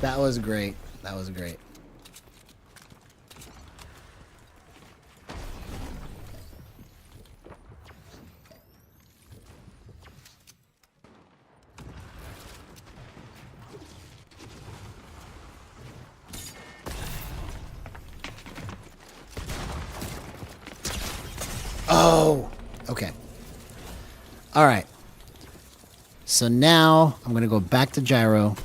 S1: That was great. That was great. Oh, okay. All right. So now I'm going to go back to gyro.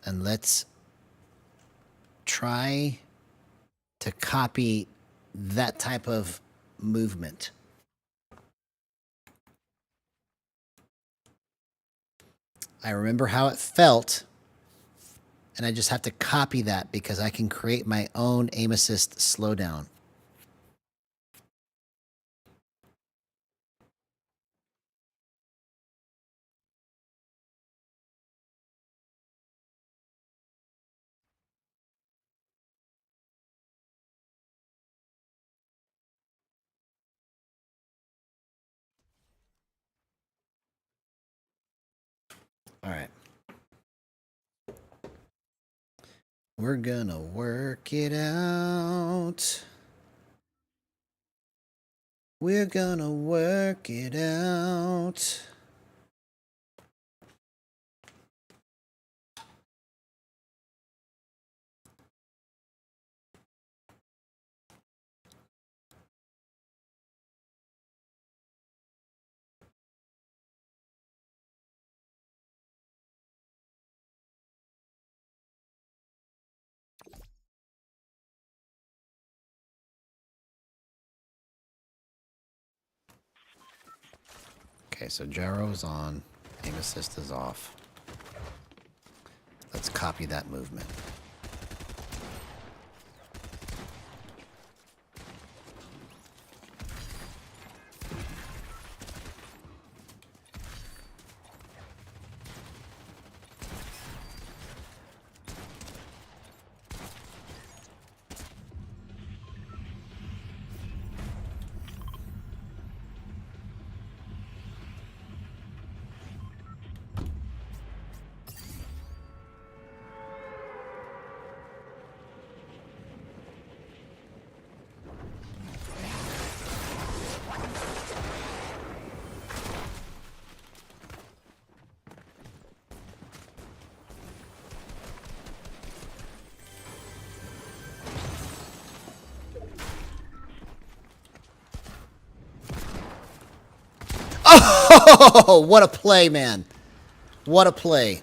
S1: And let's try to copy that type of movement. I remember how it felt, and I just have to copy that because I can create my own aim assist slowdown. All right. We're gonna work it out. We're gonna work it out. Okay, so gyro is on, aim assist is off. Let's copy that movement. Oh, what a play, man. What a play.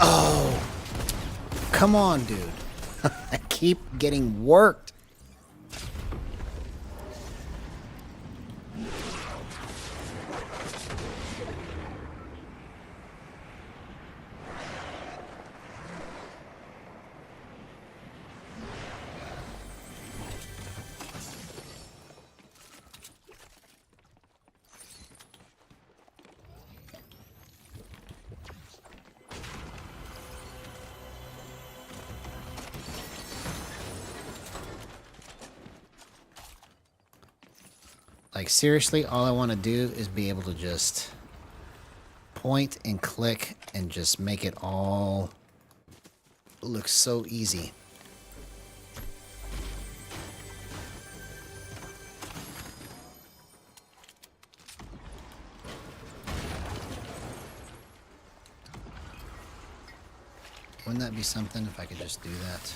S1: Oh, come on, dude. I keep getting worked. Like, seriously, all I want to do is be able to just point and click and just make it all look so easy. Wouldn't that be something if I could just do that?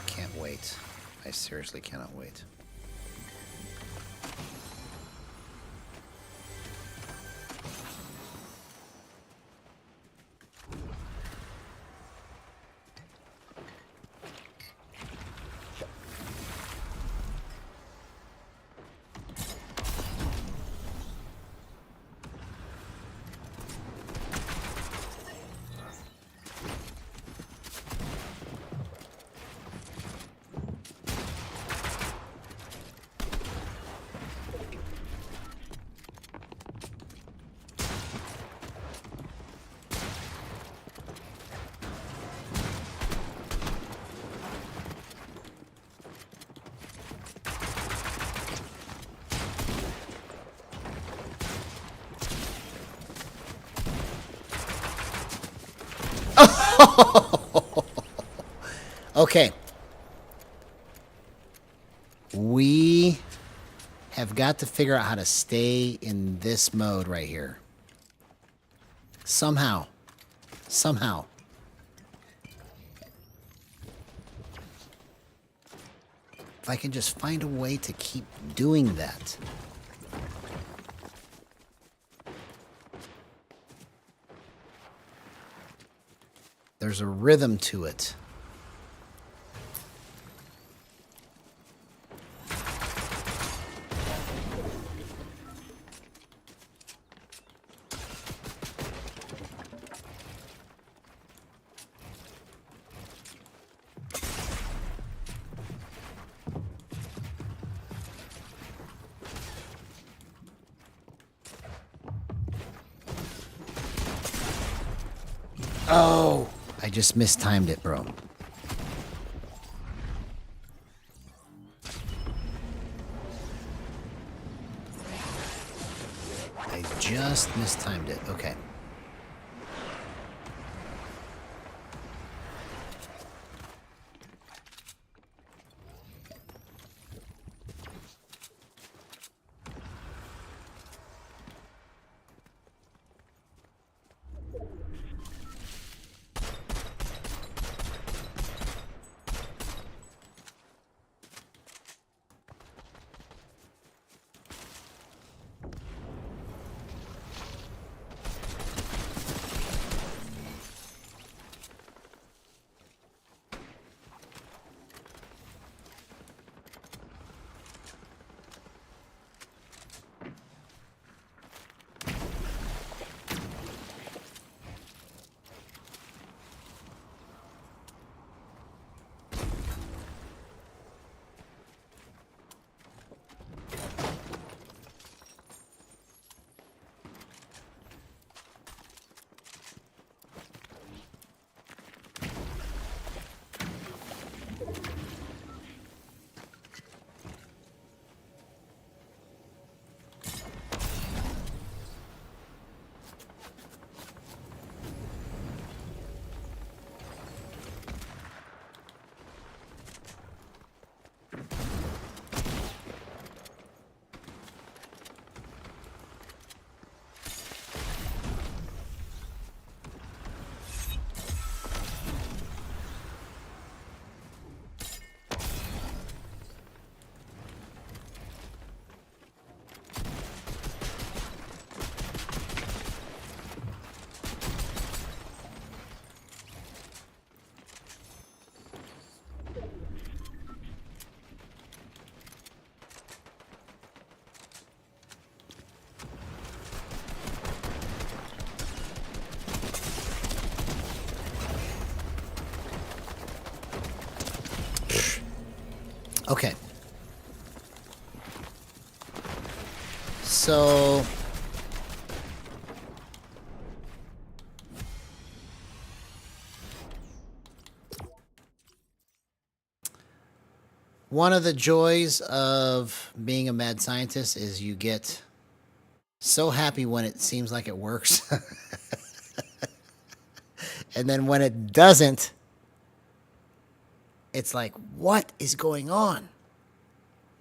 S1: Can't wait. I seriously cannot wait. Okay. We have got to figure out how to stay in this mode right here. Somehow. Somehow. If I can just find a way to keep doing that. There's a rhythm to it. Oh, I just mistimed it, bro. I just mistimed it. Okay. Okay. So one of the joys of being a mad scientist is you get so happy when it seems like it works. And then when it doesn't, it's like, what is going on?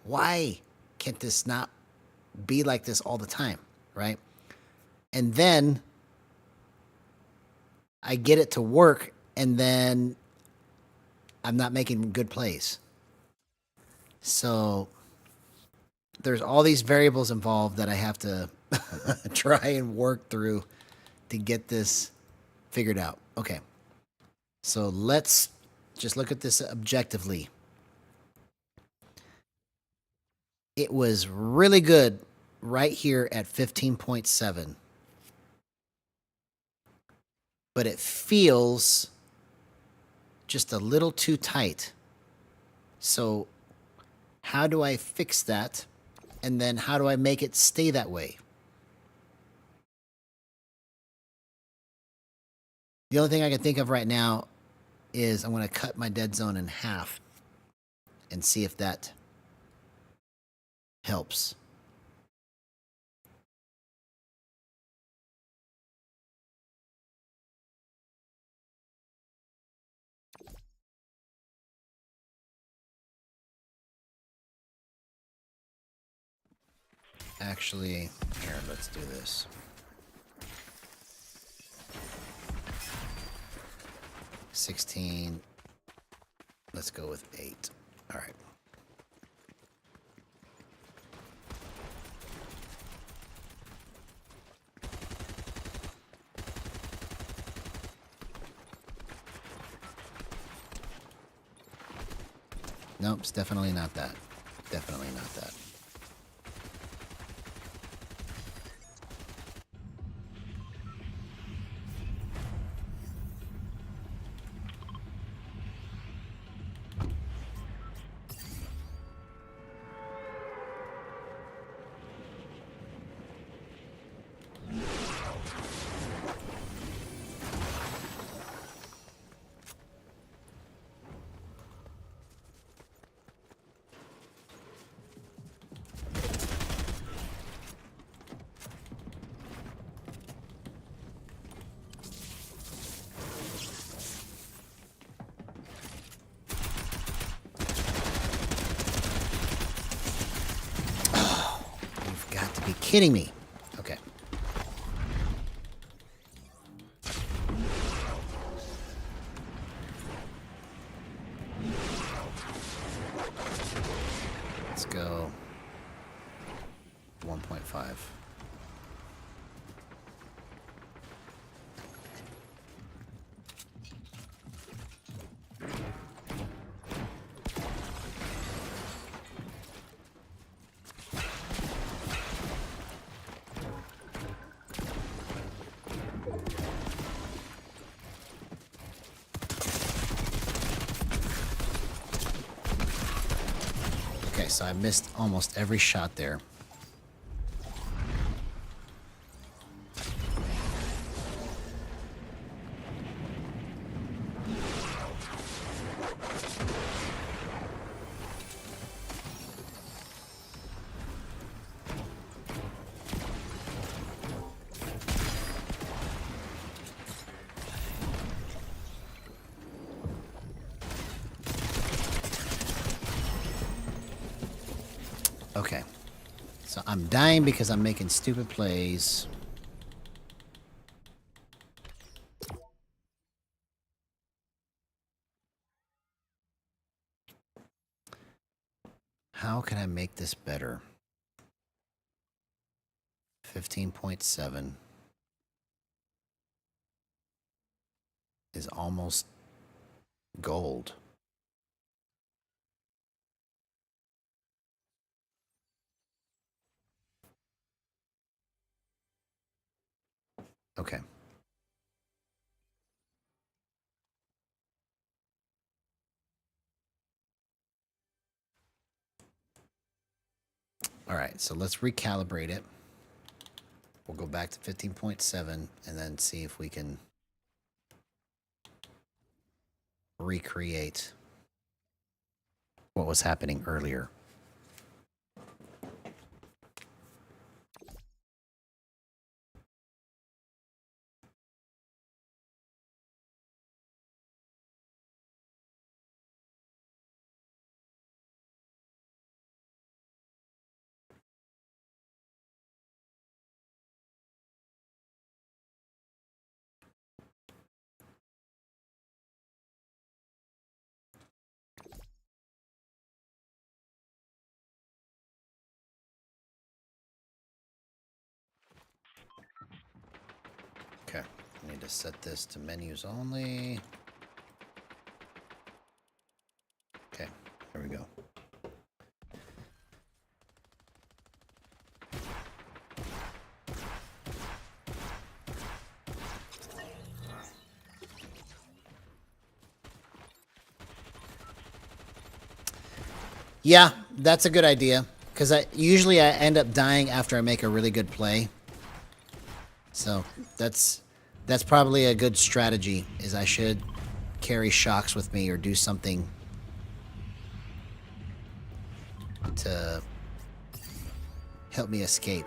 S1: Why can't this not be like this all the time, right? And then I get it to work, and then I'm not making good plays. So there's all these variables involved that I have to try and work through to get this figured out. Okay. So let's just look at this objectively. It was really good right here at 15.7. But it feels just a little too tight. So how do I fix that? And then how do I make it stay that way? The only thing I can think of right now is I'm going to cut my dead zone in half and see if that helps. Actually, here, let's do this. 16. Let's go with 8. All right. Nope, it's definitely not that. Definitely not that. You've got to be kidding me. Okay. Let's go 1.5. Okay, so I missed almost every shot there. Okay. So I'm dying because I'm making stupid plays. How can I make this better? 15.7 is almost gold. Okay. All right, so let's recalibrate it. We'll go back to 15.7 and then see if we can recreate what was happening earlier. to set this to menus only. Okay, there we go. Yeah, that's a good idea. Because usually I end up dying after I make a really good play. So that's probably a good strategy, is I should carry shocks with me or do something to help me escape.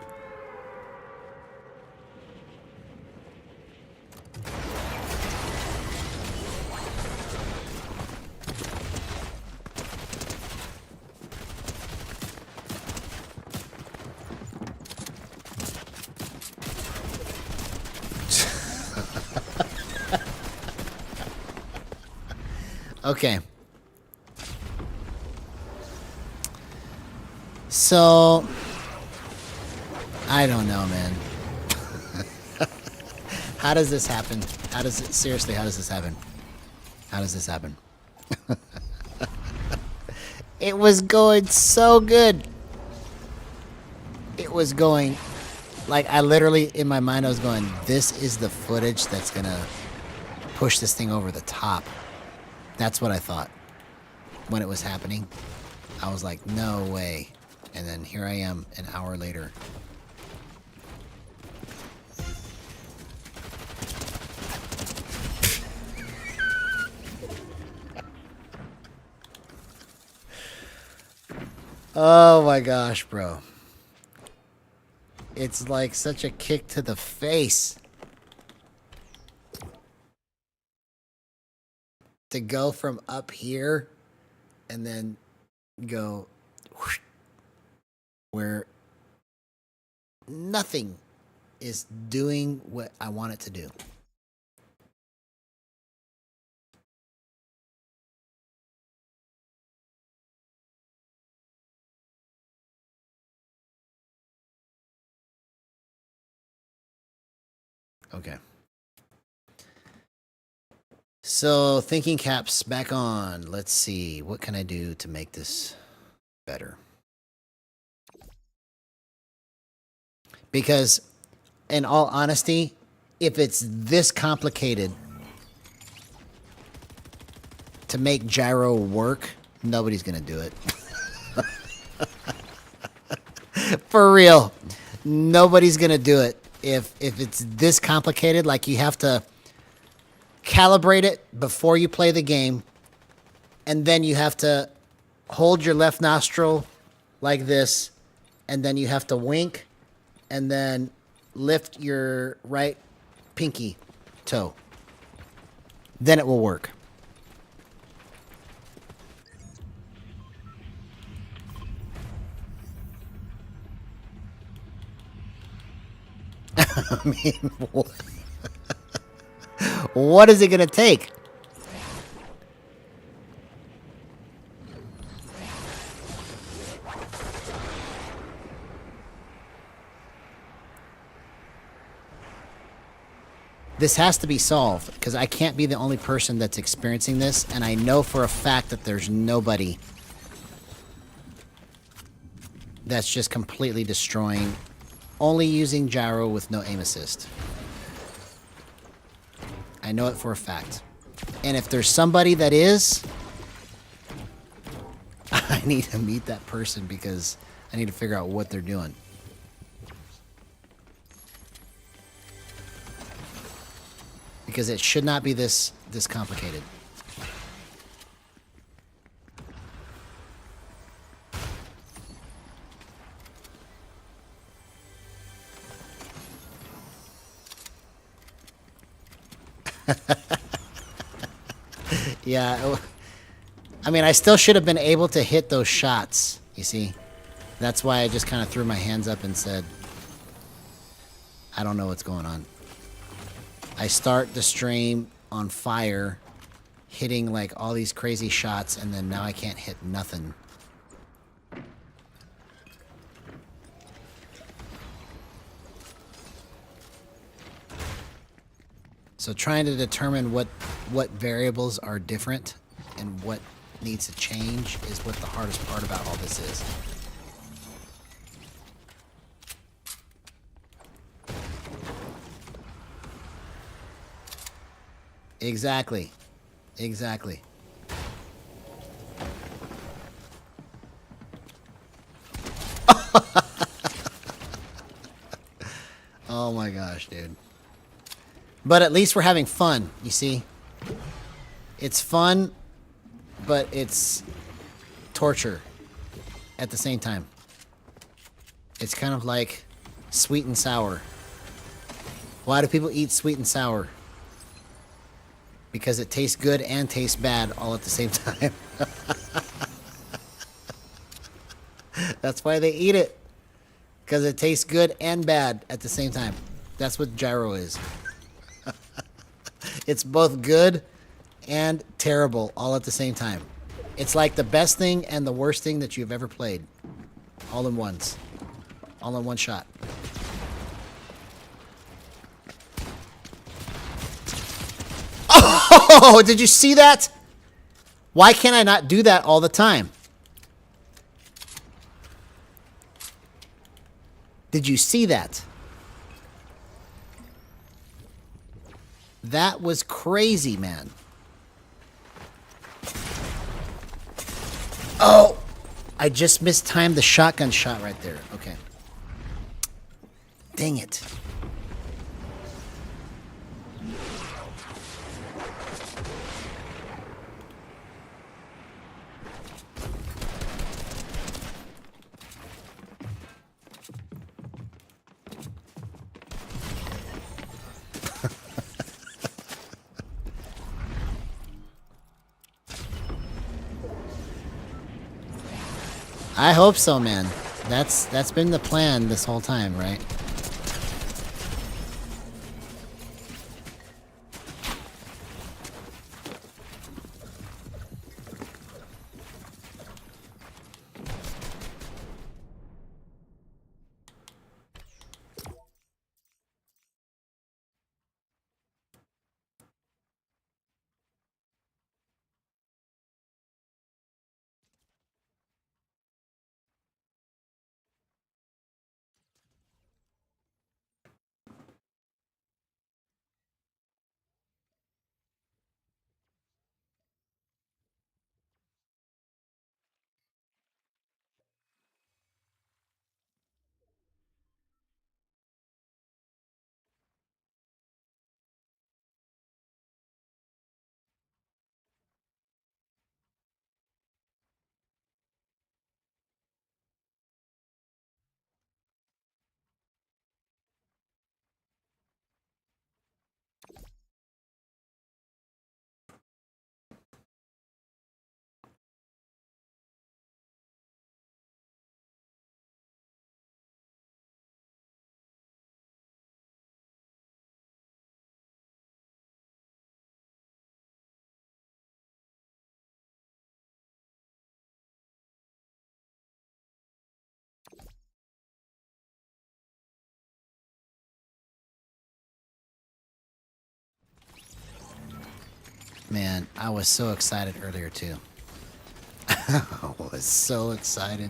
S1: Okay. So, I don't know, man. How does this happen? Seriously, how does this happen? How does this happen? It was going so good. It was going, like, I literally, in my mind, I was going, this is the footage that's gonna push this thing over the top. That's what I thought when it was happening. I was like, no way. And then here I am an hour later. Oh my gosh, bro. It's like such a kick to the face. To go from up here and then go whoosh, where nothing is doing what I want it to do. Okay. So, thinking caps back on. Let's see. What can I do to make this better? Because, in all honesty, if it's this complicated to make gyro work, nobody's going to do it. For real. Nobody's going to do it. If it's this complicated, like you have to calibrate it before you play the game, and then you have to hold your left nostril like this, and then you have to wink, and then lift your right pinky toe. Then it will work. I mean, what is it going to take? This has to be solved, because I can't be the only person that's experiencing this, and I know for a fact that there's nobody that's just completely destroying, only using gyro with no aim assist. I know it for a fact. And if there's somebody that is, I need to meet that person, because I need to figure out what they're doing. Because it should not be this complicated. Yeah, I mean, I still should have been able to hit those shots, you see? That's why I just kind of threw my hands up and said, I don't know what's going on. I start the stream on fire, hitting like all these crazy shots, and then now I can't hit nothing. So trying to determine what variables are different and what needs to change is what the hardest part about all this is. Exactly. Exactly. Oh my gosh, dude. But at least we're having fun, you see? It's fun, but it's torture at the same time. It's kind of like sweet and sour. Why do people eat sweet and sour? Because it tastes good and tastes bad all at the same time. That's why they eat it. Because it tastes good and bad at the same time. That's what gyro is. It's both good and terrible all at the same time. It's like the best thing and the worst thing that you've ever played. All in once. All in one shot. Oh, did you see that? Why can't I not do that all the time? Did you see that? That was crazy, man. Oh! I just mistimed the shotgun shot right there. Okay. Dang it. I hope so, man. That's been the plan this whole time, right? Man, I was so excited earlier, too. I was so excited.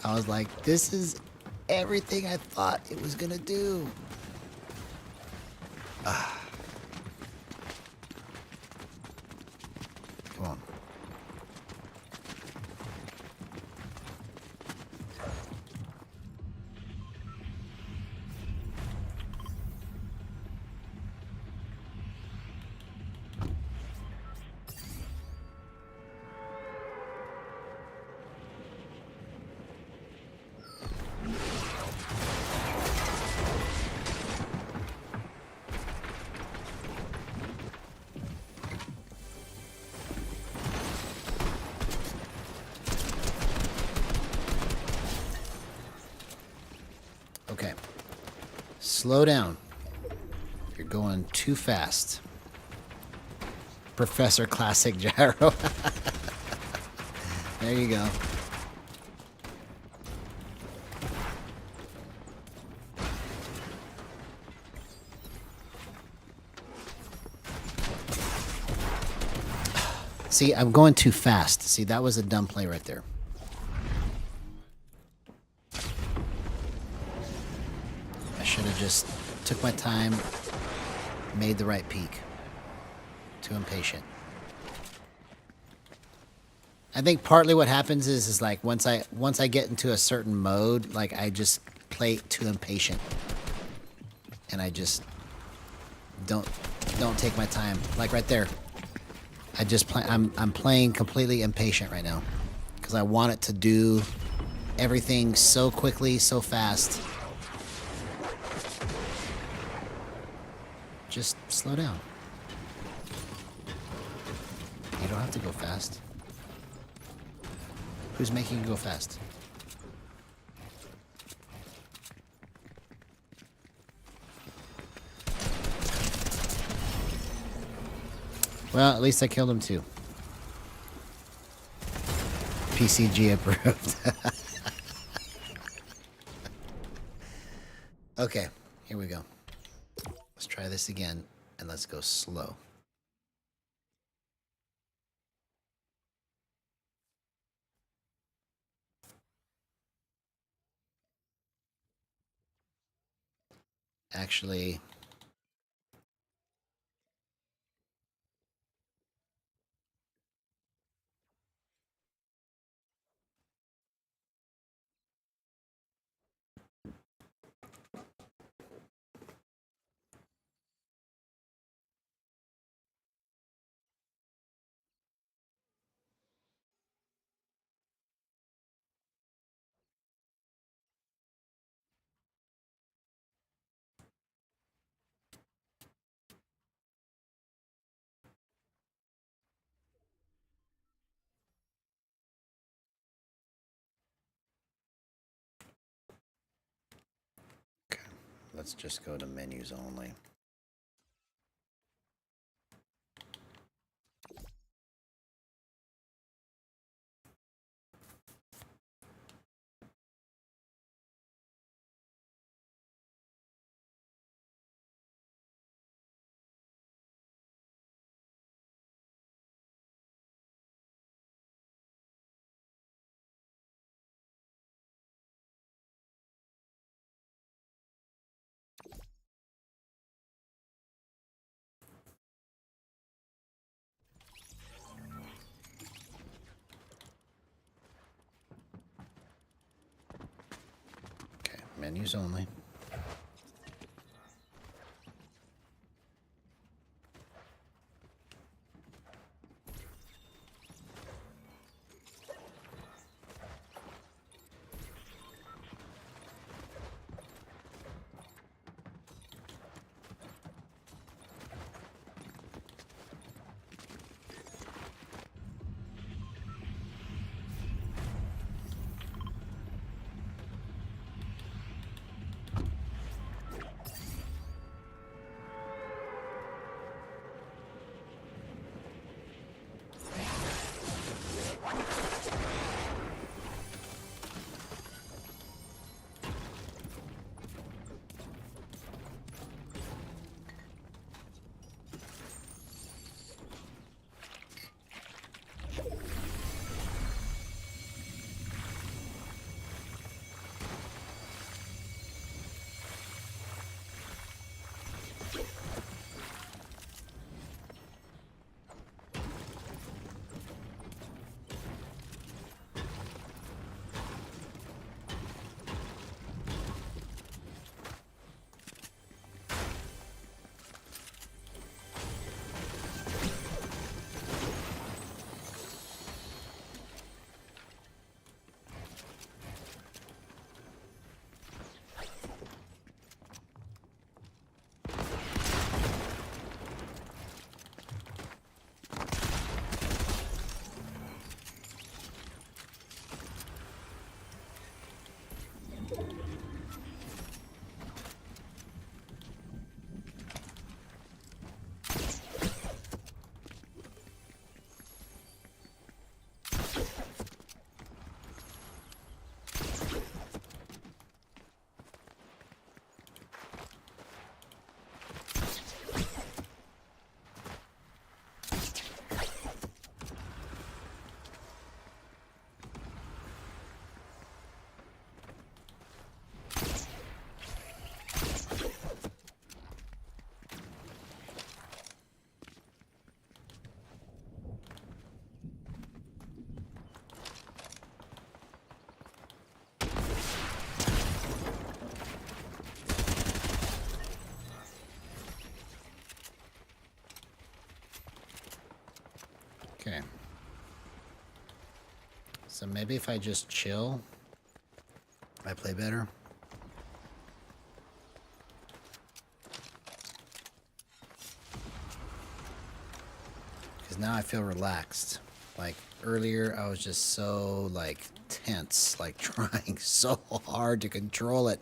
S1: I was like, this is everything I thought it was gonna do. Come on. Okay. Slow down. You're going too fast. Professor Classic Gyro. There you go. See, I'm going too fast. See, that was a dumb play right there. I should have just took my time, made the right peak. Too impatient. I think partly what happens is like once I get into a certain mode, like I just play too impatient, and I just don't take my time. Like right there, I just play. I'm playing completely impatient right now because I want it to do everything so quickly, so fast. Just slow down. You don't have to go fast. Who's making you go fast? Well, at least I killed him too. PCG approved. Okay, here we go. Let's try this again, and let's go slow. Actually, okay, let's just go to menus only. Okay, menus only. So maybe if I just chill, I play better. Because now I feel relaxed. Like earlier, I was just so like tense, like trying so hard to control it.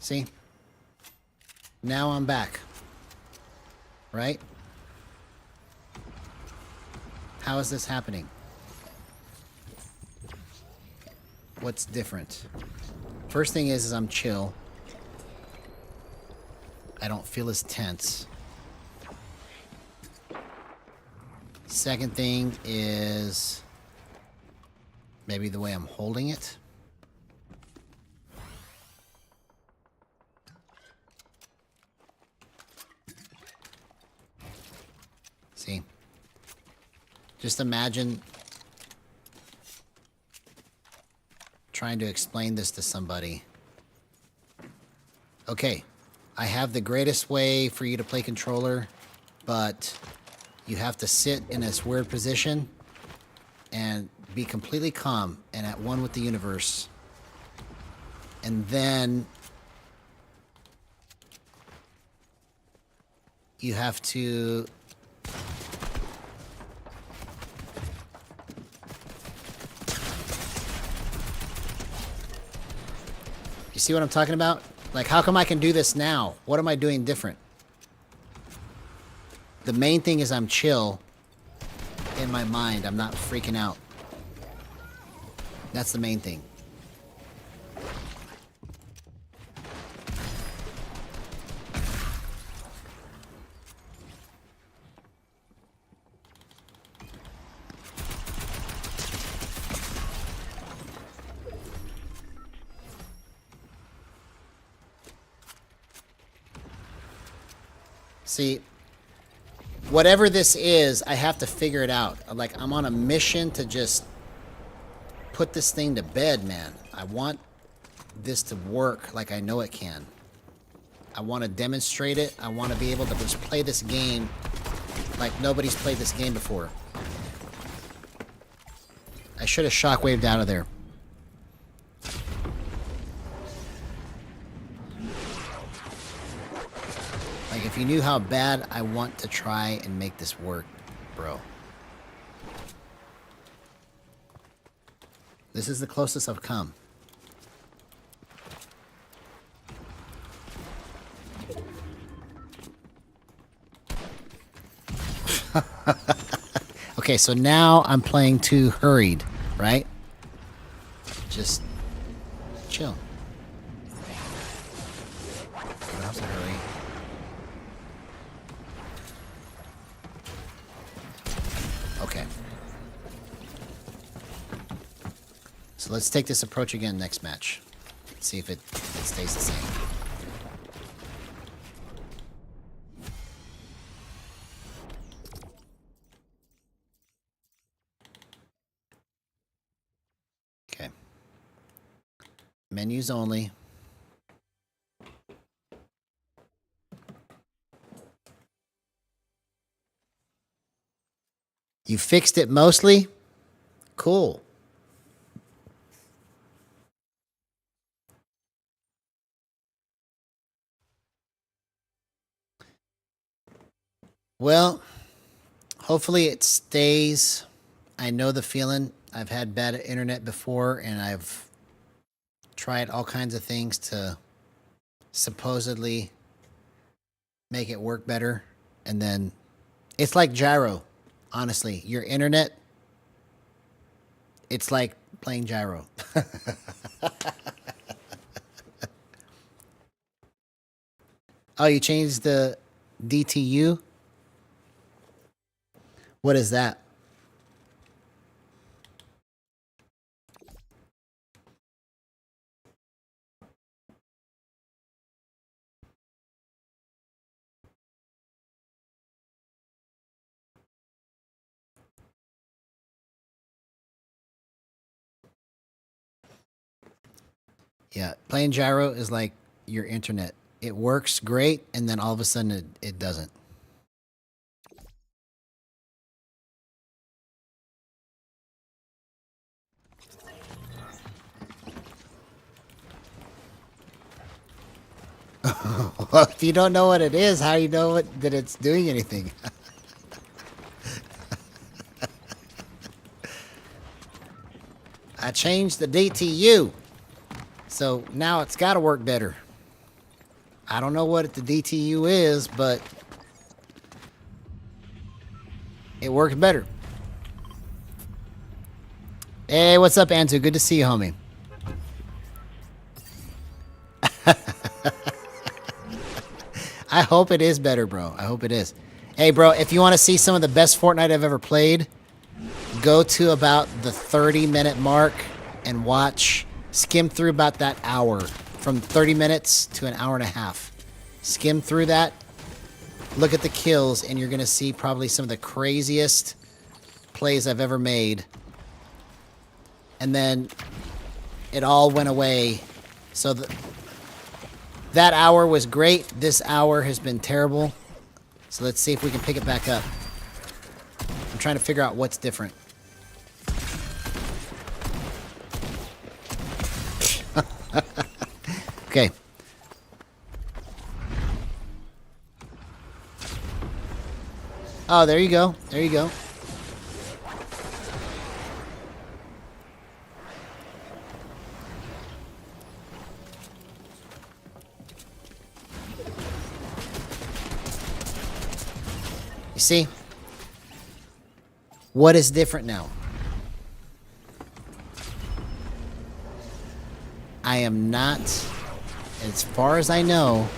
S1: See? Now I'm back. Right? How is this happening? What's different? First thing is I'm chill. I don't feel as tense. Second thing is maybe the way I'm holding it. See? Just imagine trying to explain this to somebody. Okay, I have the greatest way for you to play controller, but you have to sit in this weird position and be completely calm and at one with the universe. And then you have to you see what I'm talking about? Like, how come I can do this now? What am I doing different? The main thing is I'm chill in my mind. I'm not freaking out. That's the main thing. See, whatever this is, I have to figure it out. Like, I'm on a mission to just put this thing to bed, man. I want this to work like I know it can. I want to demonstrate it. I want to be able to just play this game like nobody's played this game before. I should have shockwaved out of there. Like, if you knew how bad I want to try and make this work, bro. This is the closest I've come. Okay, so now I'm playing too hurried, right? Just chill. Get off the hurry. Okay. So let's take this approach again next match. See if it stays the same. Okay. Menus only. You fixed it mostly? Cool. Well, hopefully it stays. I know the feeling. I've had bad internet before, and I've tried all kinds of things to supposedly make it work better. And then it's like gyro. Honestly, your internet, it's like playing gyro. Oh, you changed the DTU? What is that? Yeah, playing gyro is like your internet. It works great, and then all of a sudden it doesn't. Well, if you don't know what it is, how do you know that it's doing anything? I changed the DTU, so now it's got to work better. I don't know what the DTU is, but it works better. Hey, what's up, Antu? Good to see you, homie. I hope it is better, bro. I hope it is. Hey, bro, if you want to see some of the best Fortnite I've ever played, go to about the 30-minute mark and watch. Skim through about that hour. From 30 minutes to an hour and a half. Skim through that. Look at the kills, and you're going to see probably some of the craziest plays I've ever made. And then it all went away. So that hour was great. This hour has been terrible. So let's see if we can pick it back up. I'm trying to figure out what's different. Okay. Oh, there you go. There you go. You see? What is different now? I am not, as far as I know,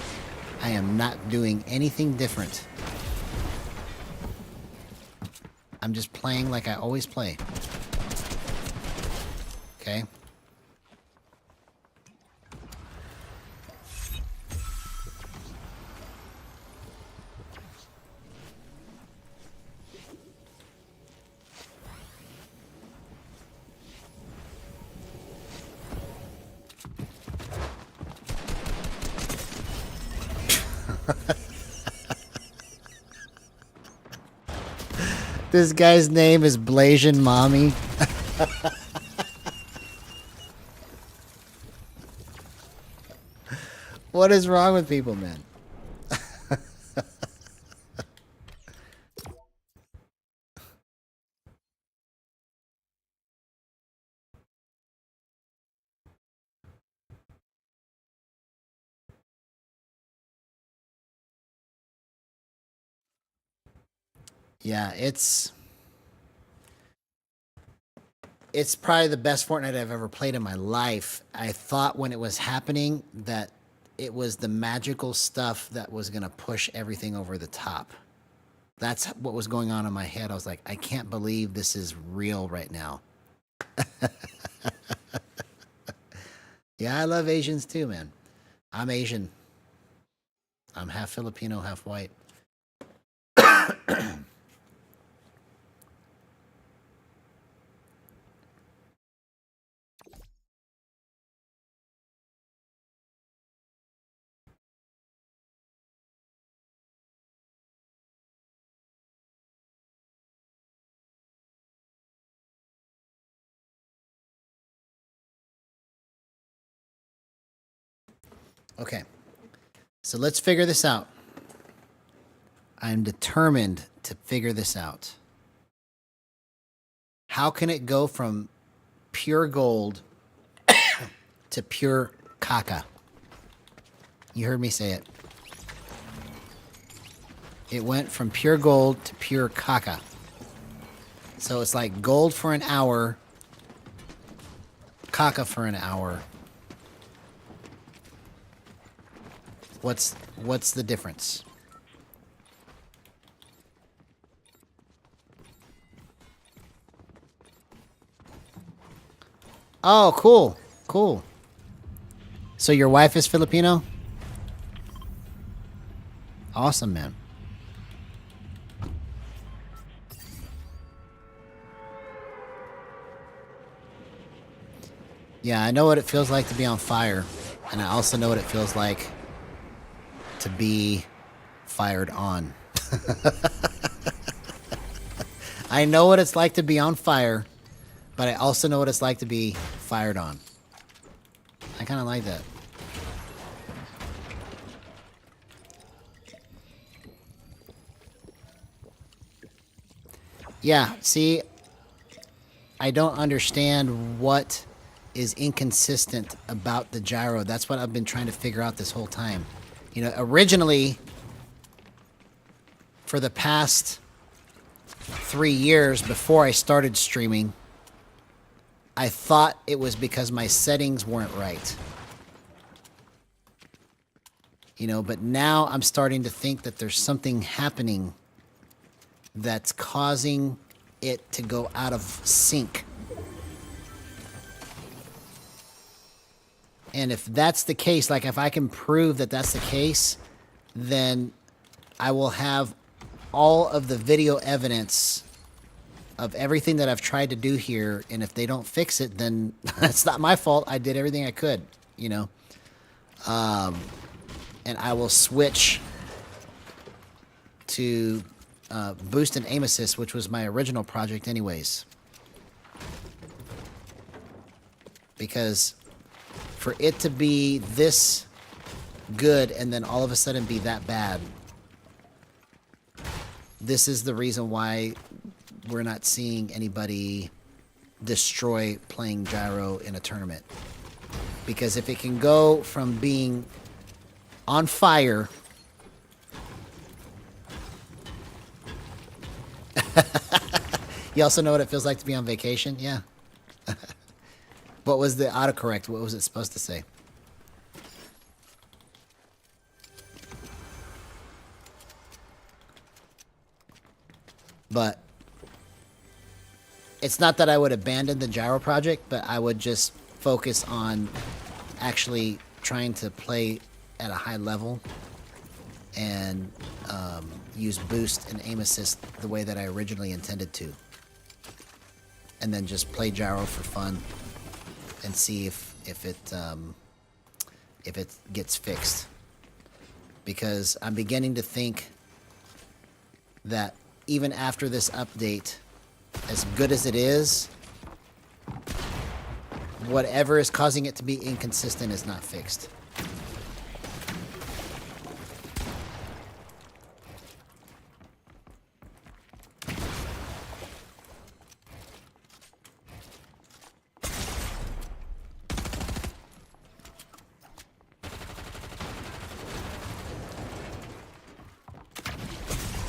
S1: I am not doing anything different. I'm just playing like I always play. Okay? This guy's name is Blasian Mommy. What is wrong with people, man? Yeah, it's probably the best Fortnite I've ever played in my life. I thought when it was happening that it was the magical stuff that was going to push everything over the top. That's what was going on in my head. I was like, I can't believe this is real right now. Yeah, I love Asians too, man. I'm Asian. I'm half Filipino, half white. Okay, so let's figure this out. I'm determined to figure this out. How can it go from pure gold to pure caca? You heard me say it. It went from pure gold to pure caca. So it's like gold for an hour, caca for an hour. What's the difference? Oh, cool. Cool. So your wife is Filipino? Awesome, man. Yeah, I know what it feels like to be on fire, and I also know what it feels like to be fired on. I know what it's like to be on fire, but I also know what it's like to be fired on. I kind of like that. Yeah, see, I don't understand what is inconsistent about the gyro. That's what I've been trying to figure out this whole time. You know, originally, for the past 3 years before I started streaming, I thought it was because my settings weren't right. You know, but now I'm starting to think that there's something happening that's causing it to go out of sync. And if that's the case, like if I can prove that that's the case, then I will have all of the video evidence of everything that I've tried to do here. And if they don't fix it, then it's not my fault. I did everything I could, you know. And I will switch to Boost and Aim Assist, which was my original project anyways. Because for it to be this good and then all of a sudden be that bad, this is the reason why we're not seeing anybody destroy playing gyro in a tournament. Because if it can go from being on fire you also know what it feels like to be on vacation? Yeah. What was the autocorrect? What was it supposed to say? But it's not that I would abandon the gyro project, but I would just focus on actually trying to play at a high level and use Boost and Aim Assist the way that I originally intended to. And then just play gyro for fun and see if it gets fixed. Because I'm beginning to think that even after this update, as good as it is, whatever is causing it to be inconsistent is not fixed.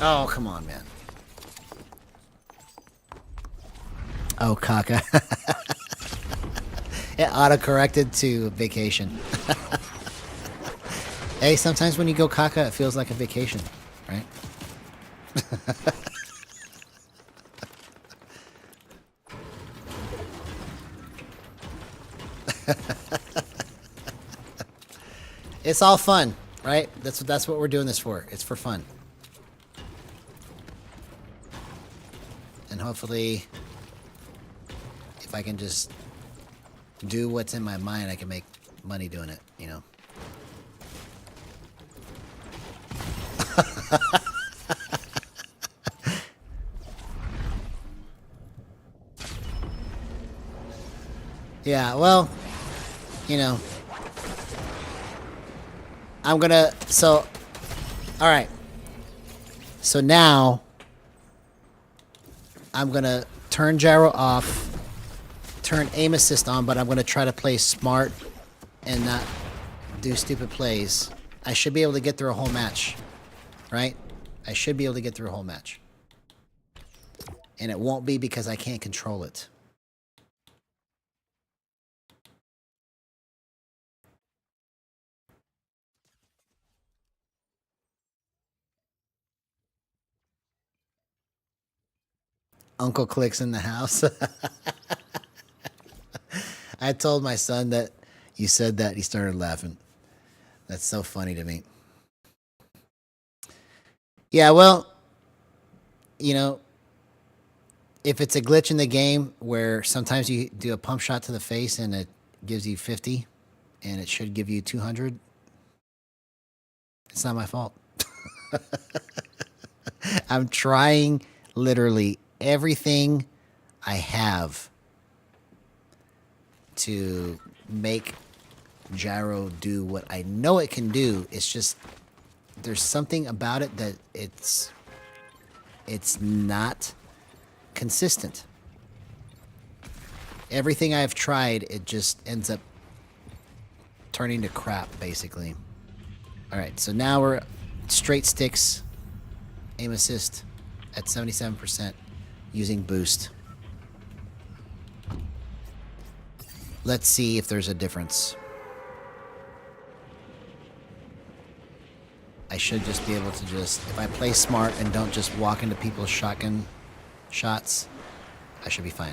S1: Oh, come on, man. Oh, caca. It auto-corrected to vacation. Hey, sometimes when you go caca, it feels like a vacation, right? It's all fun, right? That's what we're doing this for. It's for fun. And hopefully, if I can just do what's in my mind, I can make money doing it, you know? Yeah, well, you know, I'm gonna, so, alright. So now, I'm gonna turn gyro off, turn aim assist on, but I'm gonna try to play smart and not do stupid plays. I should be able to get through a whole match, right? I should be able to get through a whole match. And it won't be because I can't control it. Uncle Click's in the house. I told my son that you said that. He started laughing. That's so funny to me. Yeah, well, you know, if it's a glitch in the game where sometimes you do a pump shot to the face and gives you 50, and it should give you 200. It's not my fault. I'm trying literally everything I have to make Gyro do what I know it can do. It's just there's something about it that it's not consistent. Everything I've tried, it just ends up turning to crap, basically. All right, so now we're straight sticks, aim assist at 77% using boost. Let's see if there's a difference. I should just be able to if I play smart and don't just walk into people's shotgun shots, I should be fine.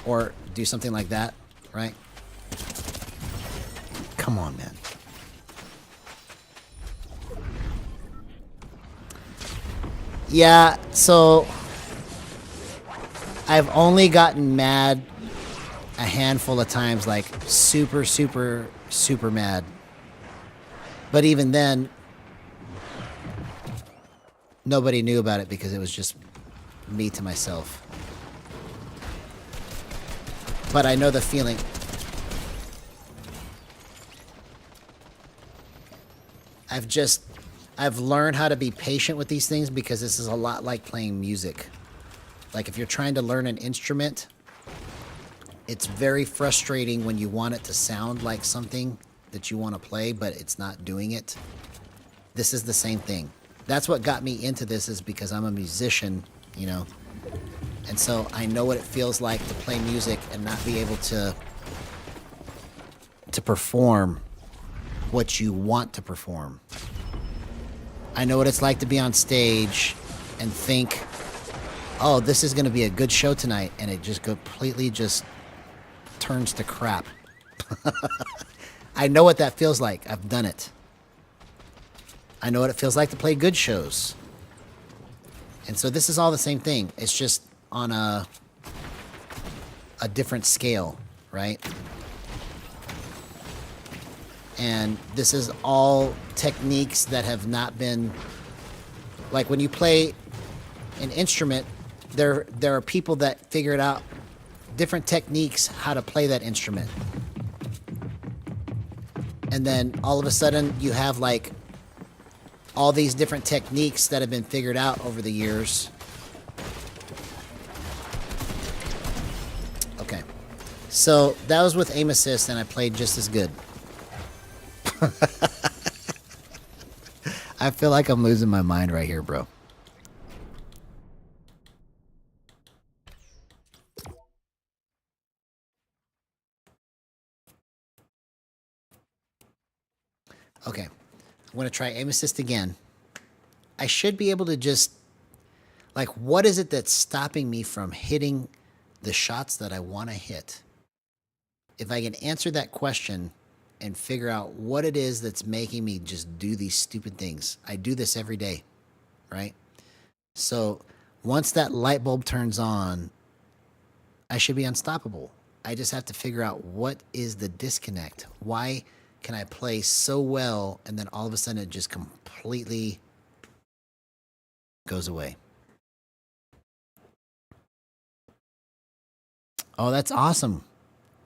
S1: Or do something like that, right? Come on, man. Yeah, so I've only gotten mad a handful of times, like super, super, super mad. But even then, nobody knew about it because it was just me to myself. But I know the feeling. I've learned how to be patient with these things because this is a lot like playing music. Like if you're trying to learn an instrument, it's very frustrating when you want it to sound like something that you want to play, but it's not doing it. This is the same thing. That's what got me into this, is because I'm a musician, you know. And so I know what it feels like to play music and not be able to perform what you want to perform. I know what it's like to be on stage and think, oh, this is going to be a good show tonight, and it just completely just turns to crap. I know what that feels like. I've done it. I know what it feels like to play good shows. And so this is all the same thing. It's just on a different scale, right? And this is all techniques that have not been... Like when you play an instrument, there are people that figured out different techniques how to play that instrument. And then all of a sudden you have like all these different techniques that have been figured out over the years. Okay. So that was with aim assist, and I played just as good. I feel like I'm losing my mind right here, bro. Okay. I'm going to try aim assist again. I should be able to just... Like, what is it that's stopping me from hitting the shots that I want to hit? If I can answer that question and figure out what it is that's making me just do these stupid things. I do this every day, right? So once that light bulb turns on, I should be unstoppable. I just have to figure out what is the disconnect. Why can I play so well and then all of a sudden it just completely goes away? Oh, that's awesome.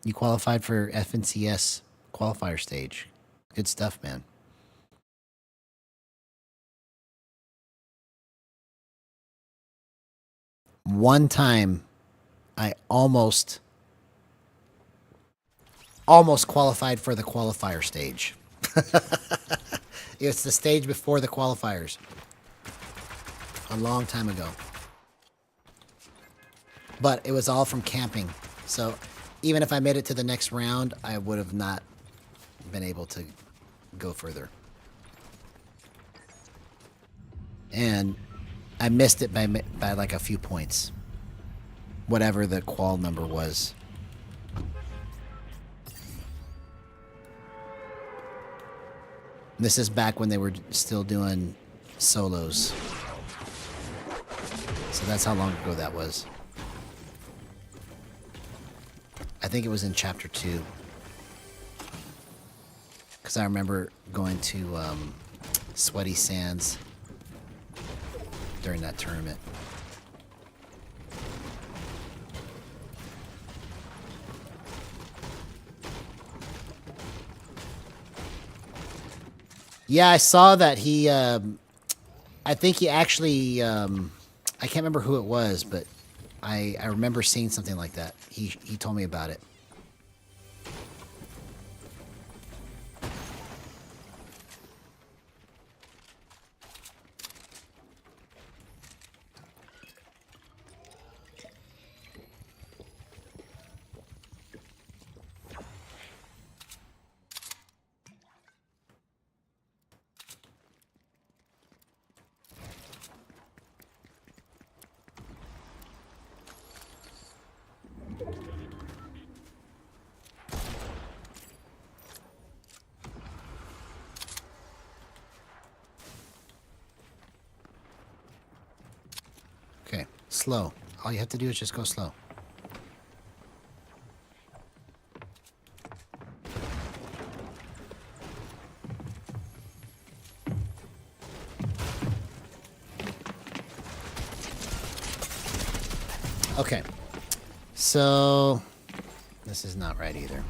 S1: You qualified for FNCS qualifier stage. Good stuff, man. One time I almost qualified for the qualifier stage. It's the stage before the qualifiers. A long time ago. But it was all from camping. So even if I made it to the next round, I would have not been able to go further. And I missed it by like a few points. Whatever the qual number was. This is back when they were still doing solos. So that's how long ago that was. I think it was in chapter 2. because I remember going to Sweaty Sands during that tournament. Yeah, I saw that he. I think he actually. I can't remember who it was, but I remember seeing something like that. He told me about it. Okay, slow. All you have to do is just go slow. Okay, so this is not right either.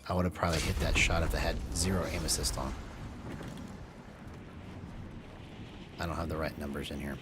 S1: I would have probably hit that shot if I had 0 aim assist on. I don't have the right numbers in here.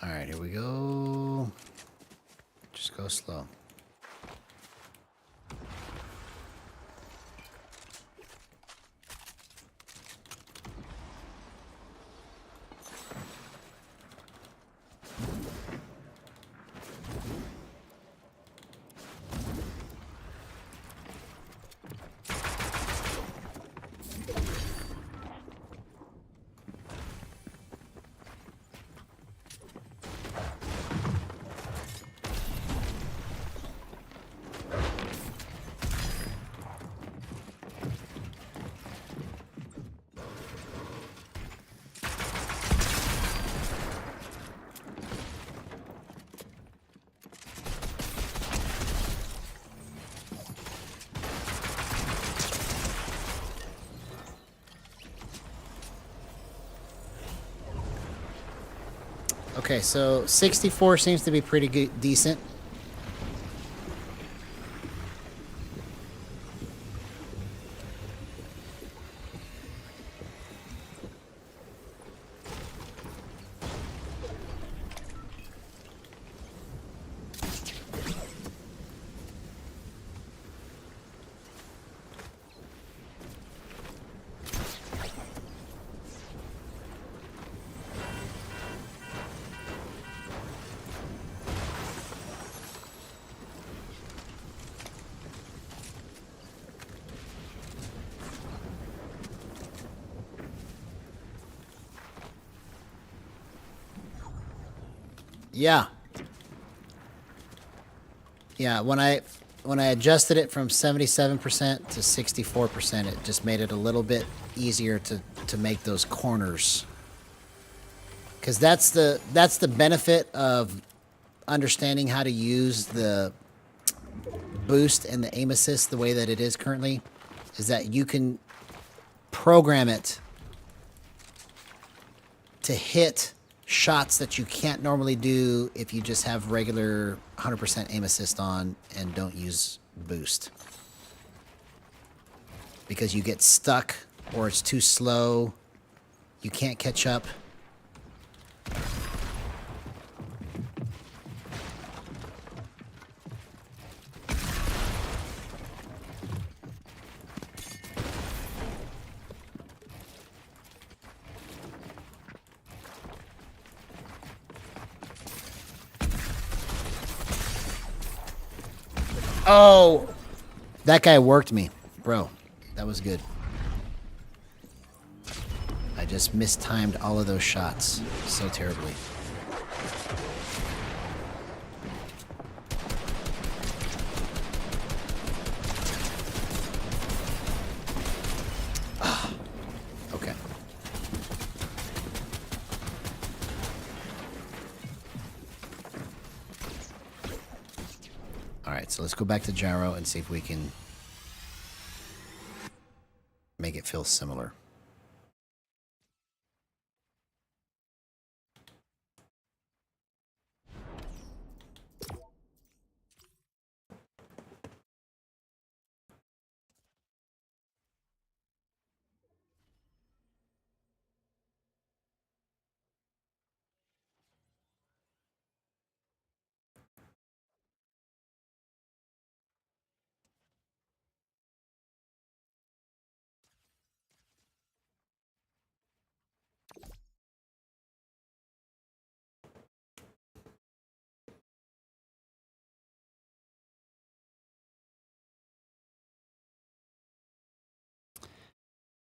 S1: All right, here we go. Just go slow. Okay, so 64 seems to be pretty good, decent. Yeah. Yeah, when I adjusted it from 77% to 64%, it just made it a little bit easier to make those corners. Because that's the benefit of understanding how to use the boost and the aim assist the way that it is currently, is that you can program it to hit shots that you can't normally do if you just have regular 100% aim assist on and don't use boost. Because you get stuck or it's too slow, you can't catch up. Oh, that guy worked me, bro. That was good. I just mistimed all of those shots so terribly. Okay. All right, so let's go back to gyro and see if we can make it feel similar.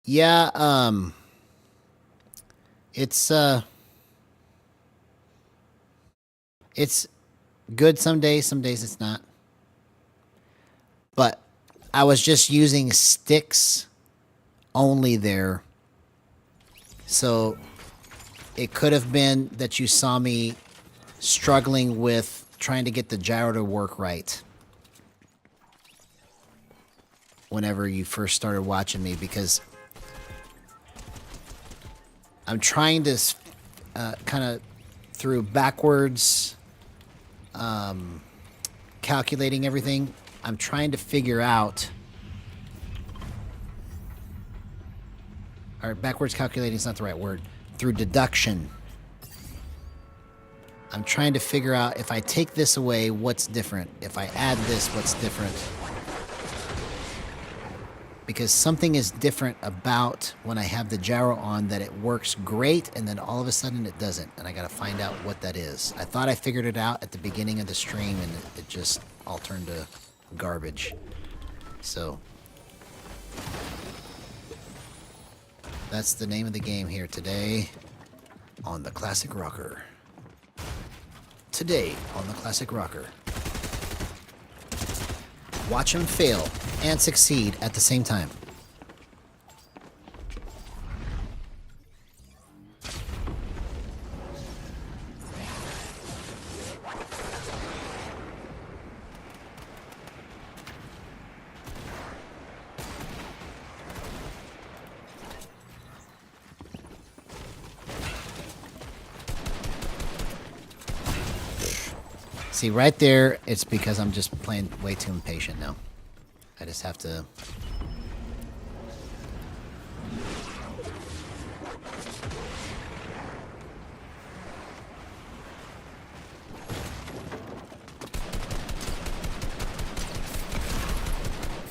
S1: Yeah, it's good some days it's not. But I was just using sticks only there. So it could have been that you saw me struggling with trying to get the gyro to work right whenever you first started watching me, because I'm trying to kind of through backwards calculating everything. I'm trying to figure out, or backwards calculating is not the right word, through deduction. I'm trying to figure out if I take this away, what's different? If I add this, what's different? Because something is different about when I have the gyro on, that it works great and then all of a sudden it doesn't, and I gotta find out what that is. I thought I figured it out at the beginning of the stream and it just all turned to garbage. So that's the name of the game here today on the Classic Rocker. Today on the Classic Rocker. Watch him fail and succeed at the same time. See, right there, it's because I'm just playing way too impatient now. I just have to...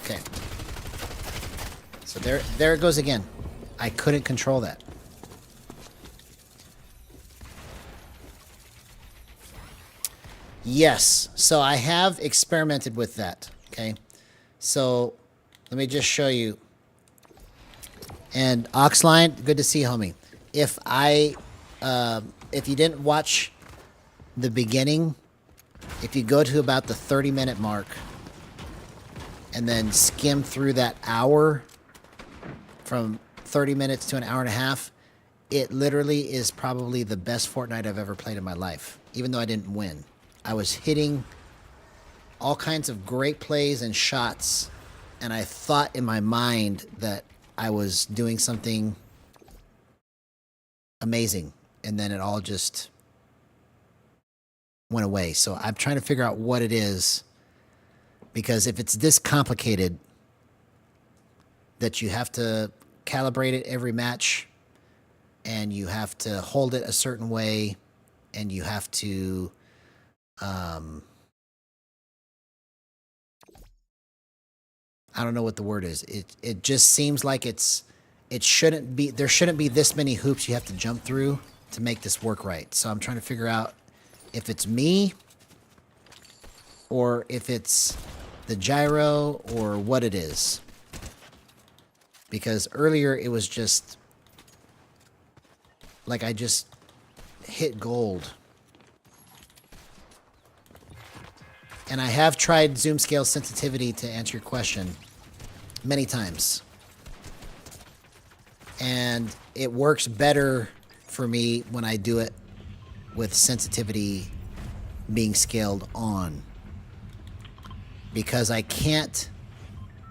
S1: Okay. So there it goes again. I couldn't control that. Yes, so I have experimented with that, okay? So let me just show you. And Oxline, good to see, homie. If you didn't watch the beginning, if you go to about the 30-minute mark and then skim through that hour, from 30 minutes to an hour and a half, it literally is probably the best Fortnite I've ever played in my life, even though I didn't win. I was hitting all kinds of great plays and shots, and I thought in my mind that I was doing something amazing, and then it all just went away. So I'm trying to figure out what it is, because if it's this complicated that you have to calibrate it every match, and you have to hold it a certain way, and you have to I don't know what the word is. It just seems like it shouldn't be, there shouldn't be this many hoops you have to jump through to make this work right. So I'm trying to figure out if it's me or if it's the gyro or what it is. Because earlier it was just like I just hit gold. And I have tried zoom scale sensitivity to answer your question many times. And it works better for me when I do it with sensitivity being scaled on. Because I can't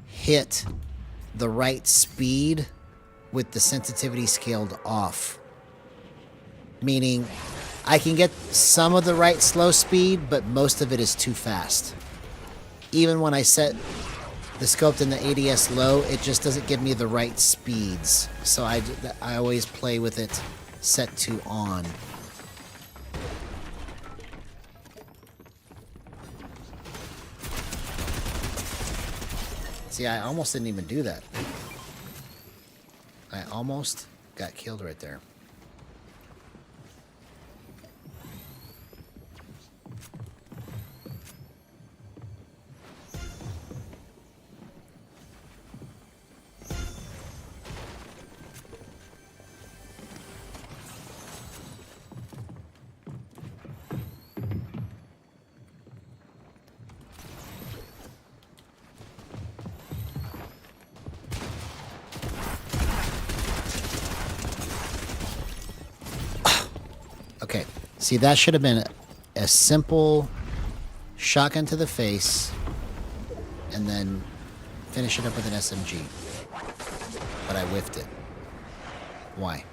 S1: hit the right speed with the sensitivity scaled off. Meaning, I can get some of the right slow speed, but most of it is too fast. Even when I set the scope in the ADS low, it just doesn't give me the right speeds. So I always play with it set to on. See, I almost didn't even do that. I almost got killed right there. Okay, see, that should have been a simple shotgun to the face and then finish it up with an SMG. But I whiffed it. Why?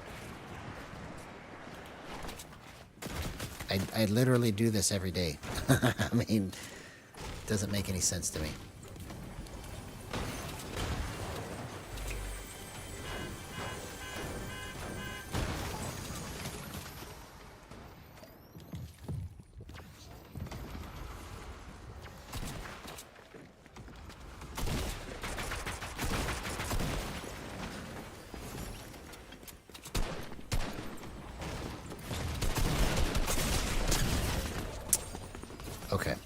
S1: I literally do this every day. I mean, it doesn't make any sense to me. Okay.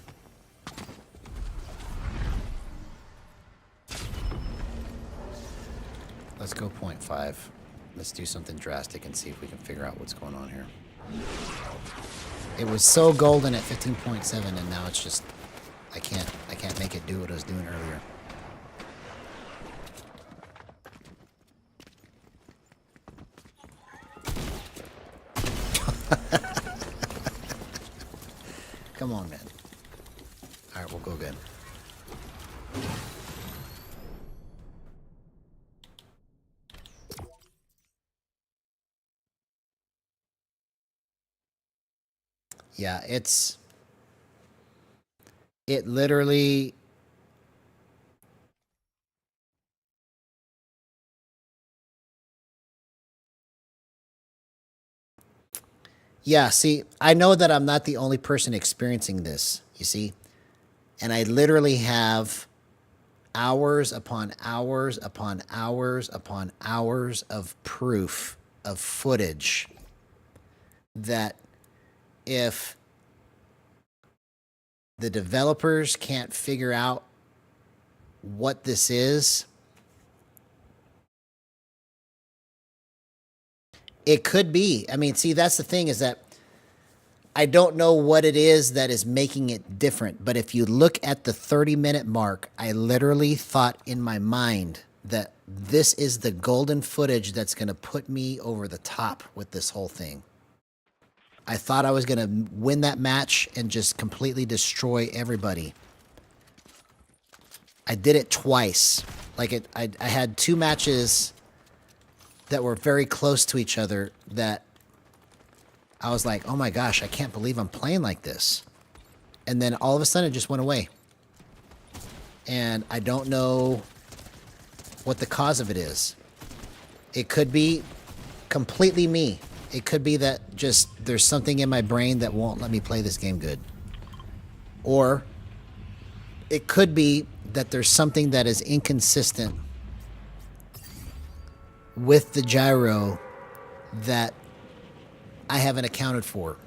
S1: Let's go 0.5. Let's do something drastic and see if we can figure out what's going on here. It was so golden at 15.7 and now it's just I can't make it do what I was doing earlier. Come on, man. Alright, we'll go again. Yeah, it literally... Yeah, see, I know that I'm not the only person experiencing this, you see? And I literally have hours upon hours upon hours upon hours of proof, of footage, that if the developers can't figure out what this is, it could be. I mean, see, that's the thing, is that I don't know what it is that is making it different. But if you look at the 30-minute mark, I literally thought in my mind that this is the golden footage that's going to put me over the top with this whole thing. I thought I was going to win that match and just completely destroy everybody. I did it twice. Like I had 2 matches that were very close to each other that I was like, oh my gosh, I can't believe I'm playing like this. And then all of a sudden it just went away. And I don't know what the cause of it is. It could be completely me. It could be that just there's something in my brain that won't let me play this game good. Or it could be that there's something that is inconsistent with the gyro that I haven't accounted for.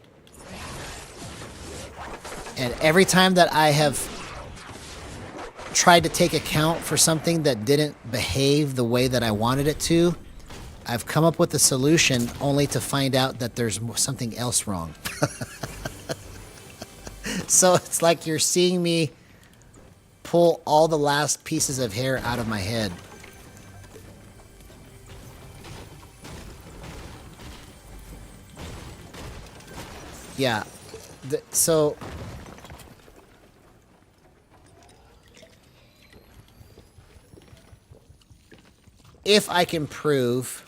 S1: And every time that I have tried to take account for something that didn't behave the way that I wanted it to, I've come up with a solution only to find out that there's something else wrong. So it's like you're seeing me pull all the last pieces of hair out of my head. Yeah. So if I can prove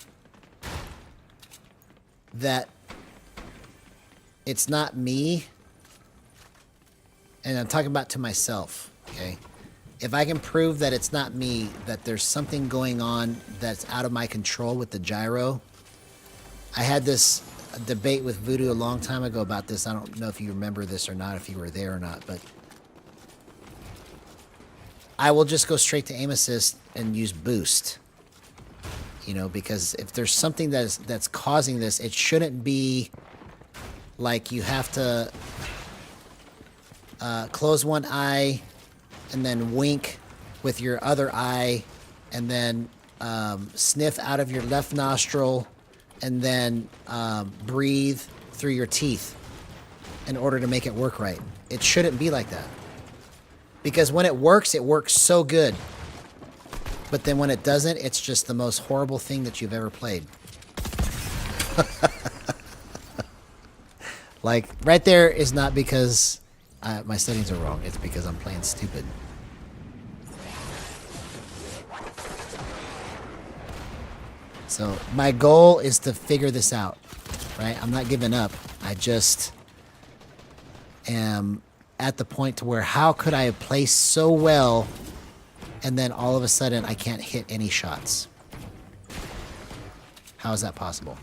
S1: that it's not me, and I'm talking about to myself, okay? If I can prove that it's not me, that there's something going on that's out of my control with the gyro. I had this debate with Voodoo a long time ago about this. I don't know if you remember this or not, if you were there or not, but I will just go straight to aim assist and use boost. You know, because if there's something that's causing this, it shouldn't be like you have to close one eye and then wink with your other eye and then sniff out of your left nostril and then breathe through your teeth in order to make it work right. It shouldn't be like that. Because when it works so good. But then when it doesn't, it's just the most horrible thing that you've ever played. Like, right there is not because my settings are wrong. It's because I'm playing stupid. So, my goal is to figure this out, right? I'm not giving up. I just am at the point to where how could I have placed so well and then all of a sudden I can't hit any shots? How is that possible?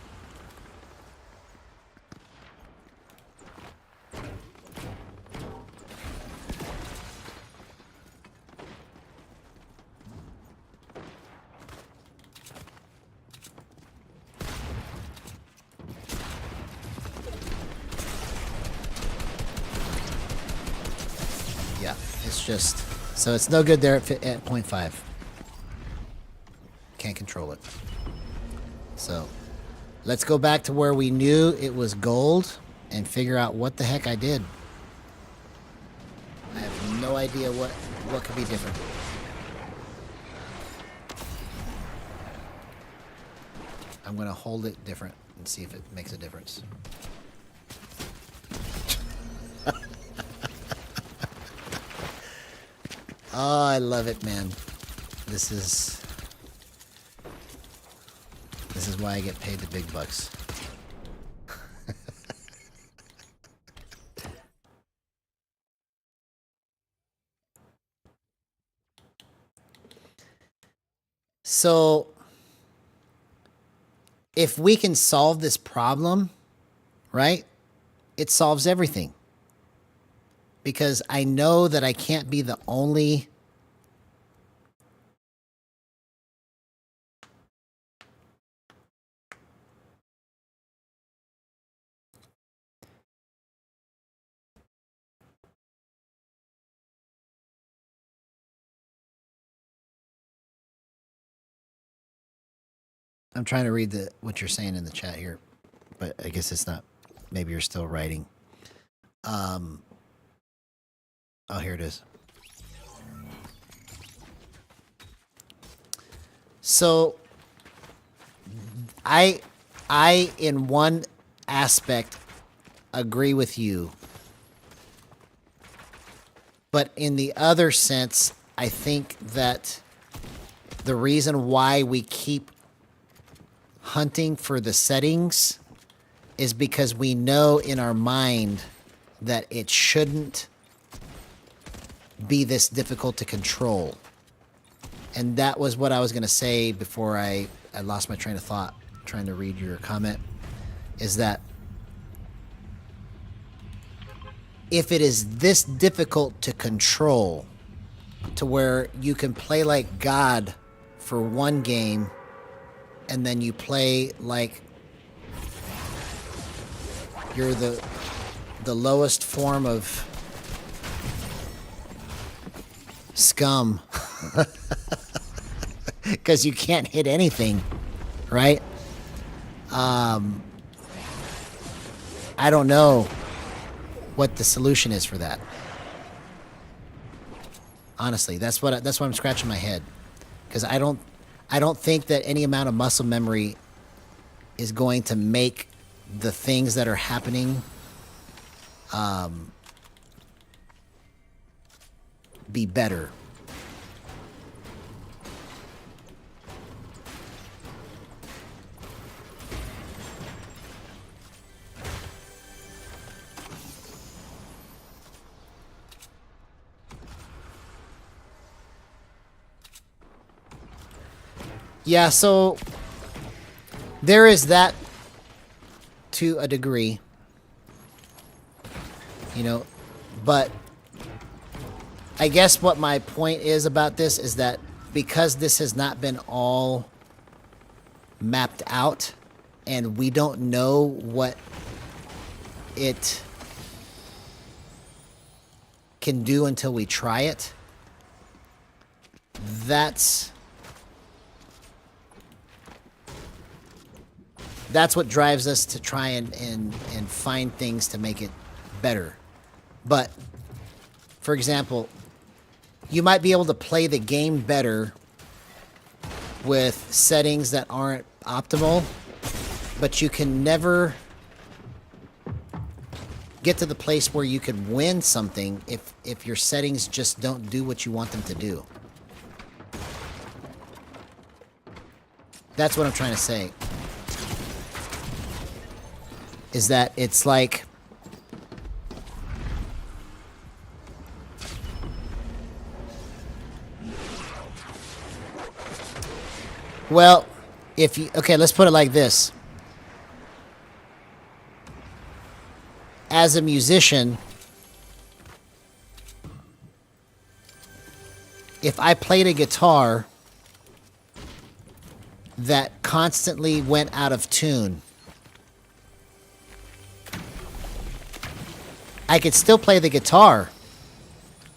S1: Yeah, it's just... So it's no good there at 0.5. Can't control it. So let's go back to where we knew it was gold and figure out what the heck I did. I have no idea what could be different. I'm going to hold it different and see if it makes a difference. Oh, I love it, man. This is why I get paid the big bucks. So, if we can solve this problem, right? It solves everything. Because I know that I can't be the only I'm trying to read what you're saying in the chat here, but I guess it's not. Maybe you're still writing. Oh, here it is. So I in one aspect agree with you. But in the other sense, I think that the reason why we keep hunting for the settings is because we know in our mind that it shouldn't be this difficult to control. And that was what I was going to say before I lost my train of thought trying to read your comment, is that if it is this difficult to control to where you can play like God for one game and then you play like you're the lowest form of scum because you can't hit anything, right? I don't know what the solution is for that. Honestly, that's why I'm scratching my head, because I don't think that any amount of muscle memory is going to make the things that are happening be better. Yeah, so there is that to a degree, you know, but I guess what my point is about this is that because this has not been all mapped out and we don't know what it can do until we try it, that's what drives us to try and find things to make it better. But, for example, you might be able to play the game better with settings that aren't optimal, but you can never get to the place where you could win something if your settings just don't do what you want them to do. That's what I'm trying to say. Is that it's like, well, if you, okay, let's put it like this. As a musician, if I played a guitar that constantly went out of tune, I could still play the guitar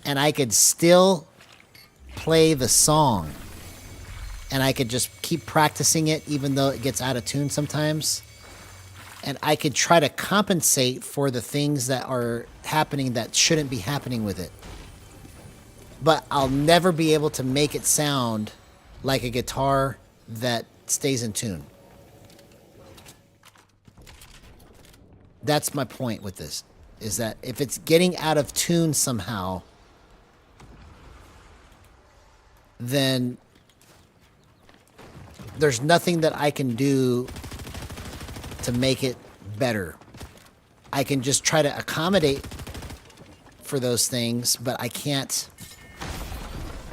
S1: and I could still play the song and I could just keep practicing it even though it gets out of tune sometimes, and I could try to compensate for the things that are happening that shouldn't be happening with it, but I'll never be able to make it sound like a guitar that stays in tune. That's my point with this, is that if it's getting out of tune somehow, then there's nothing that I can do to make it better. I can just try to accommodate for those things, but I can't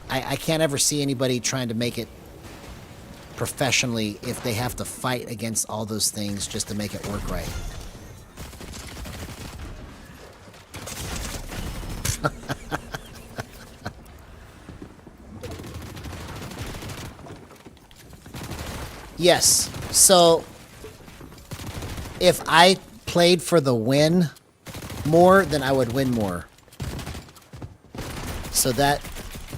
S1: ever see anybody trying to make it professionally if they have to fight against all those things just to make it work right. Yes, so if I played for the win more, then I would win more. So that,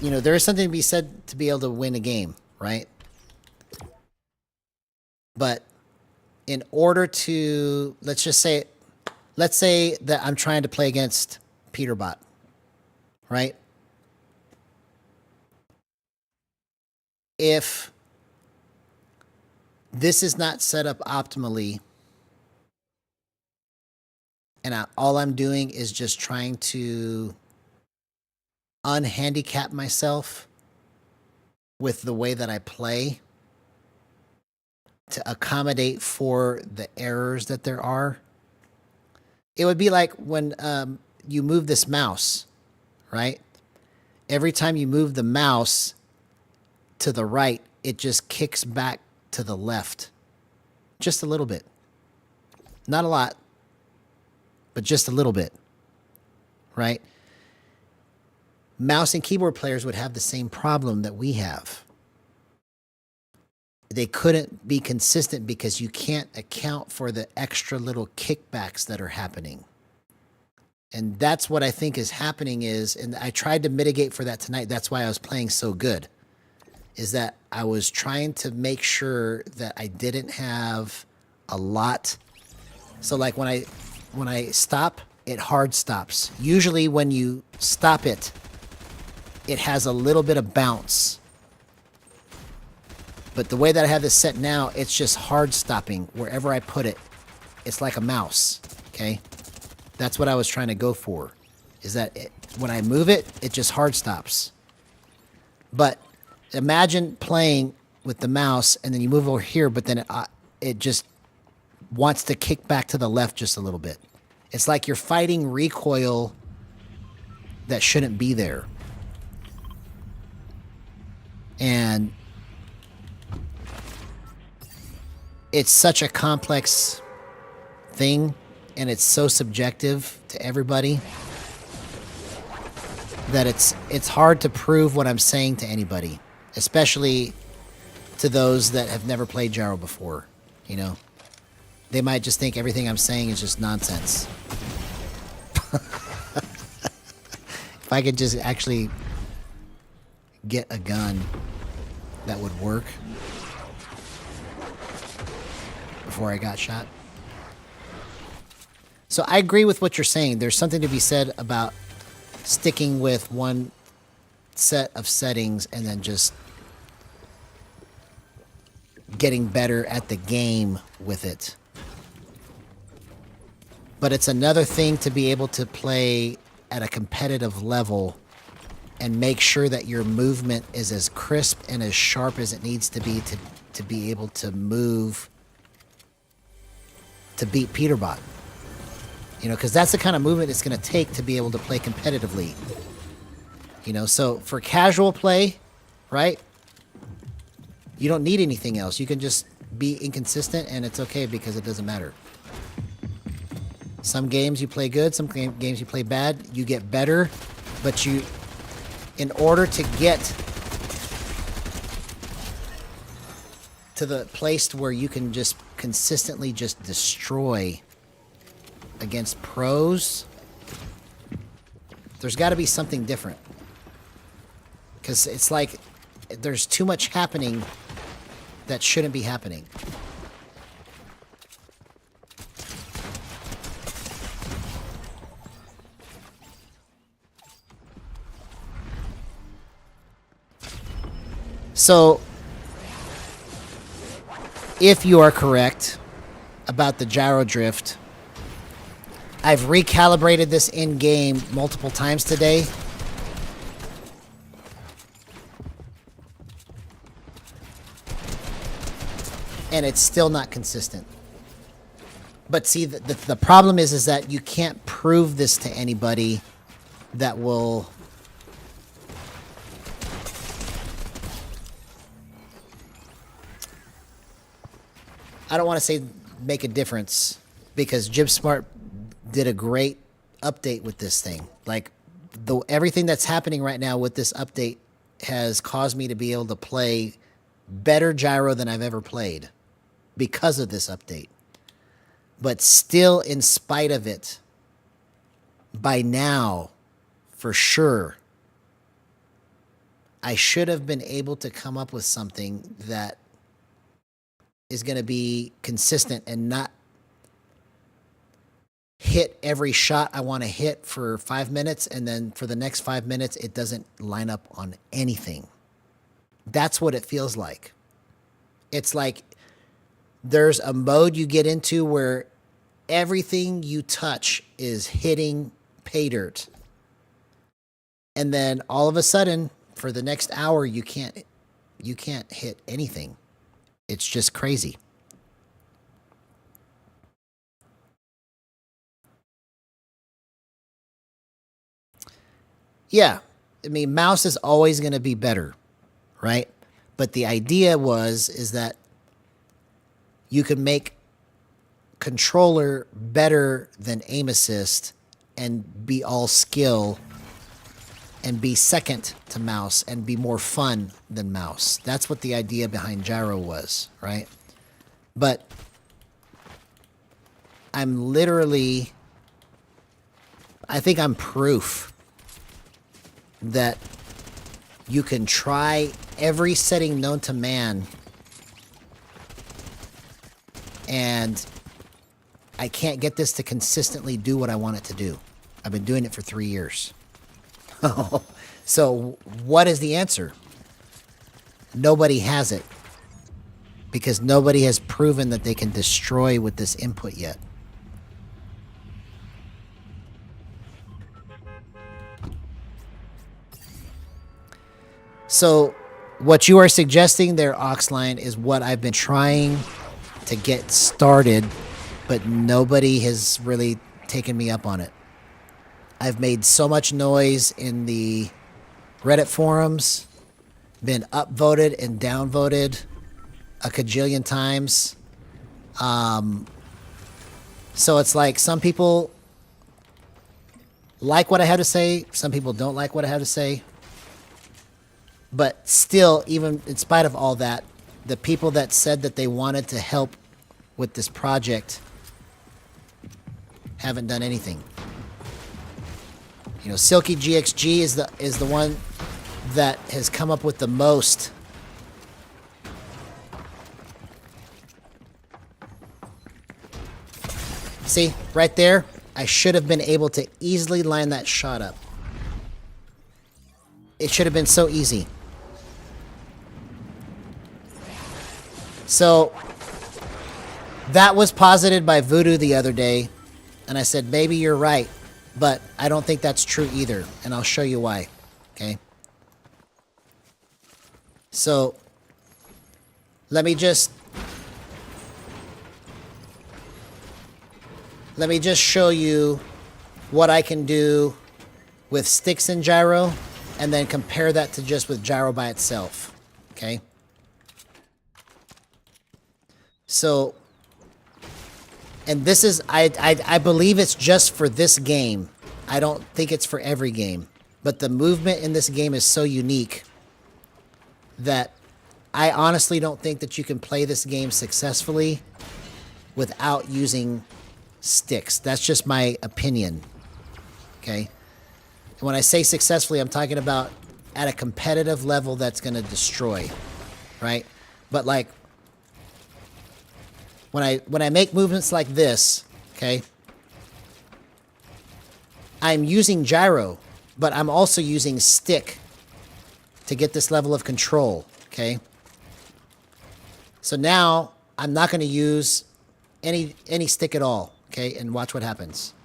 S1: you know, there is something to be said to be able to win a game, right? But in order to, let's say that I'm trying to play against Peterbot, right? If This is not set up optimally. And all I'm doing is just trying to unhandicap myself with the way that I play to accommodate for the errors that there are. It would be like when you move this mouse, right? Every time you move the mouse to the right, it just kicks back to the left. Just a little bit. Not a lot, but just a little bit, right? Mouse and keyboard players would have the same problem that we have. They couldn't be consistent because you can't account for the extra little kickbacks that are happening. And that's what I think is happening and I tried to mitigate for that tonight. That's why I was playing so good, is that I was trying to make sure that I didn't have a lot. So like when I stop, it hard stops. Usually when you stop it, it has a little bit of bounce. But the way that I have this set now, it's just hard stopping wherever I put it. It's like a mouse, okay? That's what I was trying to go for, is that when I move it, it just hard stops. But imagine playing with the mouse and then you move over here, but then it just wants to kick back to the left just a little bit. It's like you're fighting recoil that shouldn't be there. And it's such a complex thing, and it's so subjective to everybody that it's hard to prove what I'm saying to anybody, especially to those that have never played gyro before, you know. They might just think everything I'm saying is just nonsense. If I could just actually get a gun that would work before I got shot. So I agree with what you're saying. There's something to be said about sticking with one set of settings and then just getting better at the game with it. But it's another thing to be able to play at a competitive level and make sure that your movement is as crisp and as sharp as it needs to be able to move to beat Peterbot. You know, because that's the kind of movement it's going to take to be able to play competitively. You know, so for casual play, right, you don't need anything else. You can just be inconsistent and it's okay because it doesn't matter. Some games you play good, some games you play bad. You get better, but in order to get to the place where you can just consistently just destroy against pros, there's got to be something different. Because it's like there's too much happening that shouldn't be happening. So, if you are correct about the gyro drift, I've recalibrated this in-game multiple times today. And it's still not consistent. But see, the problem is that you can't prove this to anybody that will... I don't want to say make a difference, because JibSmart did a great update with this thing. Like, everything that's happening right now with this update has caused me to be able to play better gyro than I've ever played because of this update. But still, in spite of it, by now, for sure, I should have been able to come up with something that is going to be consistent and not hit every shot I want to hit for 5 minutes, and then for the next 5 minutes, it doesn't line up on anything. That's what it feels like. It's like there's a mode you get into where everything you touch is hitting pay dirt. And then all of a sudden, for the next hour, you can't hit anything. It's just crazy. Yeah, I mean, mouse is always going to be better, right? But the idea is that you can make controller better than aim assist and be all skill and be second to mouse and be more fun than mouse. That's what the idea behind gyro was, right? But I think I'm proof that you can try every setting known to man, and I can't get this to consistently do what I want it to do. I've been doing it for 3 years. So what is the answer? Nobody has it, because nobody has proven that they can destroy with this input yet. So what you are suggesting there, Oxline, is what I've been trying to get started, but nobody has really taken me up on it. I've made so much noise in the Reddit forums, been upvoted and downvoted a cajillion times. So it's like some people like what I have to say, some people don't like what I have to say. But still, even in spite of all that, the people that said that they wanted to help with this project haven't done anything. You know, Silky GXG is the one that has come up with the most. See, right there, I should have been able to easily line that shot up. It should have been so easy. So that was posited by Voodoo the other day, and I said, maybe you're right, but I don't think that's true either, and I'll show you why, okay? So let me just show you what I can do with sticks and gyro, and then compare that to just with gyro by itself, okay? So, and this is, I believe it's just for this game. I don't think it's for every game. But the movement in this game is so unique that I honestly don't think that you can play this game successfully without using sticks. That's just my opinion. Okay? And when I say successfully, I'm talking about at a competitive level that's going to destroy. Right? But like, when I make movements like this, okay, I'm using gyro, but I'm also using stick to get this level of control, okay? So now I'm not going to use any stick at all, okay? And watch what happens.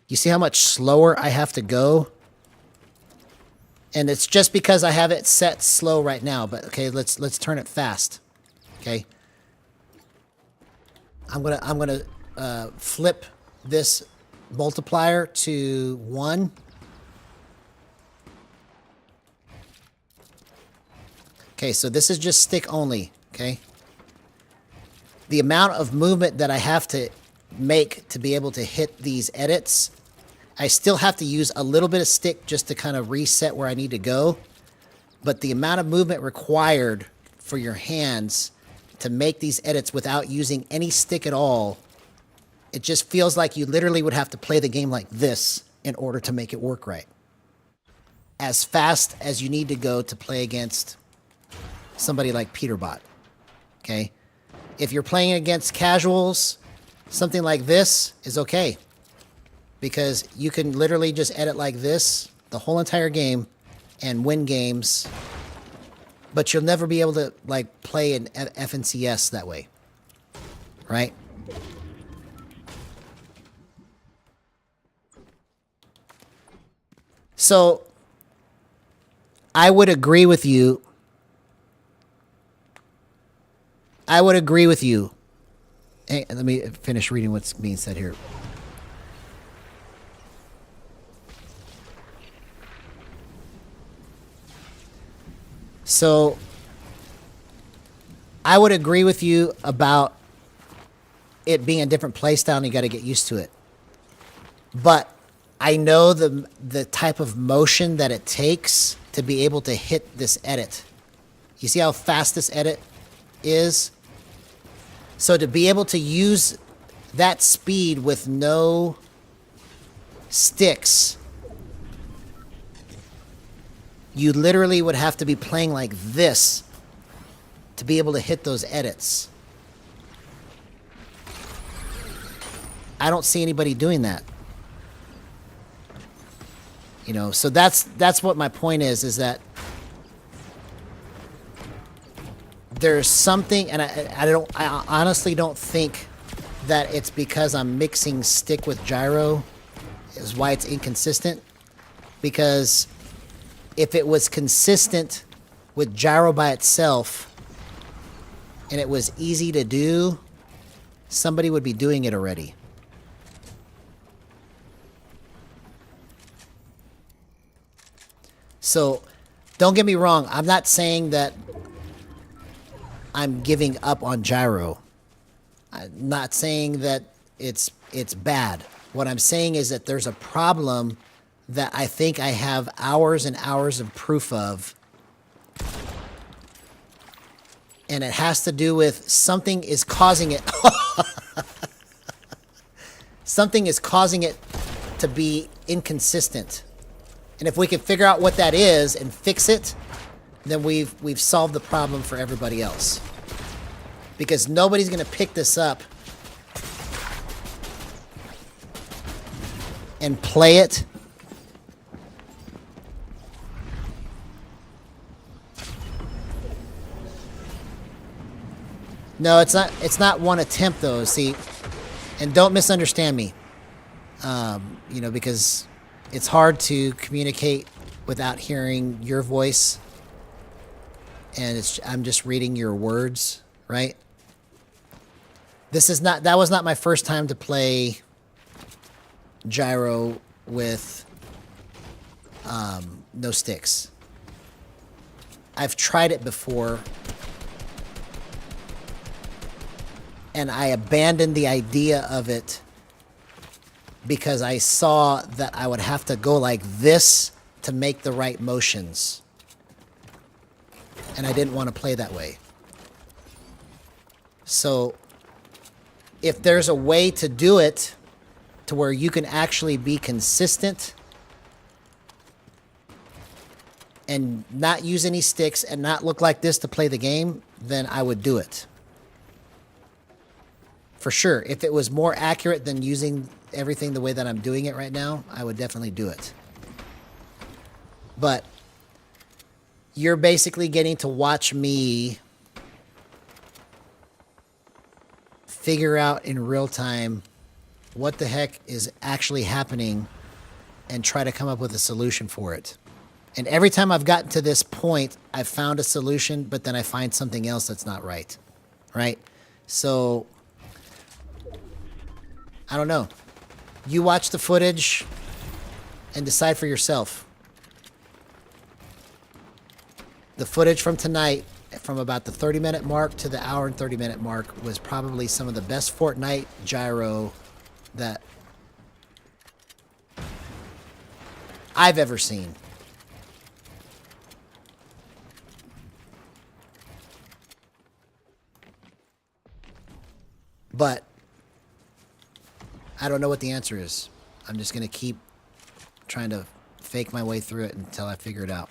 S1: You see how much slower I have to go? And it's just because I have it set slow right now, but okay, let's turn it fast. Okay? I'm gonna flip this multiplier to 1. Okay, so this is just stick only, okay? The amount of movement that I have to make to be able to hit these edits, I still have to use a little bit of stick just to kind of reset where I need to go. But the amount of movement required for your hands to make these edits without using any stick at all, it just feels like you literally would have to play the game like this in order to make it work right. As fast as you need to go to play against somebody like Peterbot, okay? If you're playing against casuals, something like this is okay, because you can literally just edit like this the whole entire game and win games but you'll never be able to like play an FNCS that way, right? So I would agree with you. I would agree with you. Hey, let me finish reading what's being said here. So I would agree with you about it being a different play style and you got to get used to it. But I know the type of motion that it takes to be able to hit this edit. You see how fast this edit is? So to be able to use that speed with no sticks, you literally would have to be playing like this to be able to hit those edits. I don't see anybody doing that. You know, so that's what my point is that there's something, and I honestly don't think that it's because I'm mixing stick with gyro is why it's inconsistent. Because if it was consistent with gyro by itself and it was easy to do, somebody would be doing it already. So don't get me wrong, I'm not saying that I'm giving up on gyro. I'm not saying that it's bad. What I'm saying is that there's a problem that I think I have hours and hours of proof of. And it has to do with something is causing it. Something is causing it to be inconsistent. And if we can figure out what that is and fix it, then we've solved the problem for everybody else. Because nobody's going to pick this up and play it No, it's not one attempt though, see. And don't misunderstand me. You know, because it's hard to communicate without hearing your voice. And I'm just reading your words, right? That was not my first time to play gyro with no sticks. I've tried it before, and I abandoned the idea of it because I saw that I would have to go like this to make the right motions. And I didn't want to play that way. So if there's a way to do it to where you can actually be consistent and not use any sticks and not look like this to play the game, then I would do it. For sure. If it was more accurate than using everything the way that I'm doing it right now, I would definitely do it. But you're basically getting to watch me figure out in real time what the heck is actually happening and try to come up with a solution for it. And every time I've gotten to this point, I've found a solution, but then I find something else that's not right. Right? So I don't know. You watch the footage and decide for yourself. The footage from tonight, from about the 30-minute mark to the hour and 30-minute mark, was probably some of the best Fortnite gyro that I've ever seen. But I don't know what the answer is. I'm just going to keep trying to fake my way through it until I figure it out.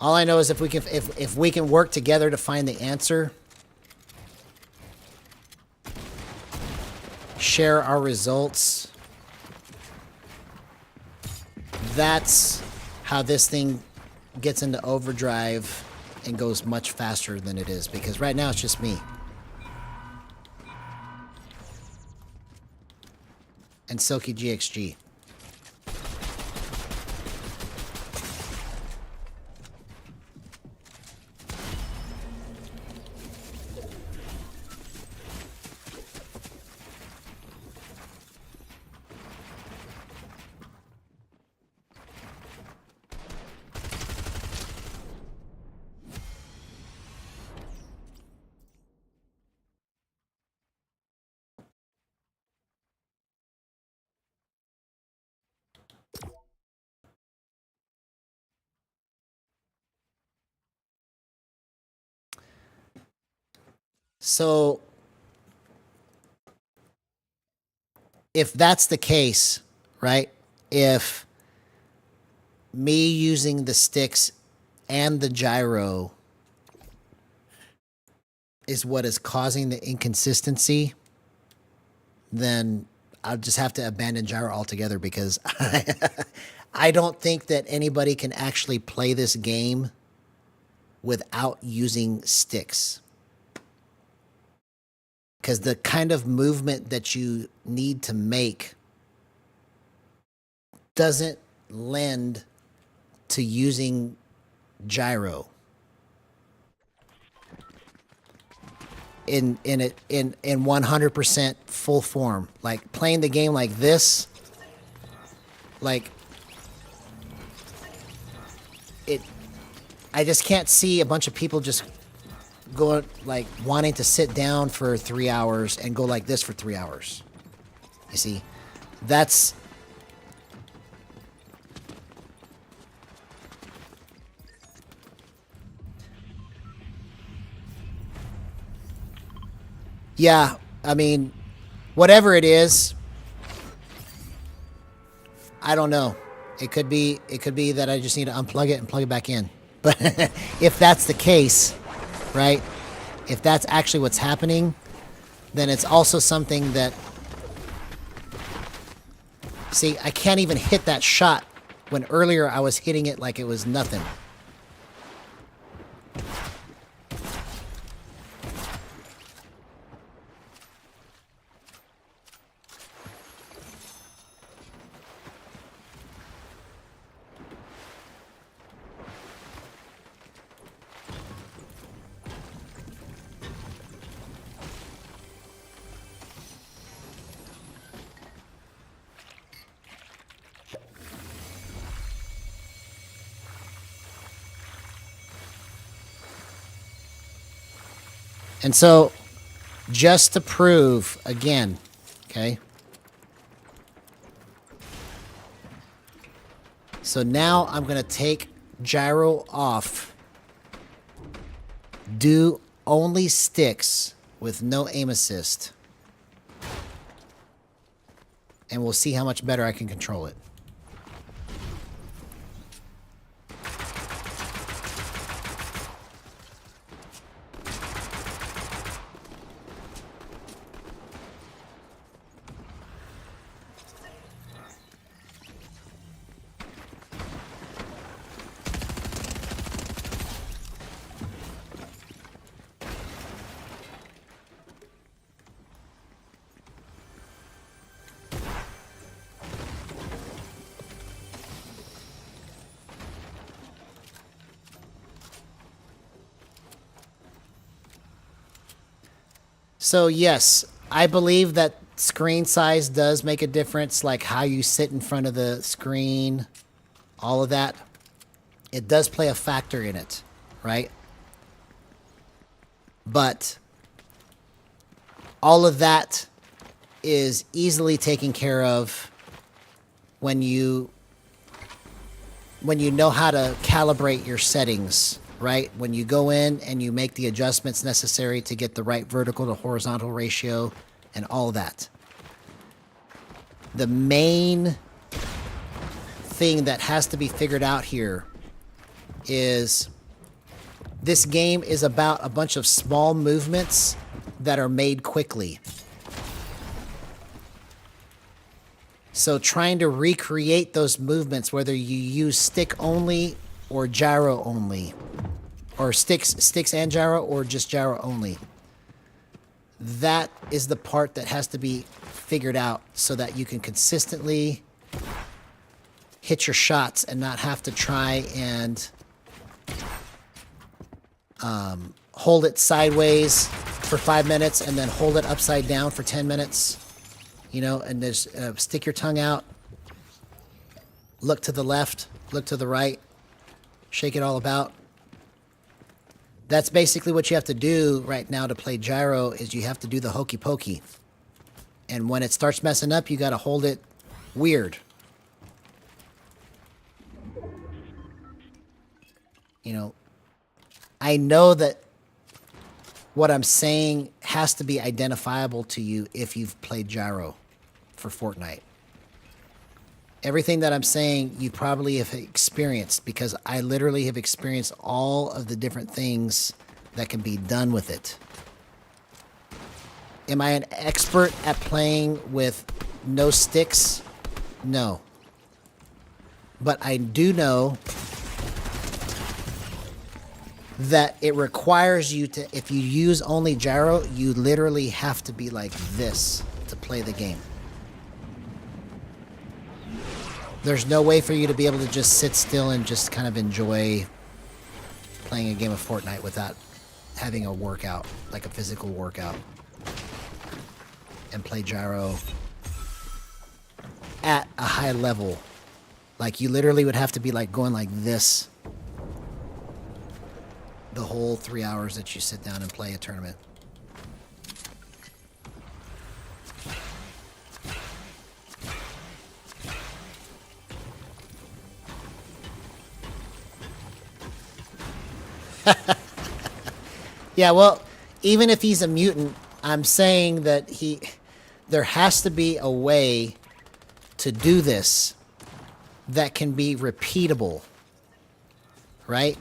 S1: All I know is if we can work together to find the answer, share our results, that's how this thing gets into overdrive and goes much faster than it is, because right now it's just me. And Silky GXG. So, if that's the case, right? If me using the sticks and the gyro is what is causing the inconsistency, then I'll just have to abandon gyro altogether, because I don't think that anybody can actually play this game without using sticks. Because the kind of movement that you need to make doesn't lend to using gyro in 100% full form. Like playing the game like this, like it, I just can't see a bunch of people just going, like, wanting to sit down for 3 hours and go like this for 3 hours. You see, that's yeah. I mean, whatever it is, I don't know. It could be that I just need to unplug it and plug it back in. But if that's the case, right? If that's actually what's happening, then it's also something that... See, I can't even hit that shot when earlier I was hitting it like it was nothing. And so, just to prove again, okay? So now I'm going to take gyro off. Do only sticks with no aim assist. And we'll see how much better I can control it. So yes, I believe that screen size does make a difference, like how you sit in front of the screen, all of that. It does play a factor in it, right? But all of that is easily taken care of when you know how to calibrate your settings, right? When you go in and you make the adjustments necessary to get the right vertical to horizontal ratio and all of that. The main thing that has to be figured out here is this game is about a bunch of small movements that are made quickly. So trying to recreate those movements, whether you use stick only or gyro only, or sticks and gyro, or just gyro only, that is the part that has to be figured out so that you can consistently hit your shots and not have to try and hold it sideways for 5 minutes and then hold it upside down for 10 minutes. You know, and just stick your tongue out, look to the left, look to the right, shake it all about. That's basically what you have to do right now to play gyro, is you have to do the hokey pokey. And when it starts messing up, you got to hold it weird. You know, I know that what I'm saying has to be identifiable to you if you've played gyro for Fortnite. Everything that I'm saying, you probably have experienced, because I literally have experienced all of the different things that can be done with it. Am I an expert at playing with no sticks? No. But I do know that it requires you to, if you use only gyro, you literally have to be like this to play the game. There's no way for you to be able to just sit still and just kind of enjoy playing a game of Fortnite without having a workout, like a physical workout, and play gyro at a high level. Like, you literally would have to be like going like this the whole 3 hours that you sit down and play a tournament. Yeah, well, even if he's a mutant, I'm saying that there has to be a way to do this that can be repeatable, right?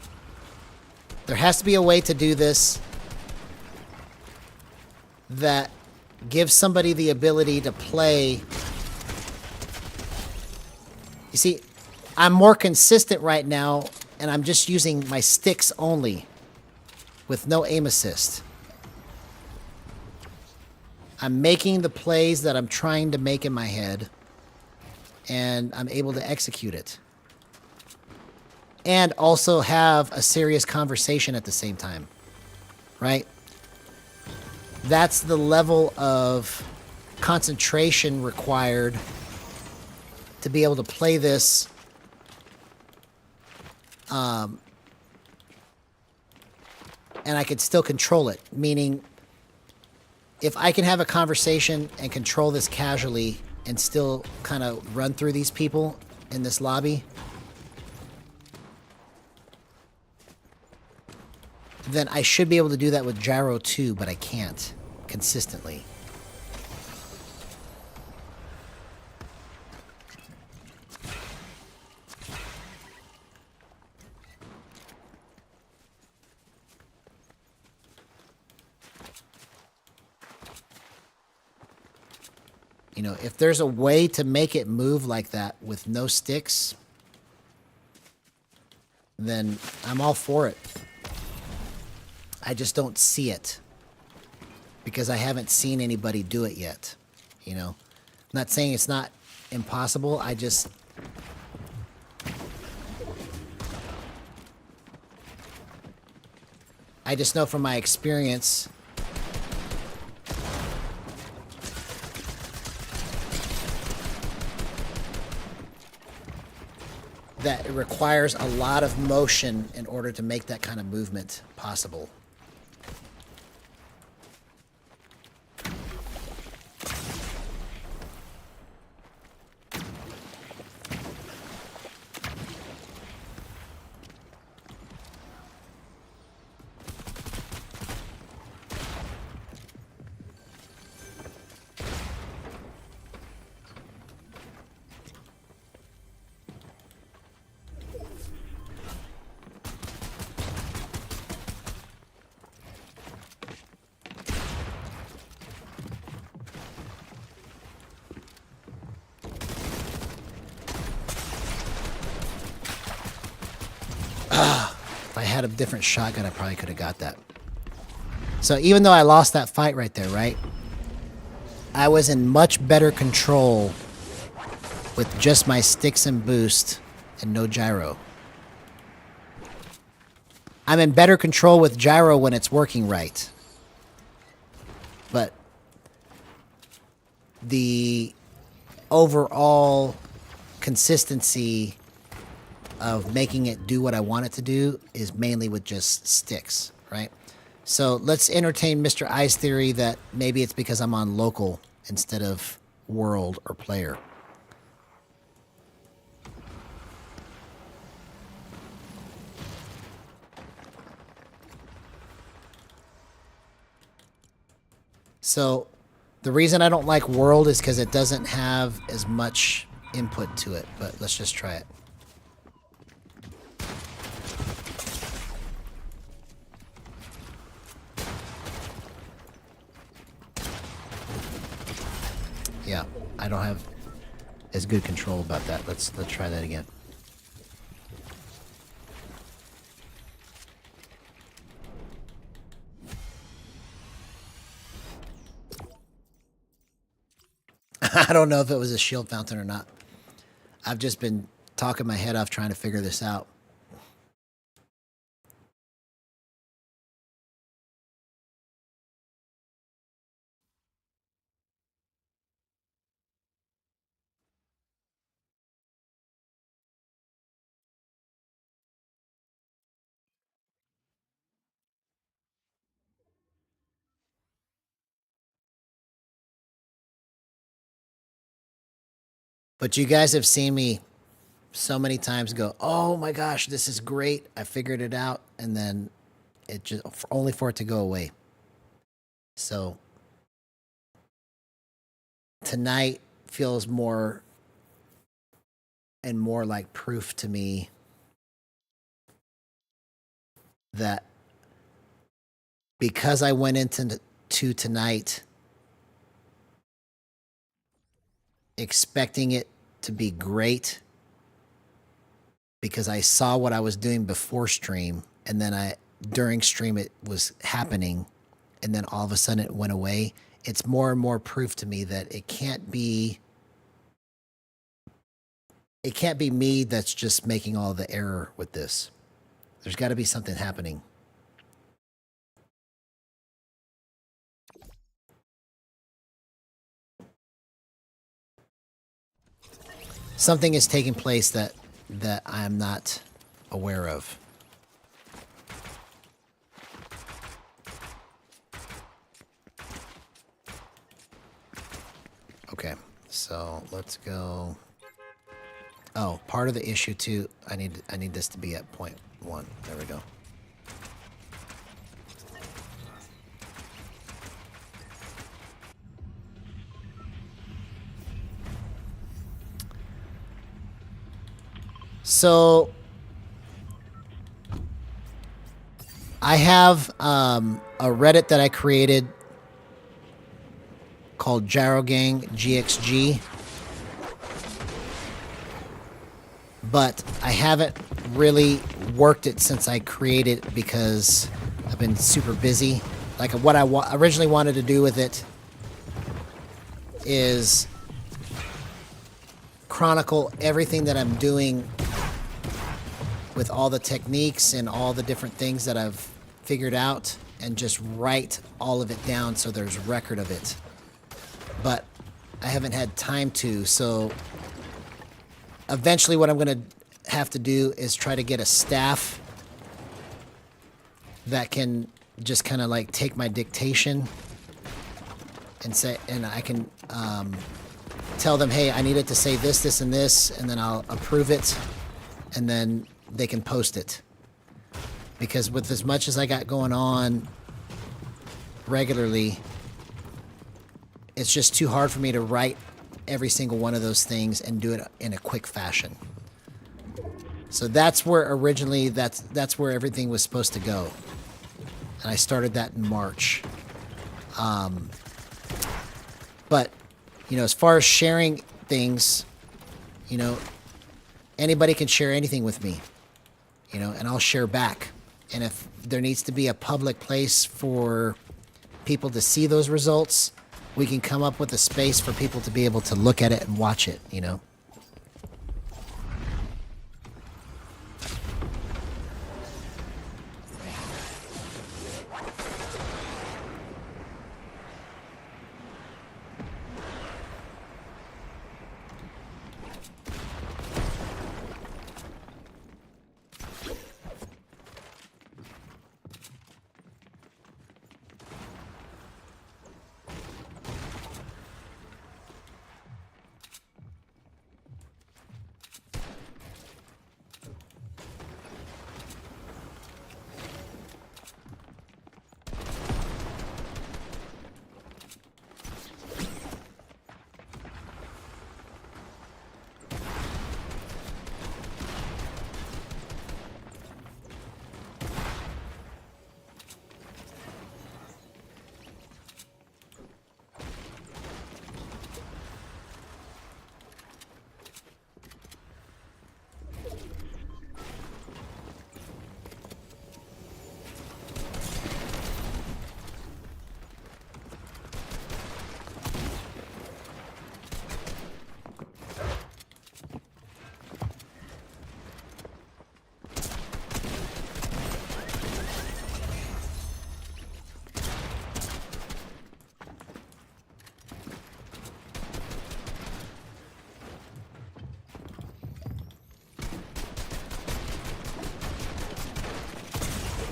S1: There has to be a way to do this that gives somebody the ability to play. You see, I'm more consistent right now, and I'm just using my sticks only with no aim assist. I'm making the plays that I'm trying to make in my head, and I'm able to execute it. And also have a serious conversation at the same time, right? That's the level of concentration required to be able to play this and I could still control it. Meaning, if I can have a conversation and control this casually and still kind of run through these people in this lobby, then I should be able to do that with gyro too, but I can't consistently. You know, if there's a way to make it move like that with no sticks, then I'm all for it. I just don't see it because I haven't seen anybody do it yet. You know, I'm not saying it's not impossible. I just know from my experience that it requires a lot of motion in order to make that kind of movement possible. had a different shotgun, I probably could have got that. So even though I lost that fight right there, right? I was in much better control with just my sticks and boost and no gyro. I'm in better control with gyro when it's working right. But the overall consistency of making it do what I want it to do is mainly with just sticks, right? So let's entertain Mr. I's theory that maybe it's because I'm on local instead of world or player. So the reason I don't like world is because it doesn't have as much input to it, but let's just try it. Yeah, I don't have as good control about that. Let's try that again. I don't know if it was a shield fountain or not. I've just been talking my head off trying to figure this out. But you guys have seen me so many times go, oh my gosh, this is great. I figured it out. And then it just, only for it to go away. So tonight feels more and more like proof to me that because I went into tonight expecting it to be great, because I saw what I was doing before stream, and then during stream it was happening, and then all of a sudden it went away. It's more and more proof to me that it can't be me that's just making all the error with this. There's got to be something happening. Something is taking place that I'm not aware of. Okay, so let's go. Oh, part of the issue too, I need this to be at 0.1. There we go. So I have a Reddit that I created called Gyro Gang GXG, but I haven't really worked it since I created it because I've been super busy. Like what I originally wanted to do with it is chronicle everything that I'm doing with all the techniques and all the different things that I've figured out, and just write all of it down so there's record of it. But I haven't had time to, so eventually what I'm going to have to do is try to get a staff that can just kind of like take my dictation and say, and I can tell them, hey, I need it to say this, this, and this, and then I'll approve it, and then they can post it. Because with as much as I got going on regularly, it's just too hard for me to write every single one of those things and do it in a quick fashion. So that's where originally that's where everything was supposed to go. And I started that in March. But, you know, as far as sharing things, you know, anybody can share anything with me, you know, and I'll share back And if there needs to be a public place for people to see those results, we can come up with a space for people to be able to look at it and watch it, you know?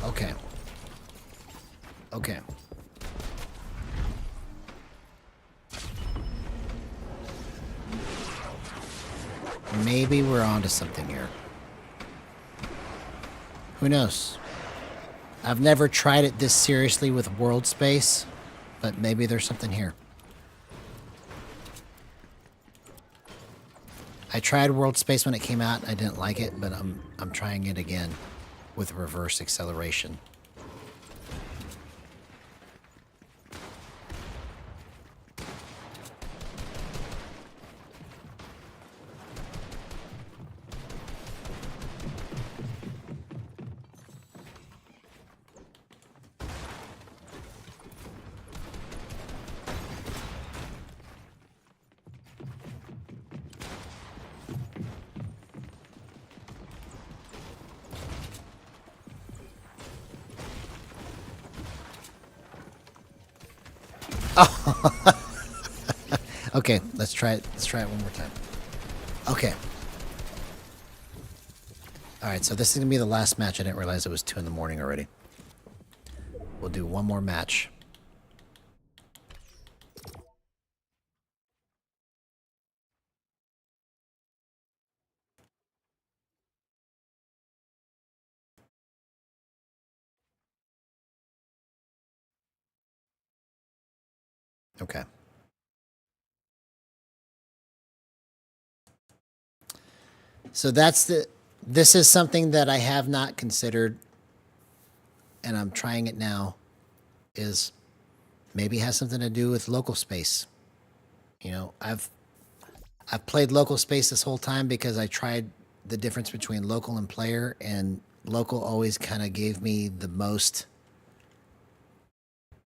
S1: Okay. Okay. Maybe we're onto something here. Who knows? I've never tried it this seriously with world space, but maybe there's something here. I tried world space when it came out. I didn't like it, but I'm trying it again with reverse acceleration. Okay, let's try it. Let's try it one more time. Okay. Alright, so this is going to be the last match. I didn't realize it was 2 in the morning already. We'll do one more match. Okay. So this is something that I have not considered, and I'm trying it now, is maybe it has something to do with local space. You know, I've played local space this whole time because I tried the difference between local and player, and local always kind of gave me the most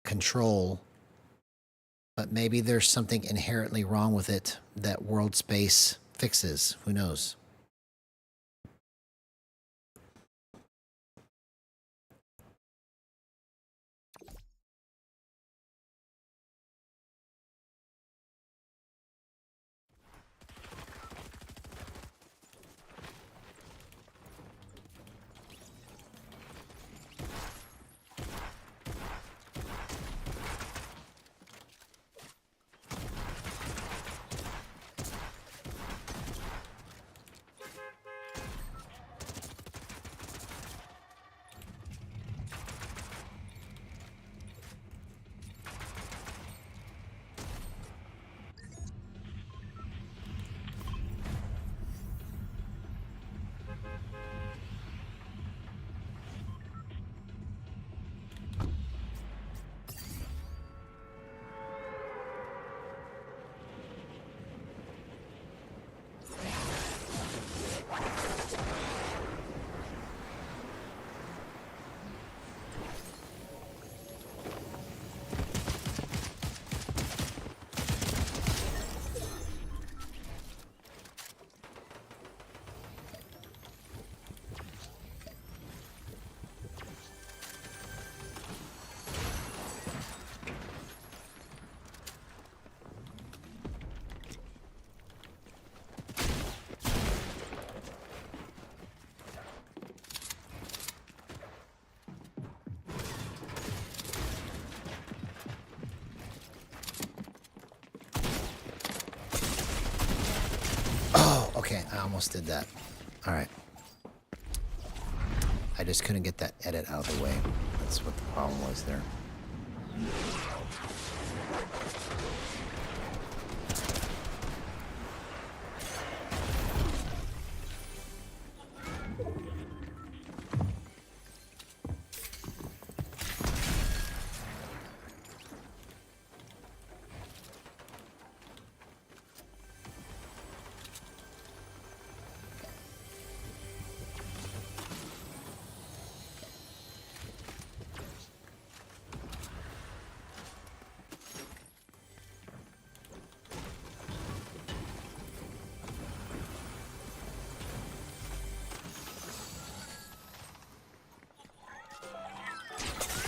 S1: control. But maybe there's something inherently wrong with it that world space fixes. Who knows? Okay, I almost did that. All right. I just couldn't get that edit out of the way. That's what the problem was there.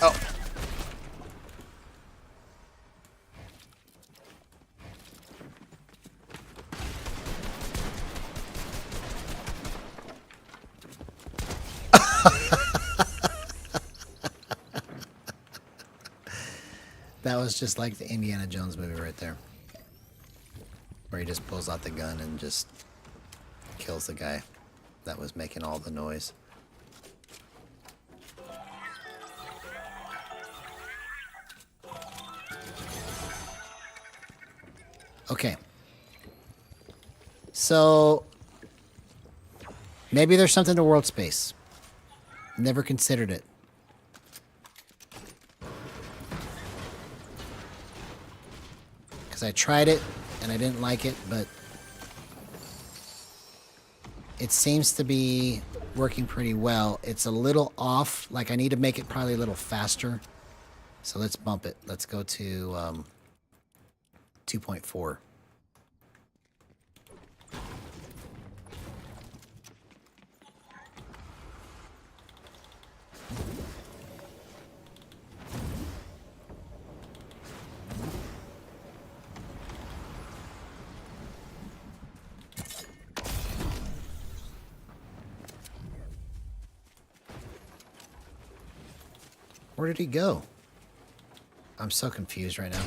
S1: Oh. That was just like the Indiana Jones movie right there. Where he just pulls out the gun and just kills the guy that was making all the noise. Okay. So maybe there's something to world space. Never considered it. Because I tried it and I didn't like it, but it seems to be working pretty well. It's a little off. Like I need to make it probably a little faster. So let's bump it. Let's go to 2.4. Where did he go? I'm so confused right now.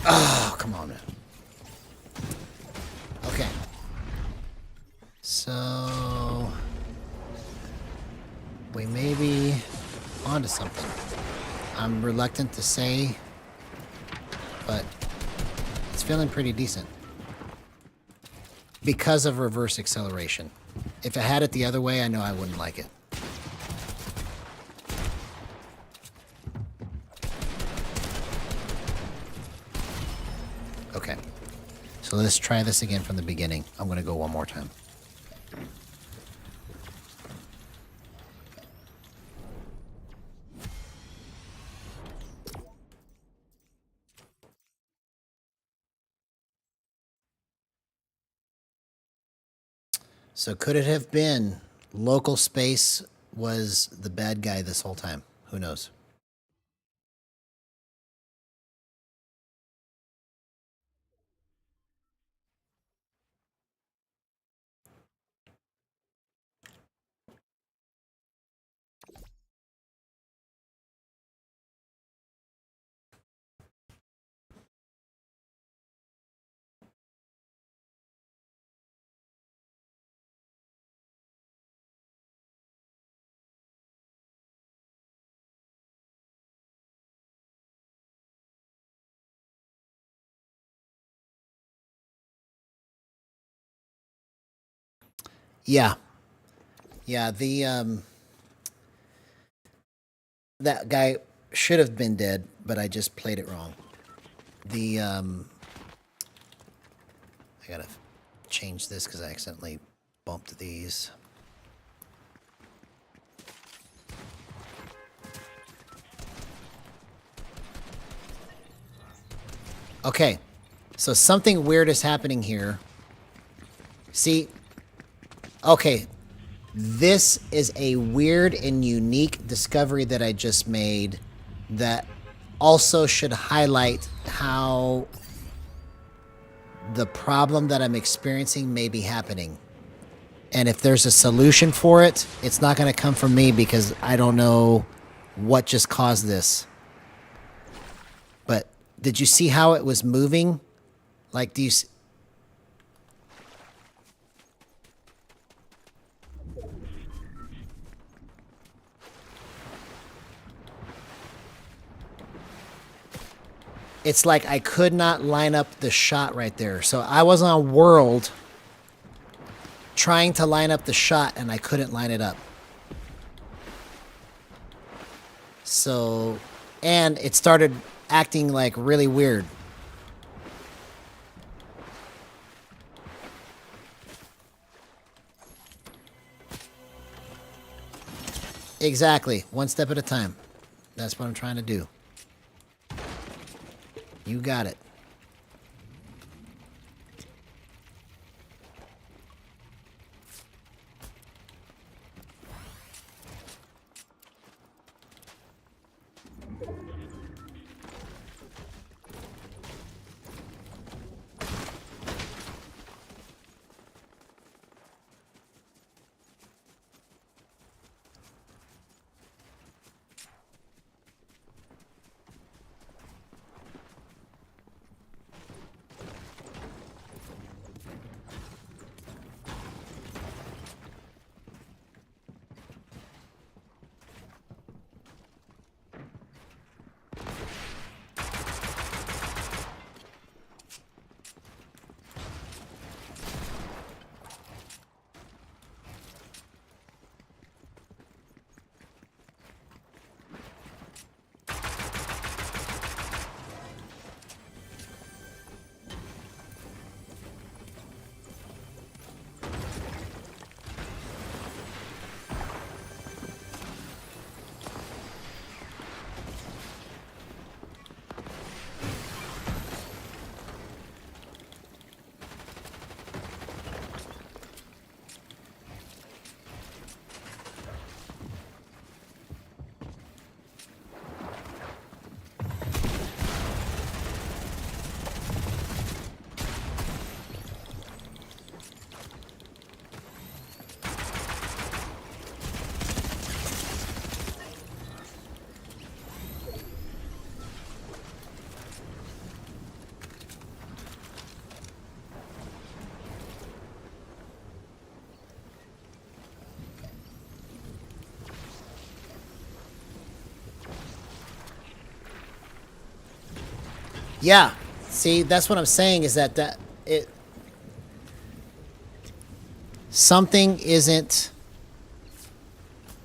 S1: Oh, come on, man. Okay. So we may be onto something. I'm reluctant to say, but it's feeling pretty decent. Because of reverse acceleration. If I had it the other way, I know I wouldn't like it. Okay. So let's try this again from the beginning. I'm going to go one more time. So could it have been local space was the bad guy this whole time? Who knows? Yeah. Yeah, that guy should have been dead, but I just played it wrong. I gotta change this because I accidentally bumped these. Okay, so something weird is happening here. See? Okay, this is a weird and unique discovery that I just made that also should highlight how the problem that I'm experiencing may be happening. And if there's a solution for it, it's not going to come from me because I don't know what just caused this. But did you see how it was moving? Like, do you... It's like I could not line up the shot right there. So I was on world trying to line up the shot and I couldn't line it up. So, and it started acting like really weird. Exactly. One step at a time. That's what I'm trying to do. You got it. Yeah. See, that's what I'm saying is that it something isn't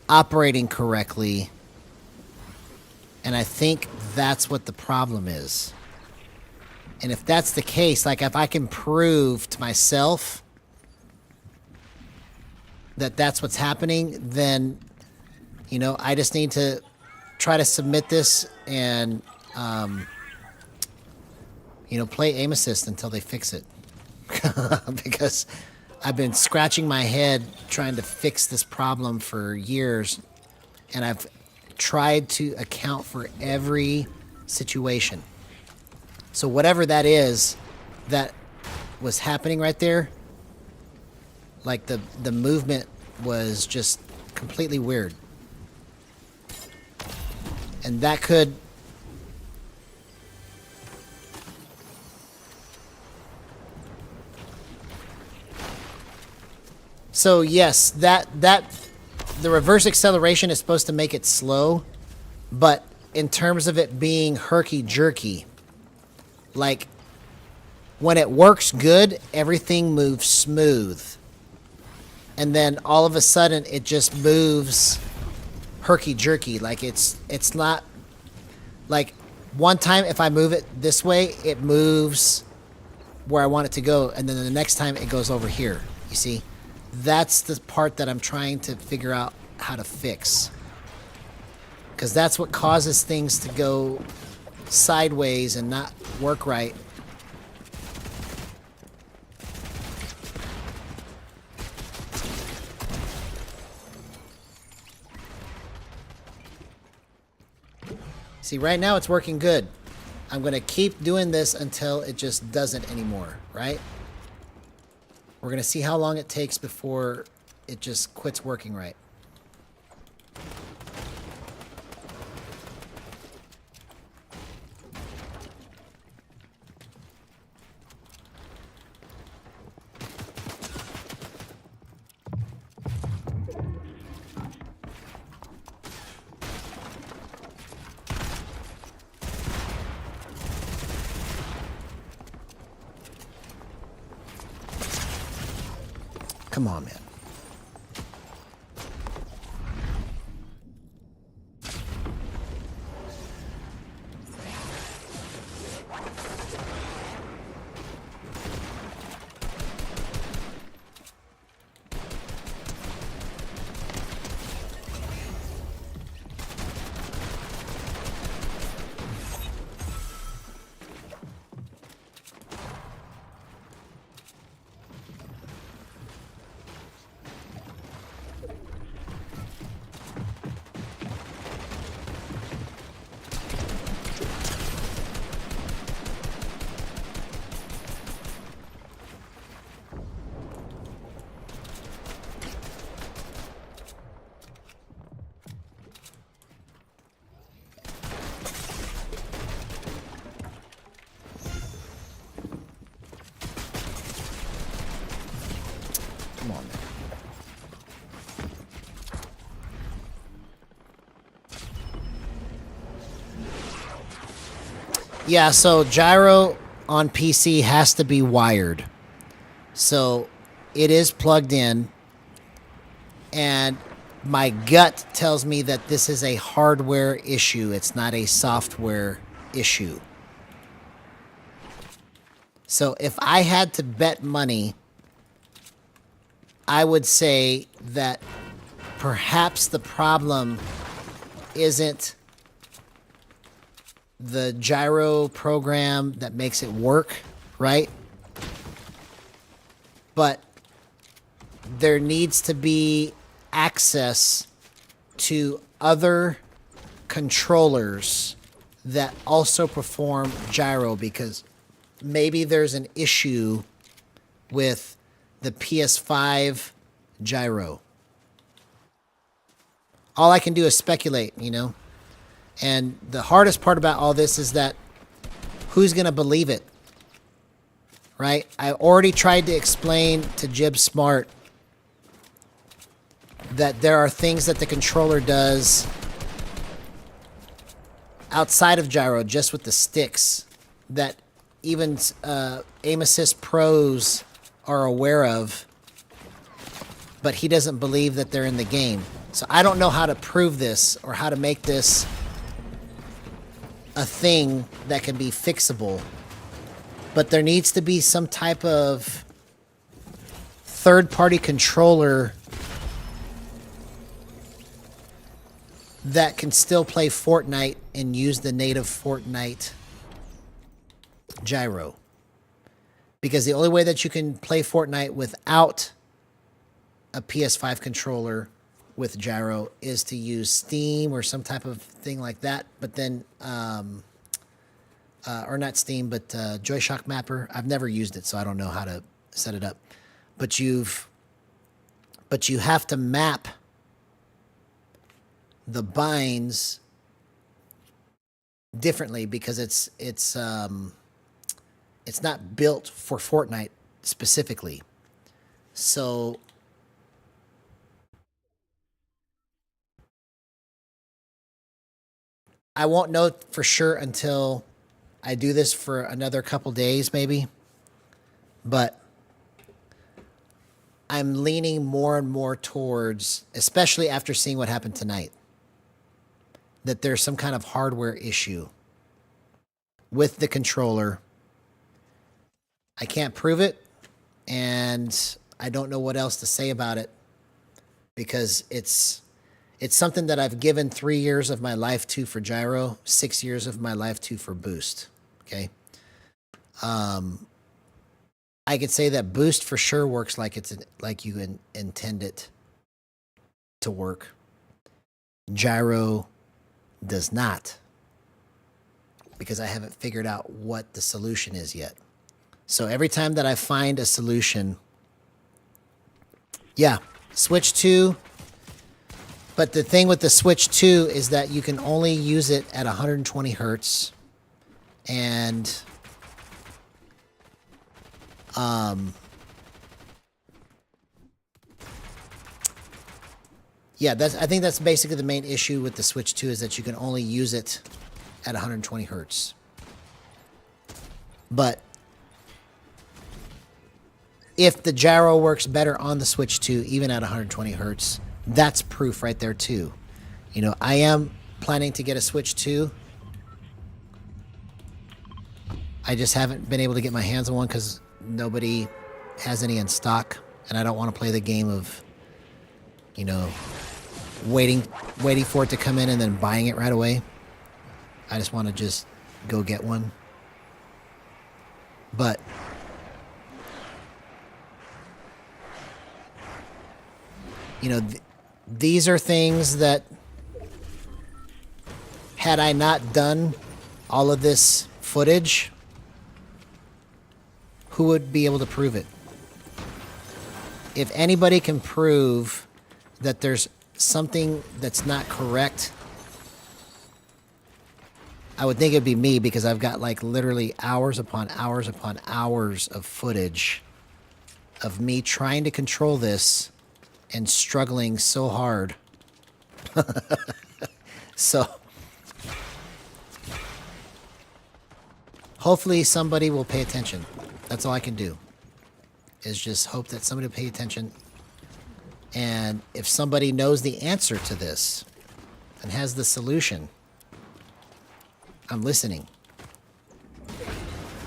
S1: operating correctly. And I think that's what the problem is. And if that's the case, like if I can prove to myself that that's what's happening, then, you know, I just need to try to submit this and, you know, play aim assist until they fix it. Because I've been scratching my head trying to fix this problem for years, and I've tried to account for every situation. So whatever that is that was happening right there, like the movement was just completely weird. And that could... So yes, that the reverse acceleration is supposed to make it slow, but in terms of it being herky-jerky, like when it works good, everything moves smooth. And then all of a sudden it just moves herky-jerky. Like it's not like one time if I move it this way, it moves where I want it to go, and then the next time it goes over here. You see? That's the part that I'm trying to figure out how to fix. Because that's what causes things to go sideways and not work right. See, right now it's working good. I'm going to keep doing this until it just doesn't anymore, right? We're going to see how long it takes before it just quits working right. Come on, man. Come on, man. Yeah, so gyro on PC has to be wired. So it is plugged in, and my gut tells me that this is a hardware issue. It's not a software issue. So if I had to bet money, I would say that perhaps the problem isn't the gyro program that makes it work, right? But there needs to be access to other controllers that also perform gyro, because maybe there's an issue with the PS5 gyro. All I can do is speculate, you know? And the hardest part about all this is that who's going to believe it? Right? I already tried to explain to Jib Smart that there are things that the controller does outside of gyro, just with the sticks, that even Aim Assist Pros are aware of, but he doesn't believe that they're in the game. So I don't know how to prove this or how to make this a thing that can be fixable, but there needs to be some type of third-party controller that can still play Fortnite and use the native Fortnite gyro. Because the only way that you can play Fortnite without a PS5 controller with gyro is to use Steam or some type of thing like that. But then, or not Steam, but Joy-Shock Mapper. I've never used it, so I don't know how to set it up. But you have to map the binds differently because it's not built for Fortnite specifically. So I won't know for sure until I do this for another couple days, maybe. But I'm leaning more and more towards, especially after seeing what happened tonight, that there's some kind of hardware issue with the controller. I can't prove it, and I don't know what else to say about it because it's something that I've given 3 years of my life to for gyro, 6 years of my life to for boost. Okay. I could say that boost for sure works like you intend it to work. Gyro does not, because I haven't figured out what the solution is yet. So every time that I find a solution, yeah, Switch 2. But the thing with the Switch 2 is that you can only use it at 120 hertz. And yeah, I think that's basically the main issue with the Switch 2 is that you can only use it at 120 hertz. But if the gyro works better on the Switch 2, even at 120 hertz, that's proof right there too. You know, I am planning to get a Switch 2. I just haven't been able to get my hands on one because nobody has any in stock, and I don't want to play the game of, you know, waiting for it to come in and then buying it right away. I just want to just go get one. But you know, these are things that had I not done all of this footage, who would be able to prove it? If anybody can prove that there's something that's not correct, I would think it'd be me, because I've got like literally hours upon hours upon hours of footage of me trying to control this and struggling so hard. So hopefully somebody will pay attention. That's all I can do, is just hope that somebody will pay attention. And if somebody knows the answer to this and has the solution, I'm listening.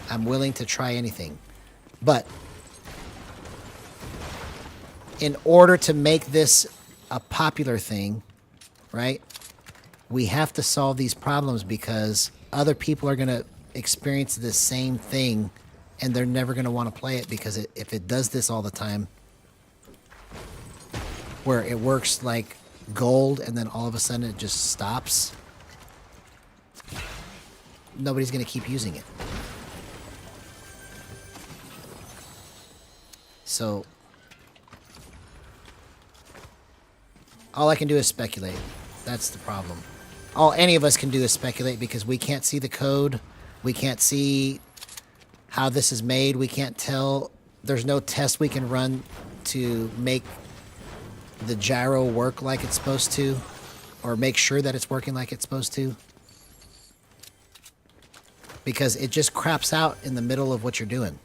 S1: I'm willing to try anything. But in order to make this a popular thing, right, we have to solve these problems, because other people are going to experience the same thing and they're never going to want to play it, because if it does this all the time, where it works like gold and then all of a sudden it just stops, nobody's going to keep using it. So all I can do is speculate. That's the problem. All any of us can do is speculate, because we can't see the code. We can't see how this is made. We can't tell. There's no test we can run to make the gyro work like it's supposed to, or make sure that it's working like it's supposed to, because it just craps out in the middle of what you're doing.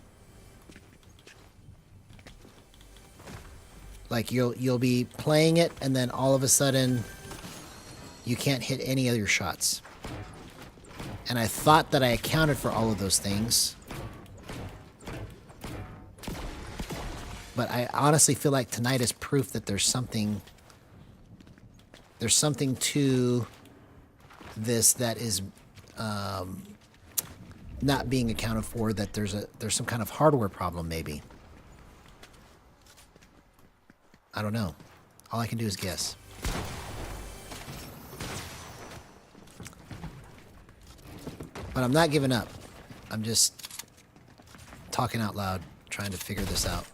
S1: Like you'll be playing it, and then all of a sudden you can't hit any of your shots. And I thought that I accounted for all of those things, but I honestly feel like tonight is proof that there's something to this that is not being accounted for, that there's some kind of hardware problem maybe. I don't know. All I can do is guess. But I'm not giving up. I'm just talking out loud, trying to figure this out.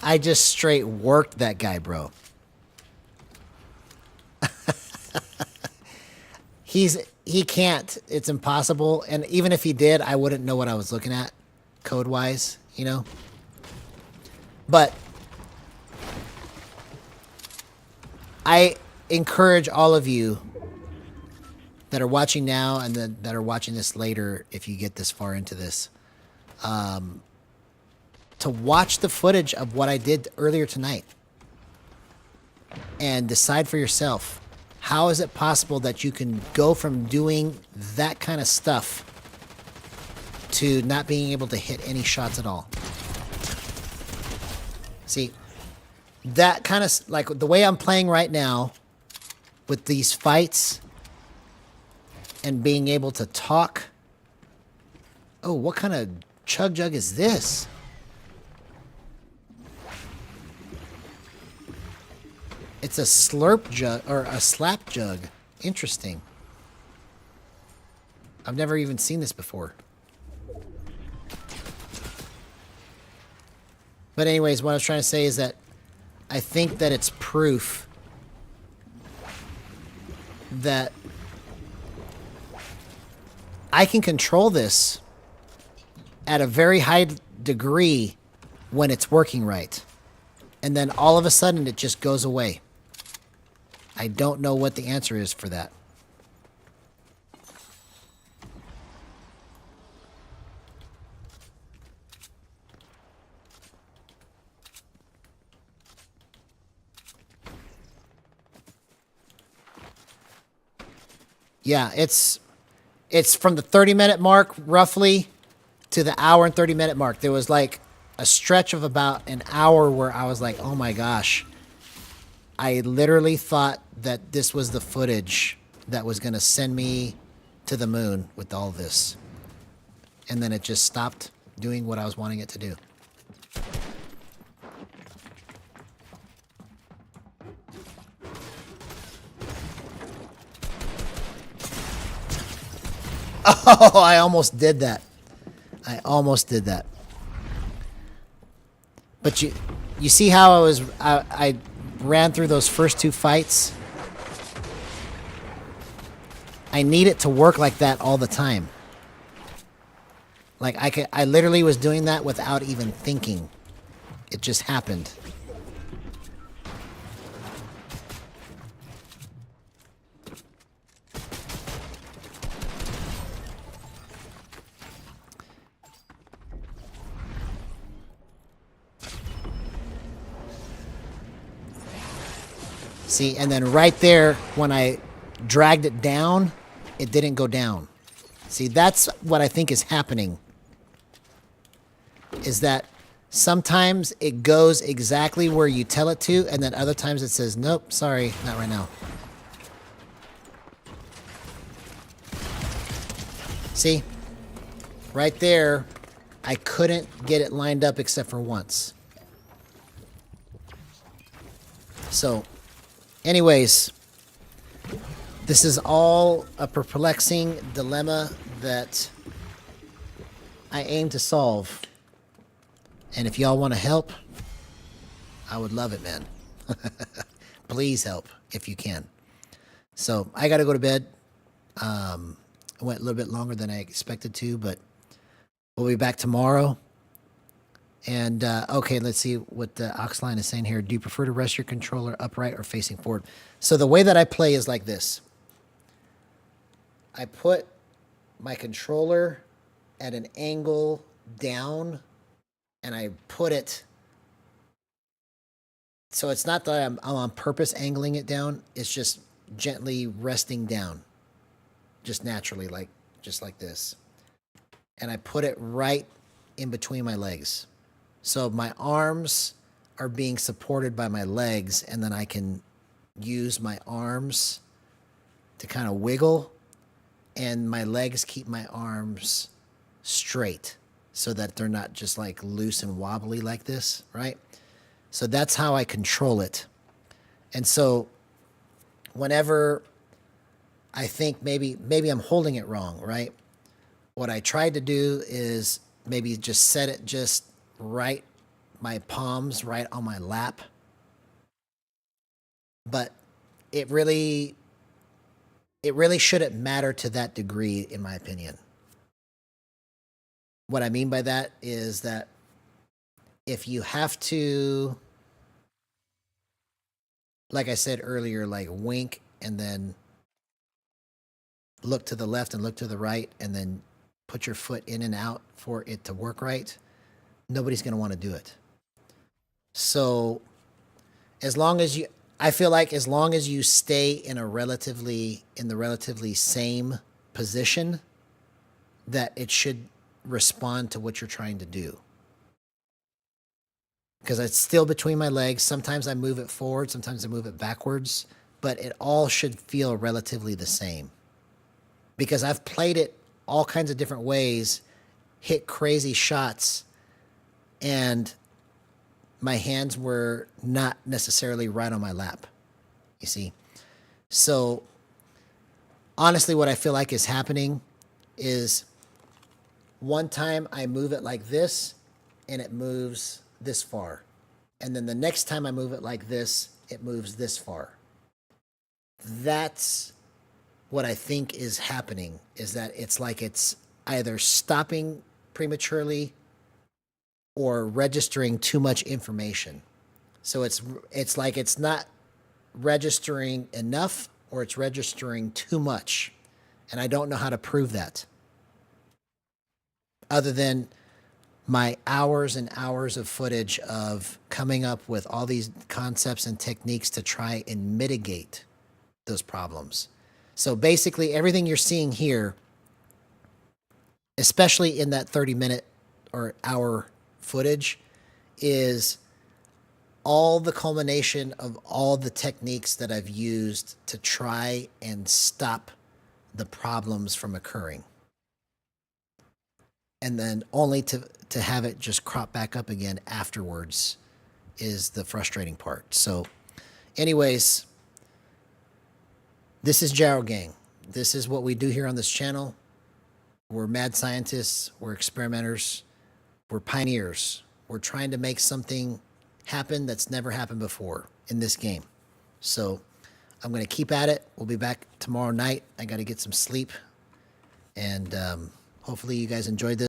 S1: I just straight worked that guy, bro. He can't. It's impossible. And even if he did, I wouldn't know what I was looking at code-wise, you know? But I encourage all of you that are watching now and that are watching this later, if you get this far into this, to watch the footage of what I did earlier tonight and decide for yourself. How is it possible that you can go from doing that kind of stuff to not being able to hit any shots at all? See, that kind of, like the way I'm playing right now with these fights and being able to talk. Oh, what kind of chug jug is this? It's a slurp jug, or a slap jug. Interesting. I've never even seen this before. But anyways, what I was trying to say is that I think that it's proof that I can control this at a very high degree when it's working right. And then all of a sudden it just goes away. I don't know what the answer is for that. Yeah, it's from the 30-minute mark roughly to the hour and 30-minute mark. There was like a stretch of about an hour where I was like, oh my gosh. I literally thought that this was the footage that was going to send me to the moon with all this. And then it just stopped doing what I was wanting it to do. Oh, I almost did that. I almost did that. But you see how I ran through those first two fights? I need it to work like that all the time. Like I literally was doing that without even thinking. It just happened. See, and then right there, when I dragged it down, it didn't go down. See, that's what I think is happening. Is that sometimes it goes exactly where you tell it to, and then other times it says, nope, sorry, not right now. See? Right there, I couldn't get it lined up except for once. So, anyways, this is all a perplexing dilemma that I aim to solve. And if y'all want to help, I would love it, man. Please help if you can. So I got to go to bed. I went a little bit longer than I expected to, but we'll be back tomorrow. And, okay, let's see what the Oxline is saying here. Do you prefer to rest your controller upright or facing forward? So the way that I play is like this. I put my controller at an angle down, and I put it, so it's not that I'm on purpose angling it down. It's just gently resting down, just naturally, just like this. And I put it right in between my legs. So my arms are being supported by my legs, and then I can use my arms to kind of wiggle, and my legs keep my arms straight so that they're not just like loose and wobbly like this, right? So that's how I control it. And so whenever I think maybe I'm holding it wrong, right? What I tried to do is maybe just set it just right, my palms right on my lap. But it really shouldn't matter to that degree, in my opinion. What I mean by that is that if you have to, like I said earlier, like wink and then look to the left and look to the right and then put your foot in and out for it to work right, nobody's going to want to do it. So I feel like as long as you stay in the relatively same position, that it should respond to what you're trying to do. Because it's still between my legs. Sometimes I move it forward, sometimes I move it backwards, but it all should feel relatively the same. Because I've played it all kinds of different ways, hit crazy shots, and my hands were not necessarily right on my lap, you see? So honestly, what I feel like is happening is one time I move it like this and it moves this far. And then the next time I move it like this, it moves this far. That's what I think is happening, is that it's like it's either stopping prematurely or registering too much information. So it's like it's not registering enough or it's registering too much. And I don't know how to prove that, other than my hours and hours of footage of coming up with all these concepts and techniques to try and mitigate those problems. So basically everything you're seeing here, especially in that 30-minute or hour footage, is all the culmination of all the techniques that I've used to try and stop the problems from occurring. And then only to have it just crop back up again afterwards is the frustrating part. So anyways, this is Gyro Gang. This is what we do here on this channel. We're mad scientists. We're experimenters. We're pioneers. We're trying to make something happen that's never happened before in this game. So I'm going to keep at it. We'll be back tomorrow night. I got to get some sleep. And hopefully you guys enjoyed this.